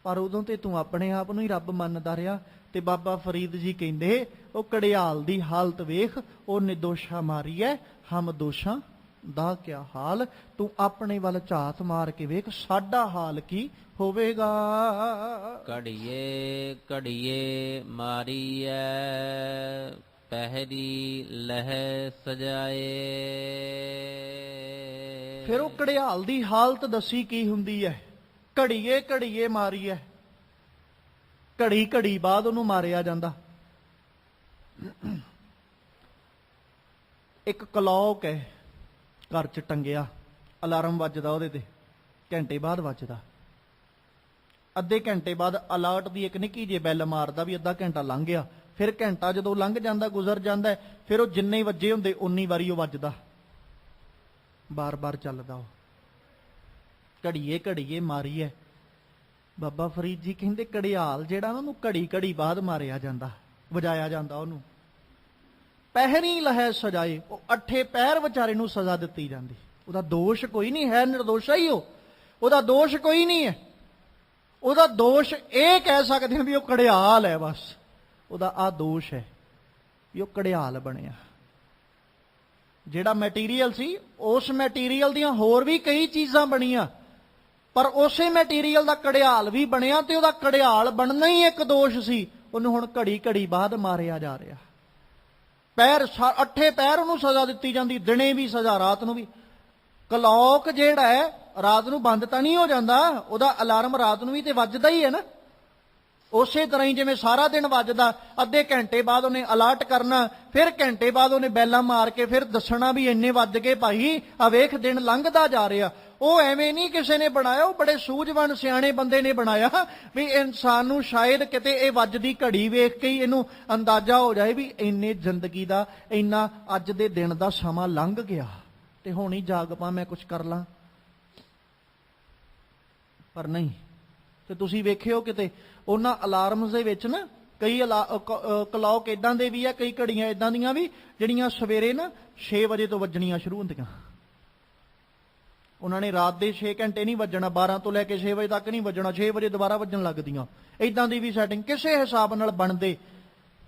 ਪਰ ਉਦੋਂ ਤੇ ਤੂੰ ਆਪਣੇ ਆਪ ਨੂੰ ਹੀ ਰੱਬ ਮੰਨਦਾ ਰਿਹਾ। ਤੇ ਬਾਬਾ ਫਰੀਦ ਜੀ ਕਹਿੰਦੇ ਉਹ ਘੜਿਆਲ ਦੀ ਹਾਲਤ ਵੇਖ, ਉਹ ਨਿਰਦੋਸ਼ਾ ਮਾਰੀ ਐ ਹਮ ਦੋਸ਼ਾਂ ਦਾ ਕਿਆ ਹਾਲ। ਤੂੰ ਆਪਣੇ ਵੱਲ ਝਾਤ ਮਾਰ ਕੇ ਵੇਖ ਸਾਡਾ ਹਾਲ ਕੀ ਹੋਵੇਗਾ। ਘੜੀਏ ਘੜੀਏ ਮਾਰੀਐ ਪਹਿਰੀ ਲਹਿ ਸਜਾਏ। ਫਿਰ ਉਹ ਘੜਿਆਲ ਦੀ ਹਾਲਤ ਦੱਸੀ ਕੀ ਹੁੰਦੀ ਹੈ। ਘੜੀਏ ਘੜੀਏ ਮਾਰੀਐ, ਘੜੀ ਘੜੀ ਬਾਅਦ ਉਹਨੂੰ ਮਾਰਿਆ ਜਾਂਦਾ। ਇੱਕ ਕਲੌਕ ਹੈ ਘਰ 'ਚ ਟੰਗਿਆ, ਅਲਾਰਮ ਵੱਜਦਾ ਉਹਦੇ ਤੇ, ਘੰਟੇ ਬਾਅਦ ਵੱਜਦਾ। ਅੱਧੇ ਘੰਟੇ ਬਾਅਦ ਅਲਰਟ ਦੀ ਇੱਕ ਨਿੱਕੀ ਜਿਹੀ ਬੈਲ ਮਾਰਦਾ ਵੀ ਅੱਧਾ ਘੰਟਾ ਲੰਘ ਗਿਆ। ਫਿਰ ਘੰਟਾ ਜਦੋਂ ਲੰਘ ਜਾਂਦਾ, ਗੁਜ਼ਰ ਜਾਂਦਾ, ਫਿਰ ਉਹ ਜਿੰਨੇ ਵੱਜੇ ਹੁੰਦੇ ਉਨੀ ਵਾਰੀ ਉਹ ਵੱਜਦਾ, ਬਾਰ-ਬਾਰ ਚੱਲਦਾ। ਉਹ ਘੜੀਏ ਘੜੀਏ ਮਾਰੀਐ। ਬਾਬਾ ਫਰੀਦ ਜੀ ਕਹਿੰਦੇ ਘੜਿਆਲ ਜਿਹੜਾ ਨਾ ਉਹਨੂੰ ਘੜੀ ਘੜੀ ਬਾਅਦ ਮਾਰਿਆ ਜਾਂਦਾ, ਵਜਾਇਆ ਜਾਂਦਾ ਉਹਨੂੰ। ਪਹਿਰੀ ਲਹਿ ਸਜਾਏ, ਉਹ ਅੱਠੇ ਪਹਿਰ ਵਿਚਾਰੇ ਨੂੰ ਸਜ਼ਾ ਦਿੱਤੀ ਜਾਂਦੀ। ਉਹਦਾ ਦੋਸ਼ ਕੋਈ ਨਹੀਂ ਹੈ, ਨਿਰਦੋਸ਼ਾ ਹੀ ਉਹਦਾ ਦੋਸ਼ ਕੋਈ ਨਹੀਂ ਹੈ। ਉਹਦਾ ਦੋਸ਼ ਇਹ ਕਹਿ ਸਕਦੇ ਹਾਂ ਵੀ ਉਹ ਘੜਿਆਲ ਹੈ, ਬਸ ਉਹਦਾ ਆਹ ਦੋਸ਼ ਹੈ ਵੀ ਉਹ ਘੜਿਆਲ ਬਣਿਆ। ਜਿਹੜਾ ਮੈਟੀਰੀਅਲ ਸੀ, ਉਸ ਮੈਟੀਰੀਅਲ ਦੀਆਂ ਹੋਰ ਵੀ ਕਈ ਚੀਜ਼ਾਂ ਬਣੀਆਂ, ਪਰ ਉਸੇ ਮੈਟੀਰੀਅਲ ਦਾ ਘੜਿਆਲ ਵੀ ਬਣਿਆ। ਤੇ ਉਹਦਾ ਘੜਿਆਲ ਬਣਨਾ ਹੀ ਇੱਕ ਦੋਸ਼ ਸੀ। ਉਹਨੂੰ ਹੁਣ ਘੜੀ ਘੜੀ ਬਾਅਦ ਮਾਰਿਆ ਜਾ ਰਿਹਾ। ਪੈਰ ਅੱਠੇ ਪੈਰ ਉਹਨੂੰ ਸਜ਼ਾ ਦਿੱਤੀ ਜਾਂਦੀ, ਦਿਨੇ ਵੀ ਸਜ਼ਾ, ਰਾਤ ਨੂੰ ਵੀ। ਕਲੌਕ ਜਿਹੜਾ ਹੈ ਰਾਤ ਨੂੰ ਬੰਦ ਤਾਂ ਨਹੀਂ ਹੋ ਜਾਂਦਾ, ਉਹਦਾ ਅਲਾਰਮ ਰਾਤ ਨੂੰ ਵੀ ਤੇ ਵੱਜਦਾ ਹੀ ਹੈ ਨਾ। ਉਸੇ ਤਰ੍ਹਾਂ ਹੀ ਜਿਵੇਂ ਸਾਰਾ ਦਿਨ ਵੱਜਦਾ, ਅੱਧੇ ਘੰਟੇ ਬਾਅਦ ਉਹਨੇ ਅਲਰਟ ਕਰਨਾ, ਫਿਰ ਘੰਟੇ ਬਾਅਦ ਉਹਨੇ ਬੈਲਾਂ ਮਾਰ ਕੇ ਫਿਰ ਦੱਸਣਾ ਵੀ ਇੰਨੇ ਵੱਜ ਗਏ ਭਾਈ, ਆ ਵੇਖ ਦਿਨ ਲੰਘਦਾ ਜਾ ਰਿਹਾ। ਉਹ ਐਵੇਂ ਨਹੀਂ ਕਿਸੇ ਨੇ ਬਣਾਇਆ, ਉਹ ਬੜੇ ਸੂਝਵਾਨ ਸਿਆਣੇ ਬੰਦੇ ਨੇ ਬਣਾਇਆ ਵੀ ਇਨਸਾਨ ਨੂੰ ਸ਼ਾਇਦ ਕਿਤੇ ਇਹ ਵੱਜਦੀ ਘੜੀ ਵੇਖ ਕੇ ਹੀ ਇਹਨੂੰ ਅੰਦਾਜ਼ਾ ਹੋ ਜਾਏ ਵੀ ਇੰਨੇ ਜ਼ਿੰਦਗੀ ਦਾ, ਇੰਨਾ ਅੱਜ ਦੇ ਦਿਨ ਦਾ ਸਮਾਂ ਲੰਘ ਗਿਆ ਤੇ ਹੁਣ ਹੀ ਜਾਗ ਪਾ ਮੈਂ ਕੁਝ ਕਰ ਲਾਂ। ਪਰ ਨਹੀਂ। ਤੇ ਤੁਸੀਂ ਵੇਖਿਓ ਕਿਤੇ ਉਹਨਾਂ ਅਲਾਰਮਸ ਦੇ ਵਿੱਚ ਨਾ ਕਈ ਕਲੌਕ ਇਦਾਂ ਦੇ ਵੀ ਆ, ਕਈ ਘੜੀਆਂ ਇਦਾਂ ਦੀਆਂ ਵੀ ਜਿਹੜੀਆਂ ਸਵੇਰੇ ਨਾ 6 ਵਜੇ ਤੋਂ ਵੱਜਣੀਆਂ ਸ਼ੁਰੂ ਹੁੰਦੀਆਂ। ਉਹਨਾਂ ਨੇ ਰਾਤ ਦੇ 6 ਘੰਟੇ ਨਹੀਂ ਵੱਜਣਾ, 12 ਤੋਂ ਲੈ ਕੇ 6 ਵਜੇ ਤੱਕ ਨਹੀਂ ਵੱਜਣਾ, 6 ਵਜੇ ਦੁਬਾਰਾ ਵੱਜਣ ਲੱਗਦੀਆਂ। ਇਦਾਂ ਦੀ ਵੀ ਸੈਟਿੰਗ ਕਿਸੇ ਹਿਸਾਬ ਨਾਲ ਬਣਦੇ।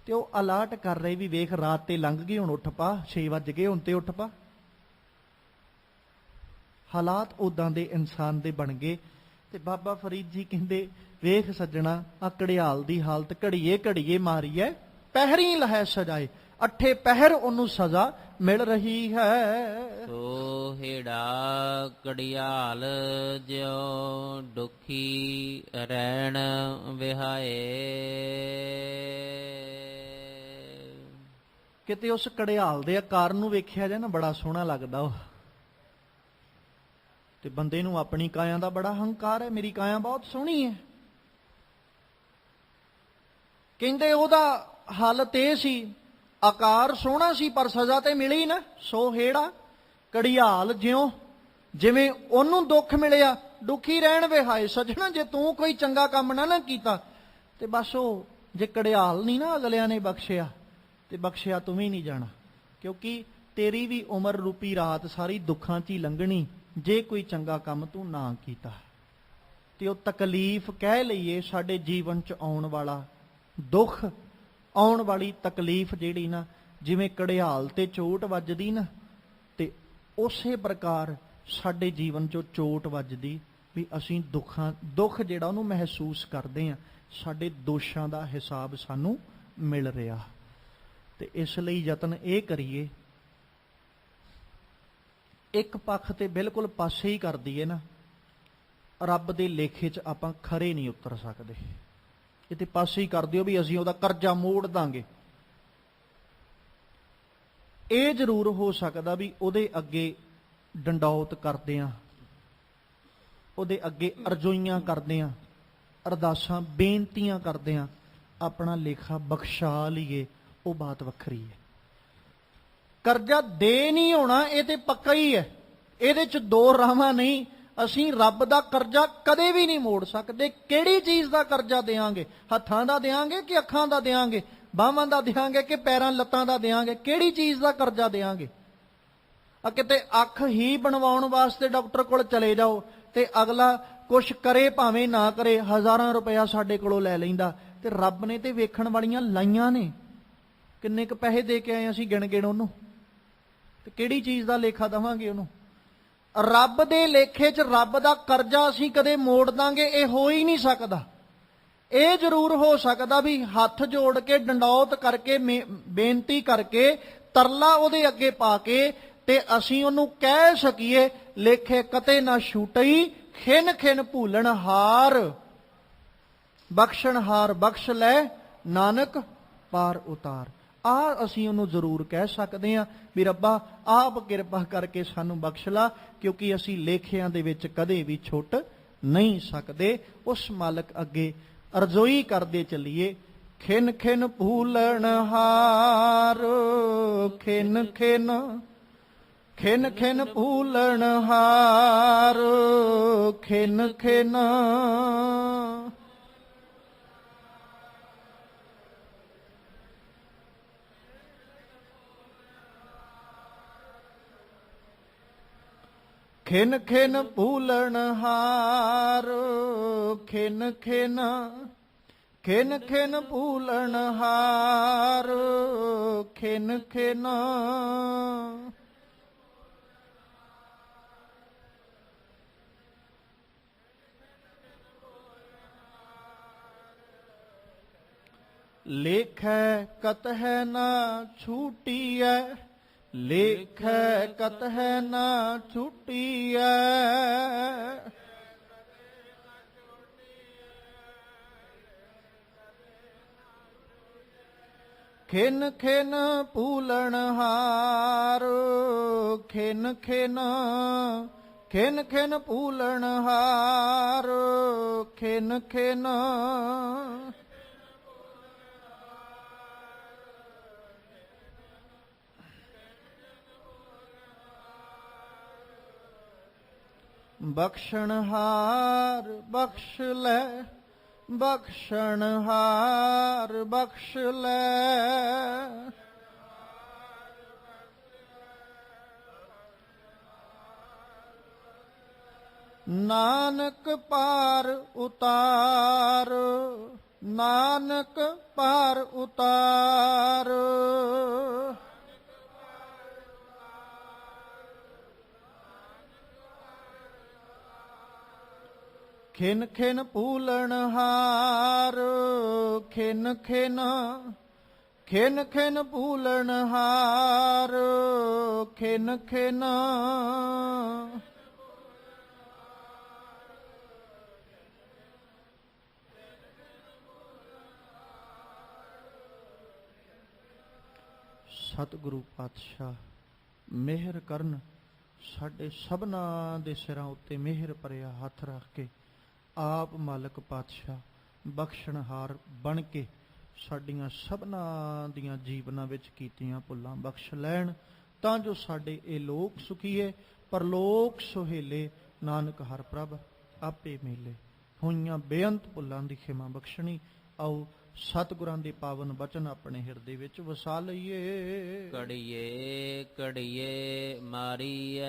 ਤੇ ਉਹ ਅਲਰਟ ਕਰ ਰਹੇ ਵੀ ਵੇਖ ਰਾਤ ਤੇ ਲੰਘ ਗਈ, ਹੁਣ ਉੱਠ ਪਾ, 6 ਵੱਜ ਗਏ, ਹੁਣ ਤੇ ਉੱਠ ਪਾ। ਹਾਲਾਤ ਉਦਾਂ ਦੇ ਇਨਸਾਨ ਦੇ ਬਣ ਗਏ। ਤੇ ਬਾਬਾ ਫਰੀਦ ਜੀ ਕਹਿੰਦੇ ਵੇਖ ਸੱਜਣਾ, ਆ ਘੜਿਆਲ ਦੀ ਹਾਲਤ ਘੜੀਏ ਘੜੀਏ ਮਾਰੀ ਹੈ, ਪਹਿਰੀ ਲਹਿ ਸਜਾਏ। ਅੱਠੇ ਪਹਿਰ ਉਹਨੂੰ ਸਜ਼ਾ ਮਿਲ ਰਹੀ ਹੈ। ਸੋ ਹੇੜਾ ਘੜਿਆਲ ਜਿਉ ਦੁਖੀ ਰਹਿਣ ਵਿਹਾਏ। ਕਿਤੇ ਉਸ ਘੜਿਆਲ ਦੇ ਆਕਾਰ ਨੂੰ ਵੇਖਿਆ ਜਾਏ ਨਾ, ਬੜਾ ਸੋਹਣਾ ਲੱਗਦਾ ਉਹ। ਤੇ ਬੰਦੇ ਨੂੰ ਆਪਣੀ ਕਾਇਆ ਦਾ ਬੜਾ ਹੰਕਾਰ ਹੈ, ਮੇਰੀ ਕਾਇਆ ਬਹੁਤ ਸੋਹਣੀ ਹੈ। ਕਹਿੰਦੇ ਉਹਦਾ ਹਾਲਤ ਇਹ ਸੀ, ਆਕਾਰ ਸੋਹਣਾ ਸੀ ਪਰ ਸਜ਼ਾ ਤੇ ਮਿਲੀ ਨਾ। ਸੋ ਹੇੜਾ ਘੜਿਆਲ ਜਿਉਂ, ਜਿਵੇਂ ਉਹਨੂੰ ਦੁੱਖ ਮਿਲਿਆ, ਦੁਖੀ ਰਹਿਣ ਵਿਹਾਏ। ਸੱਜਣਾ ਜੇ ਤੂੰ ਕੋਈ ਚੰਗਾ ਕੰਮ ਨਾ ਕੀਤਾ ਤੇ ਬਸ ਉਹ ਜੇ ਘੜਿਆਲ ਨਹੀਂ ਨਾ ਅਗਲਿਆਂ ਨੇ ਬਖਸ਼ਿਆ ਤੇ ਬਖਸ਼ਿਆ ਤੂੰ ਵੀ ਨਹੀਂ ਜਾਣਾ, ਕਿਉਂਕਿ ਤੇਰੀ ਵੀ ਉਮਰ ਰੂਪੀ ਰਾਤ ਸਾਰੀ ਦੁੱਖਾਂ 'ਚ ਹੀ ਲੰਘਣੀ ਜੇ ਕੋਈ ਚੰਗਾ ਕੰਮ ਤੂੰ ਨਾ ਕੀਤਾ। ਤੇ ਉਹ ਤਕਲੀਫ ਕਹਿ ਲਈਏ ਸਾਡੇ ਜੀਵਨ 'ਚ ਆਉਣ ਵਾਲਾ ਦੁੱਖ, ਆਉਣ ਵਾਲੀ ਤਕਲੀਫ ਜਿਹੜੀ ਨਾ, ਜਿਵੇਂ ਘੜਿਆਲ ਤੇ ਚੋਟ ਵੱਜਦੀ ਨਾ, ਤੇ ਉਸੇ ਪ੍ਰਕਾਰ ਸਾਡੇ ਜੀਵਨ 'ਚੋਂ ਚੋਟ ਵੱਜਦੀ ਵੀ ਅਸੀਂ ਦੁੱਖ ਜਿਹੜਾ ਉਹਨੂੰ ਮਹਿਸੂਸ ਕਰਦੇ ਹਾਂ। ਸਾਡੇ ਦੋਸ਼ਾਂ ਦਾ ਹਿਸਾਬ ਸਾਨੂੰ ਮਿਲ ਰਿਹਾ। ਤੇ ਇਸ ਲਈ ਯਤਨ ਇਹ ਕਰੀਏ, ਇੱਕ ਪੱਖ ਤੇ ਬਿਲਕੁਲ ਪਾਸੇ ਹੀ ਕਰ ਦਈਏ ਨਾ, ਰੱਬ ਦੇ ਲੇਖੇ 'ਚ ਆਪਾਂ ਖਰੇ ਨਹੀਂ ਉਤਰ ਸਕਦੇ। ਇਹ ਤੇ ਪਾਸੇ ਹੀ ਕਰ ਦਿਓ ਵੀ ਅਸੀਂ ਉਹਦਾ ਕਰਜ਼ਾ ਮੋੜ ਦਾਂਗੇ। ਇਹ ਜ਼ਰੂਰ ਹੋ ਸਕਦਾ ਵੀ ਉਹਦੇ ਅੱਗੇ ਡੰਡੌਤ ਕਰਦੇ ਆਂ, ਉਹਦੇ ਅੱਗੇ ਅਰਜ਼ੋਈਆਂ ਕਰਦੇ ਆਂ, ਅਰਦਾਸਾਂ ਬੇਨਤੀਆਂ ਕਰਦੇ ਆਂ, ਆਪਣਾ ਲੇਖਾ ਬਖਸ਼ਾ ਲਈਏ, ਉਹ ਬਾਤ ਵੱਖਰੀ ਹੈ। ਕਰਜ਼ਾ ਦੇ ਨਹੀਂ ਹੋਣਾ ਇਹ ਤੇ ਪੱਕਾ ਹੀ ਹੈ, ਇਹਦੇ 'ਚ ਦੋ ਰਾਹਾਂ ਨਹੀਂ। ਅਸੀਂ ਰੱਬ ਦਾ ਕਰਜ਼ਾ ਕਦੇ ਵੀ ਨਹੀਂ ਮੋੜ ਸਕਦੇ। ਕਿਹੜੀ ਚੀਜ਼ ਦਾ ਕਰਜ਼ਾ ਦੇਵਾਂਗੇ? ਹੱਥਾਂ ਦਾ ਦੇਵਾਂਗੇ ਕਿ ਅੱਖਾਂ ਦਾ ਦੇਵਾਂਗੇ? ਬਾਹਾਂ ਦਾ ਦੇਵਾਂਗੇ ਕਿ ਪੈਰਾਂ ਲੱਤਾਂ ਦਾ ਦੇਵਾਂਗੇ? ਕਿਹੜੀ ਚੀਜ਼ ਦਾ ਕਰਜ਼ਾ ਦੇਵਾਂਗੇ? ਕਿਤੇ ਅੱਖ ਹੀ ਬਣਵਾਉਣ ਵਾਸਤੇ ਡਾਕਟਰ ਕੋਲ ਚਲੇ ਜਾਓ ਤੇ ਅਗਲਾ ਕੁਛ ਕਰੇ ਭਾਵੇਂ ਨਾ ਕਰੇ, ਹਜ਼ਾਰਾਂ ਰੁਪਇਆ ਸਾਡੇ ਕੋਲੋਂ ਲੈ ਲੈਂਦਾ। ਤੇ ਰੱਬ ਨੇ ਤੇ ਵੇਖਣ ਵਾਲੀਆਂ ਲਾਈਆਂ ਨੇ, ਕਿੰਨੇ ਕੁ ਪੈਸੇ ਦੇ ਕੇ ਆਏ ਅਸੀਂ ਗਿਣ ਉਹਨੂੰ, ਤੇ ਕਿਹੜੀ ਚੀਜ਼ ਦਾ ਲੇਖਾ ਦੇਵਾਂਗੇ ਉਹਨੂੰ? ਰੱਬ ਦੇ ਲੇਖੇ 'ਚ ਰੱਬ ਦਾ ਕਰਜ਼ਾ ਅਸੀਂ ਕਦੇ ਮੋੜ ਦਾਂਗੇ, ਇਹ ਹੋ ਹੀ ਨਹੀਂ ਸਕਦਾ। ਇਹ ਜ਼ਰੂਰ ਹੋ ਸਕਦਾ ਵੀ ਹੱਥ ਜੋੜ ਕੇ ਡੰਡੌਤ ਕਰਕੇ ਬੇਨਤੀ ਕਰਕੇ ਤਰਲਾ ਉਹਦੇ ਅੱਗੇ ਪਾ ਕੇ ਤੇ ਅਸੀਂ ਉਹਨੂੰ ਕਹਿ ਸਕੀਏ, ਲੇਖੇ ਕਤੇ ਨਾ ਛੂਟਈ, ਖਿਨ ਖਿਨ ਭੂਲਣ ਹਾਰ, ਬਖਸ਼ਣ ਹਾਰ ਬਖਸ਼ ਲੈ, ਨਾਨਕ ਪਾਰ ਉਤਾਰ। ਆ ਅਸੀਂ ਉਹਨੂੰ ਜ਼ਰੂਰ ਕਹਿ ਸਕਦੇ ਹਾਂ ਵੀ ਰੱਬਾ ਆਪ ਕਿਰਪਾ ਕਰਕੇ ਸਾਨੂੰ ਬਖਸ਼ ਲਾ, ਕਿਉਂਕਿ ਅਸੀਂ ਲੇਖਿਆਂ ਦੇ ਵਿੱਚ ਕਦੇ ਵੀ ਛੁੱਟ ਨਹੀਂ ਸਕਦੇ। ਉਸ ਮਾਲਕ ਅੱਗੇ ਅਰਜ਼ੋਈ ਕਰਦੇ ਚੱਲੀਏ, ਖਿਨ ਖਿਨ ਭੂਲਣ ਹਾਰ, ਖਿਨ ਖਿਨ ਖਿਨ ਖਿਨ ਭੂਲਣ ਹਾਰ, ਖਿਨ ਖਿਨ ਖਿਨ ਖਿਨ ਭੂਲਣ ਹਾਰ, ਖਿਨ ਖਿਨ ਖਿਨ ਖਿਨ ਭੂਲਣ ਹਾਰ, ਖਿਨ ਖਿਨ ਲੇਖੈ ਕਤਹਿ ਨਾ ਛੂਟੀਐ, ਲੇਖੈ ਕਤਹਿ ਨਾ ਛੂਟੀਐ, ਖਿਨ ਖਿਨ ਭੂਲਣ ਹਾਰ, ਖਿਨ ਖਿਨ ਖਿਨ ਖਿਨ ਭੂਲਣ ਹਾਰ, ਖਿਨ ਖਿਨ ਬਖਸ਼ਣ ਹਾਰ ਬਖਸ਼ ਲੈ, ਬਖਸ਼ਣ ਹਾਰ ਬਖਸ਼ ਲੈ, ਨਾਨਕ ਪਾਰ ਉਤਾਰ, ਨਾਨਕ ਪਾਰ ਉਤਾਰ, ਖਿਨ ਖਿਨ ਭੂਲਣ ਹਾਰ, ਖਿਨ ਖਿਨ ਖਿਨ ਖਿਨ ਭੂਲਣ ਹਾਰ, ਖਿਨ ਖਿਨ ਸਤਿਗੁਰੂ ਪਾਤਸ਼ਾਹ ਮਿਹਰ ਕਰਨ, ਸਾਡੇ ਸਭਨਾਂ ਦੇ ਸਿਰਾਂ ਉੱਤੇ ਮਿਹਰ ਭਰਿਆ ਹੱਥ ਰੱਖ ਕੇ ਆਪ ਮਾਲਕ ਪਾਤਸ਼ਾਹ ਬਖਸ਼ਣਹਾਰ ਬਣ ਕੇ ਸਾਡੀਆਂ ਸਭਨਾਂ ਦੀਆਂ ਜੀਵਨਾਂ ਵਿੱਚ ਕੀਤੀਆਂ ਭੁੱਲਾਂ ਬਖਸ਼ ਲੈਣ, ਤਾਂ ਜੋ ਸਾਡੇ ਇਹ ਲੋਕ ਸੁਖੀਏ ਪਰਲੋਕ ਸੁਹੇਲੇ, ਨਾਨਕ ਹਰ ਪ੍ਰਭ ਆਪੇ ਮੇਲੇ। ਹੋਈਆਂ ਬੇਅੰਤ ਭੁੱਲਾਂ ਦੀ ਖਿਮਾ ਬਖਸ਼ਣੀ। ਆਓ ਸਤਿਗੁਰਾਂ ਦੇ ਪਾਵਨ ਬਚਨ ਆਪਣੇ ਹਿਰਦੇ ਵਿੱਚ ਵਸਾ ਲਈਏ। ਘੜੀਏ ਘੜੀਏ ਮਾਰੀਐ,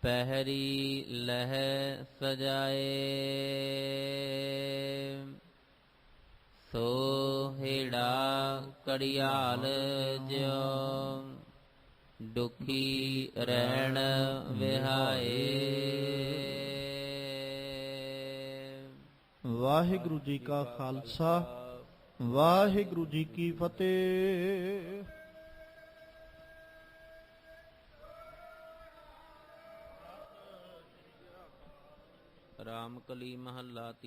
ਪਹਿਰੀ ਲਹਿ ਸਜਾਏ, ਸੋ ਹੇੜਾ ਘੜਿਆਲ ਜਿਉ, ਦੁਖੀ ਰਹਿਣ ਵਿਹਾਏ। ਵਾਹਿਗੁਰੂ ਜੀ ਕਾ ਖਾਲਸਾ, ਵਾਹਿਗੁਰੂ ਜੀ ਕੀ ਫਤਿਹ। ਰਾਮ ਕਲੀ ਮਹੱਲਾ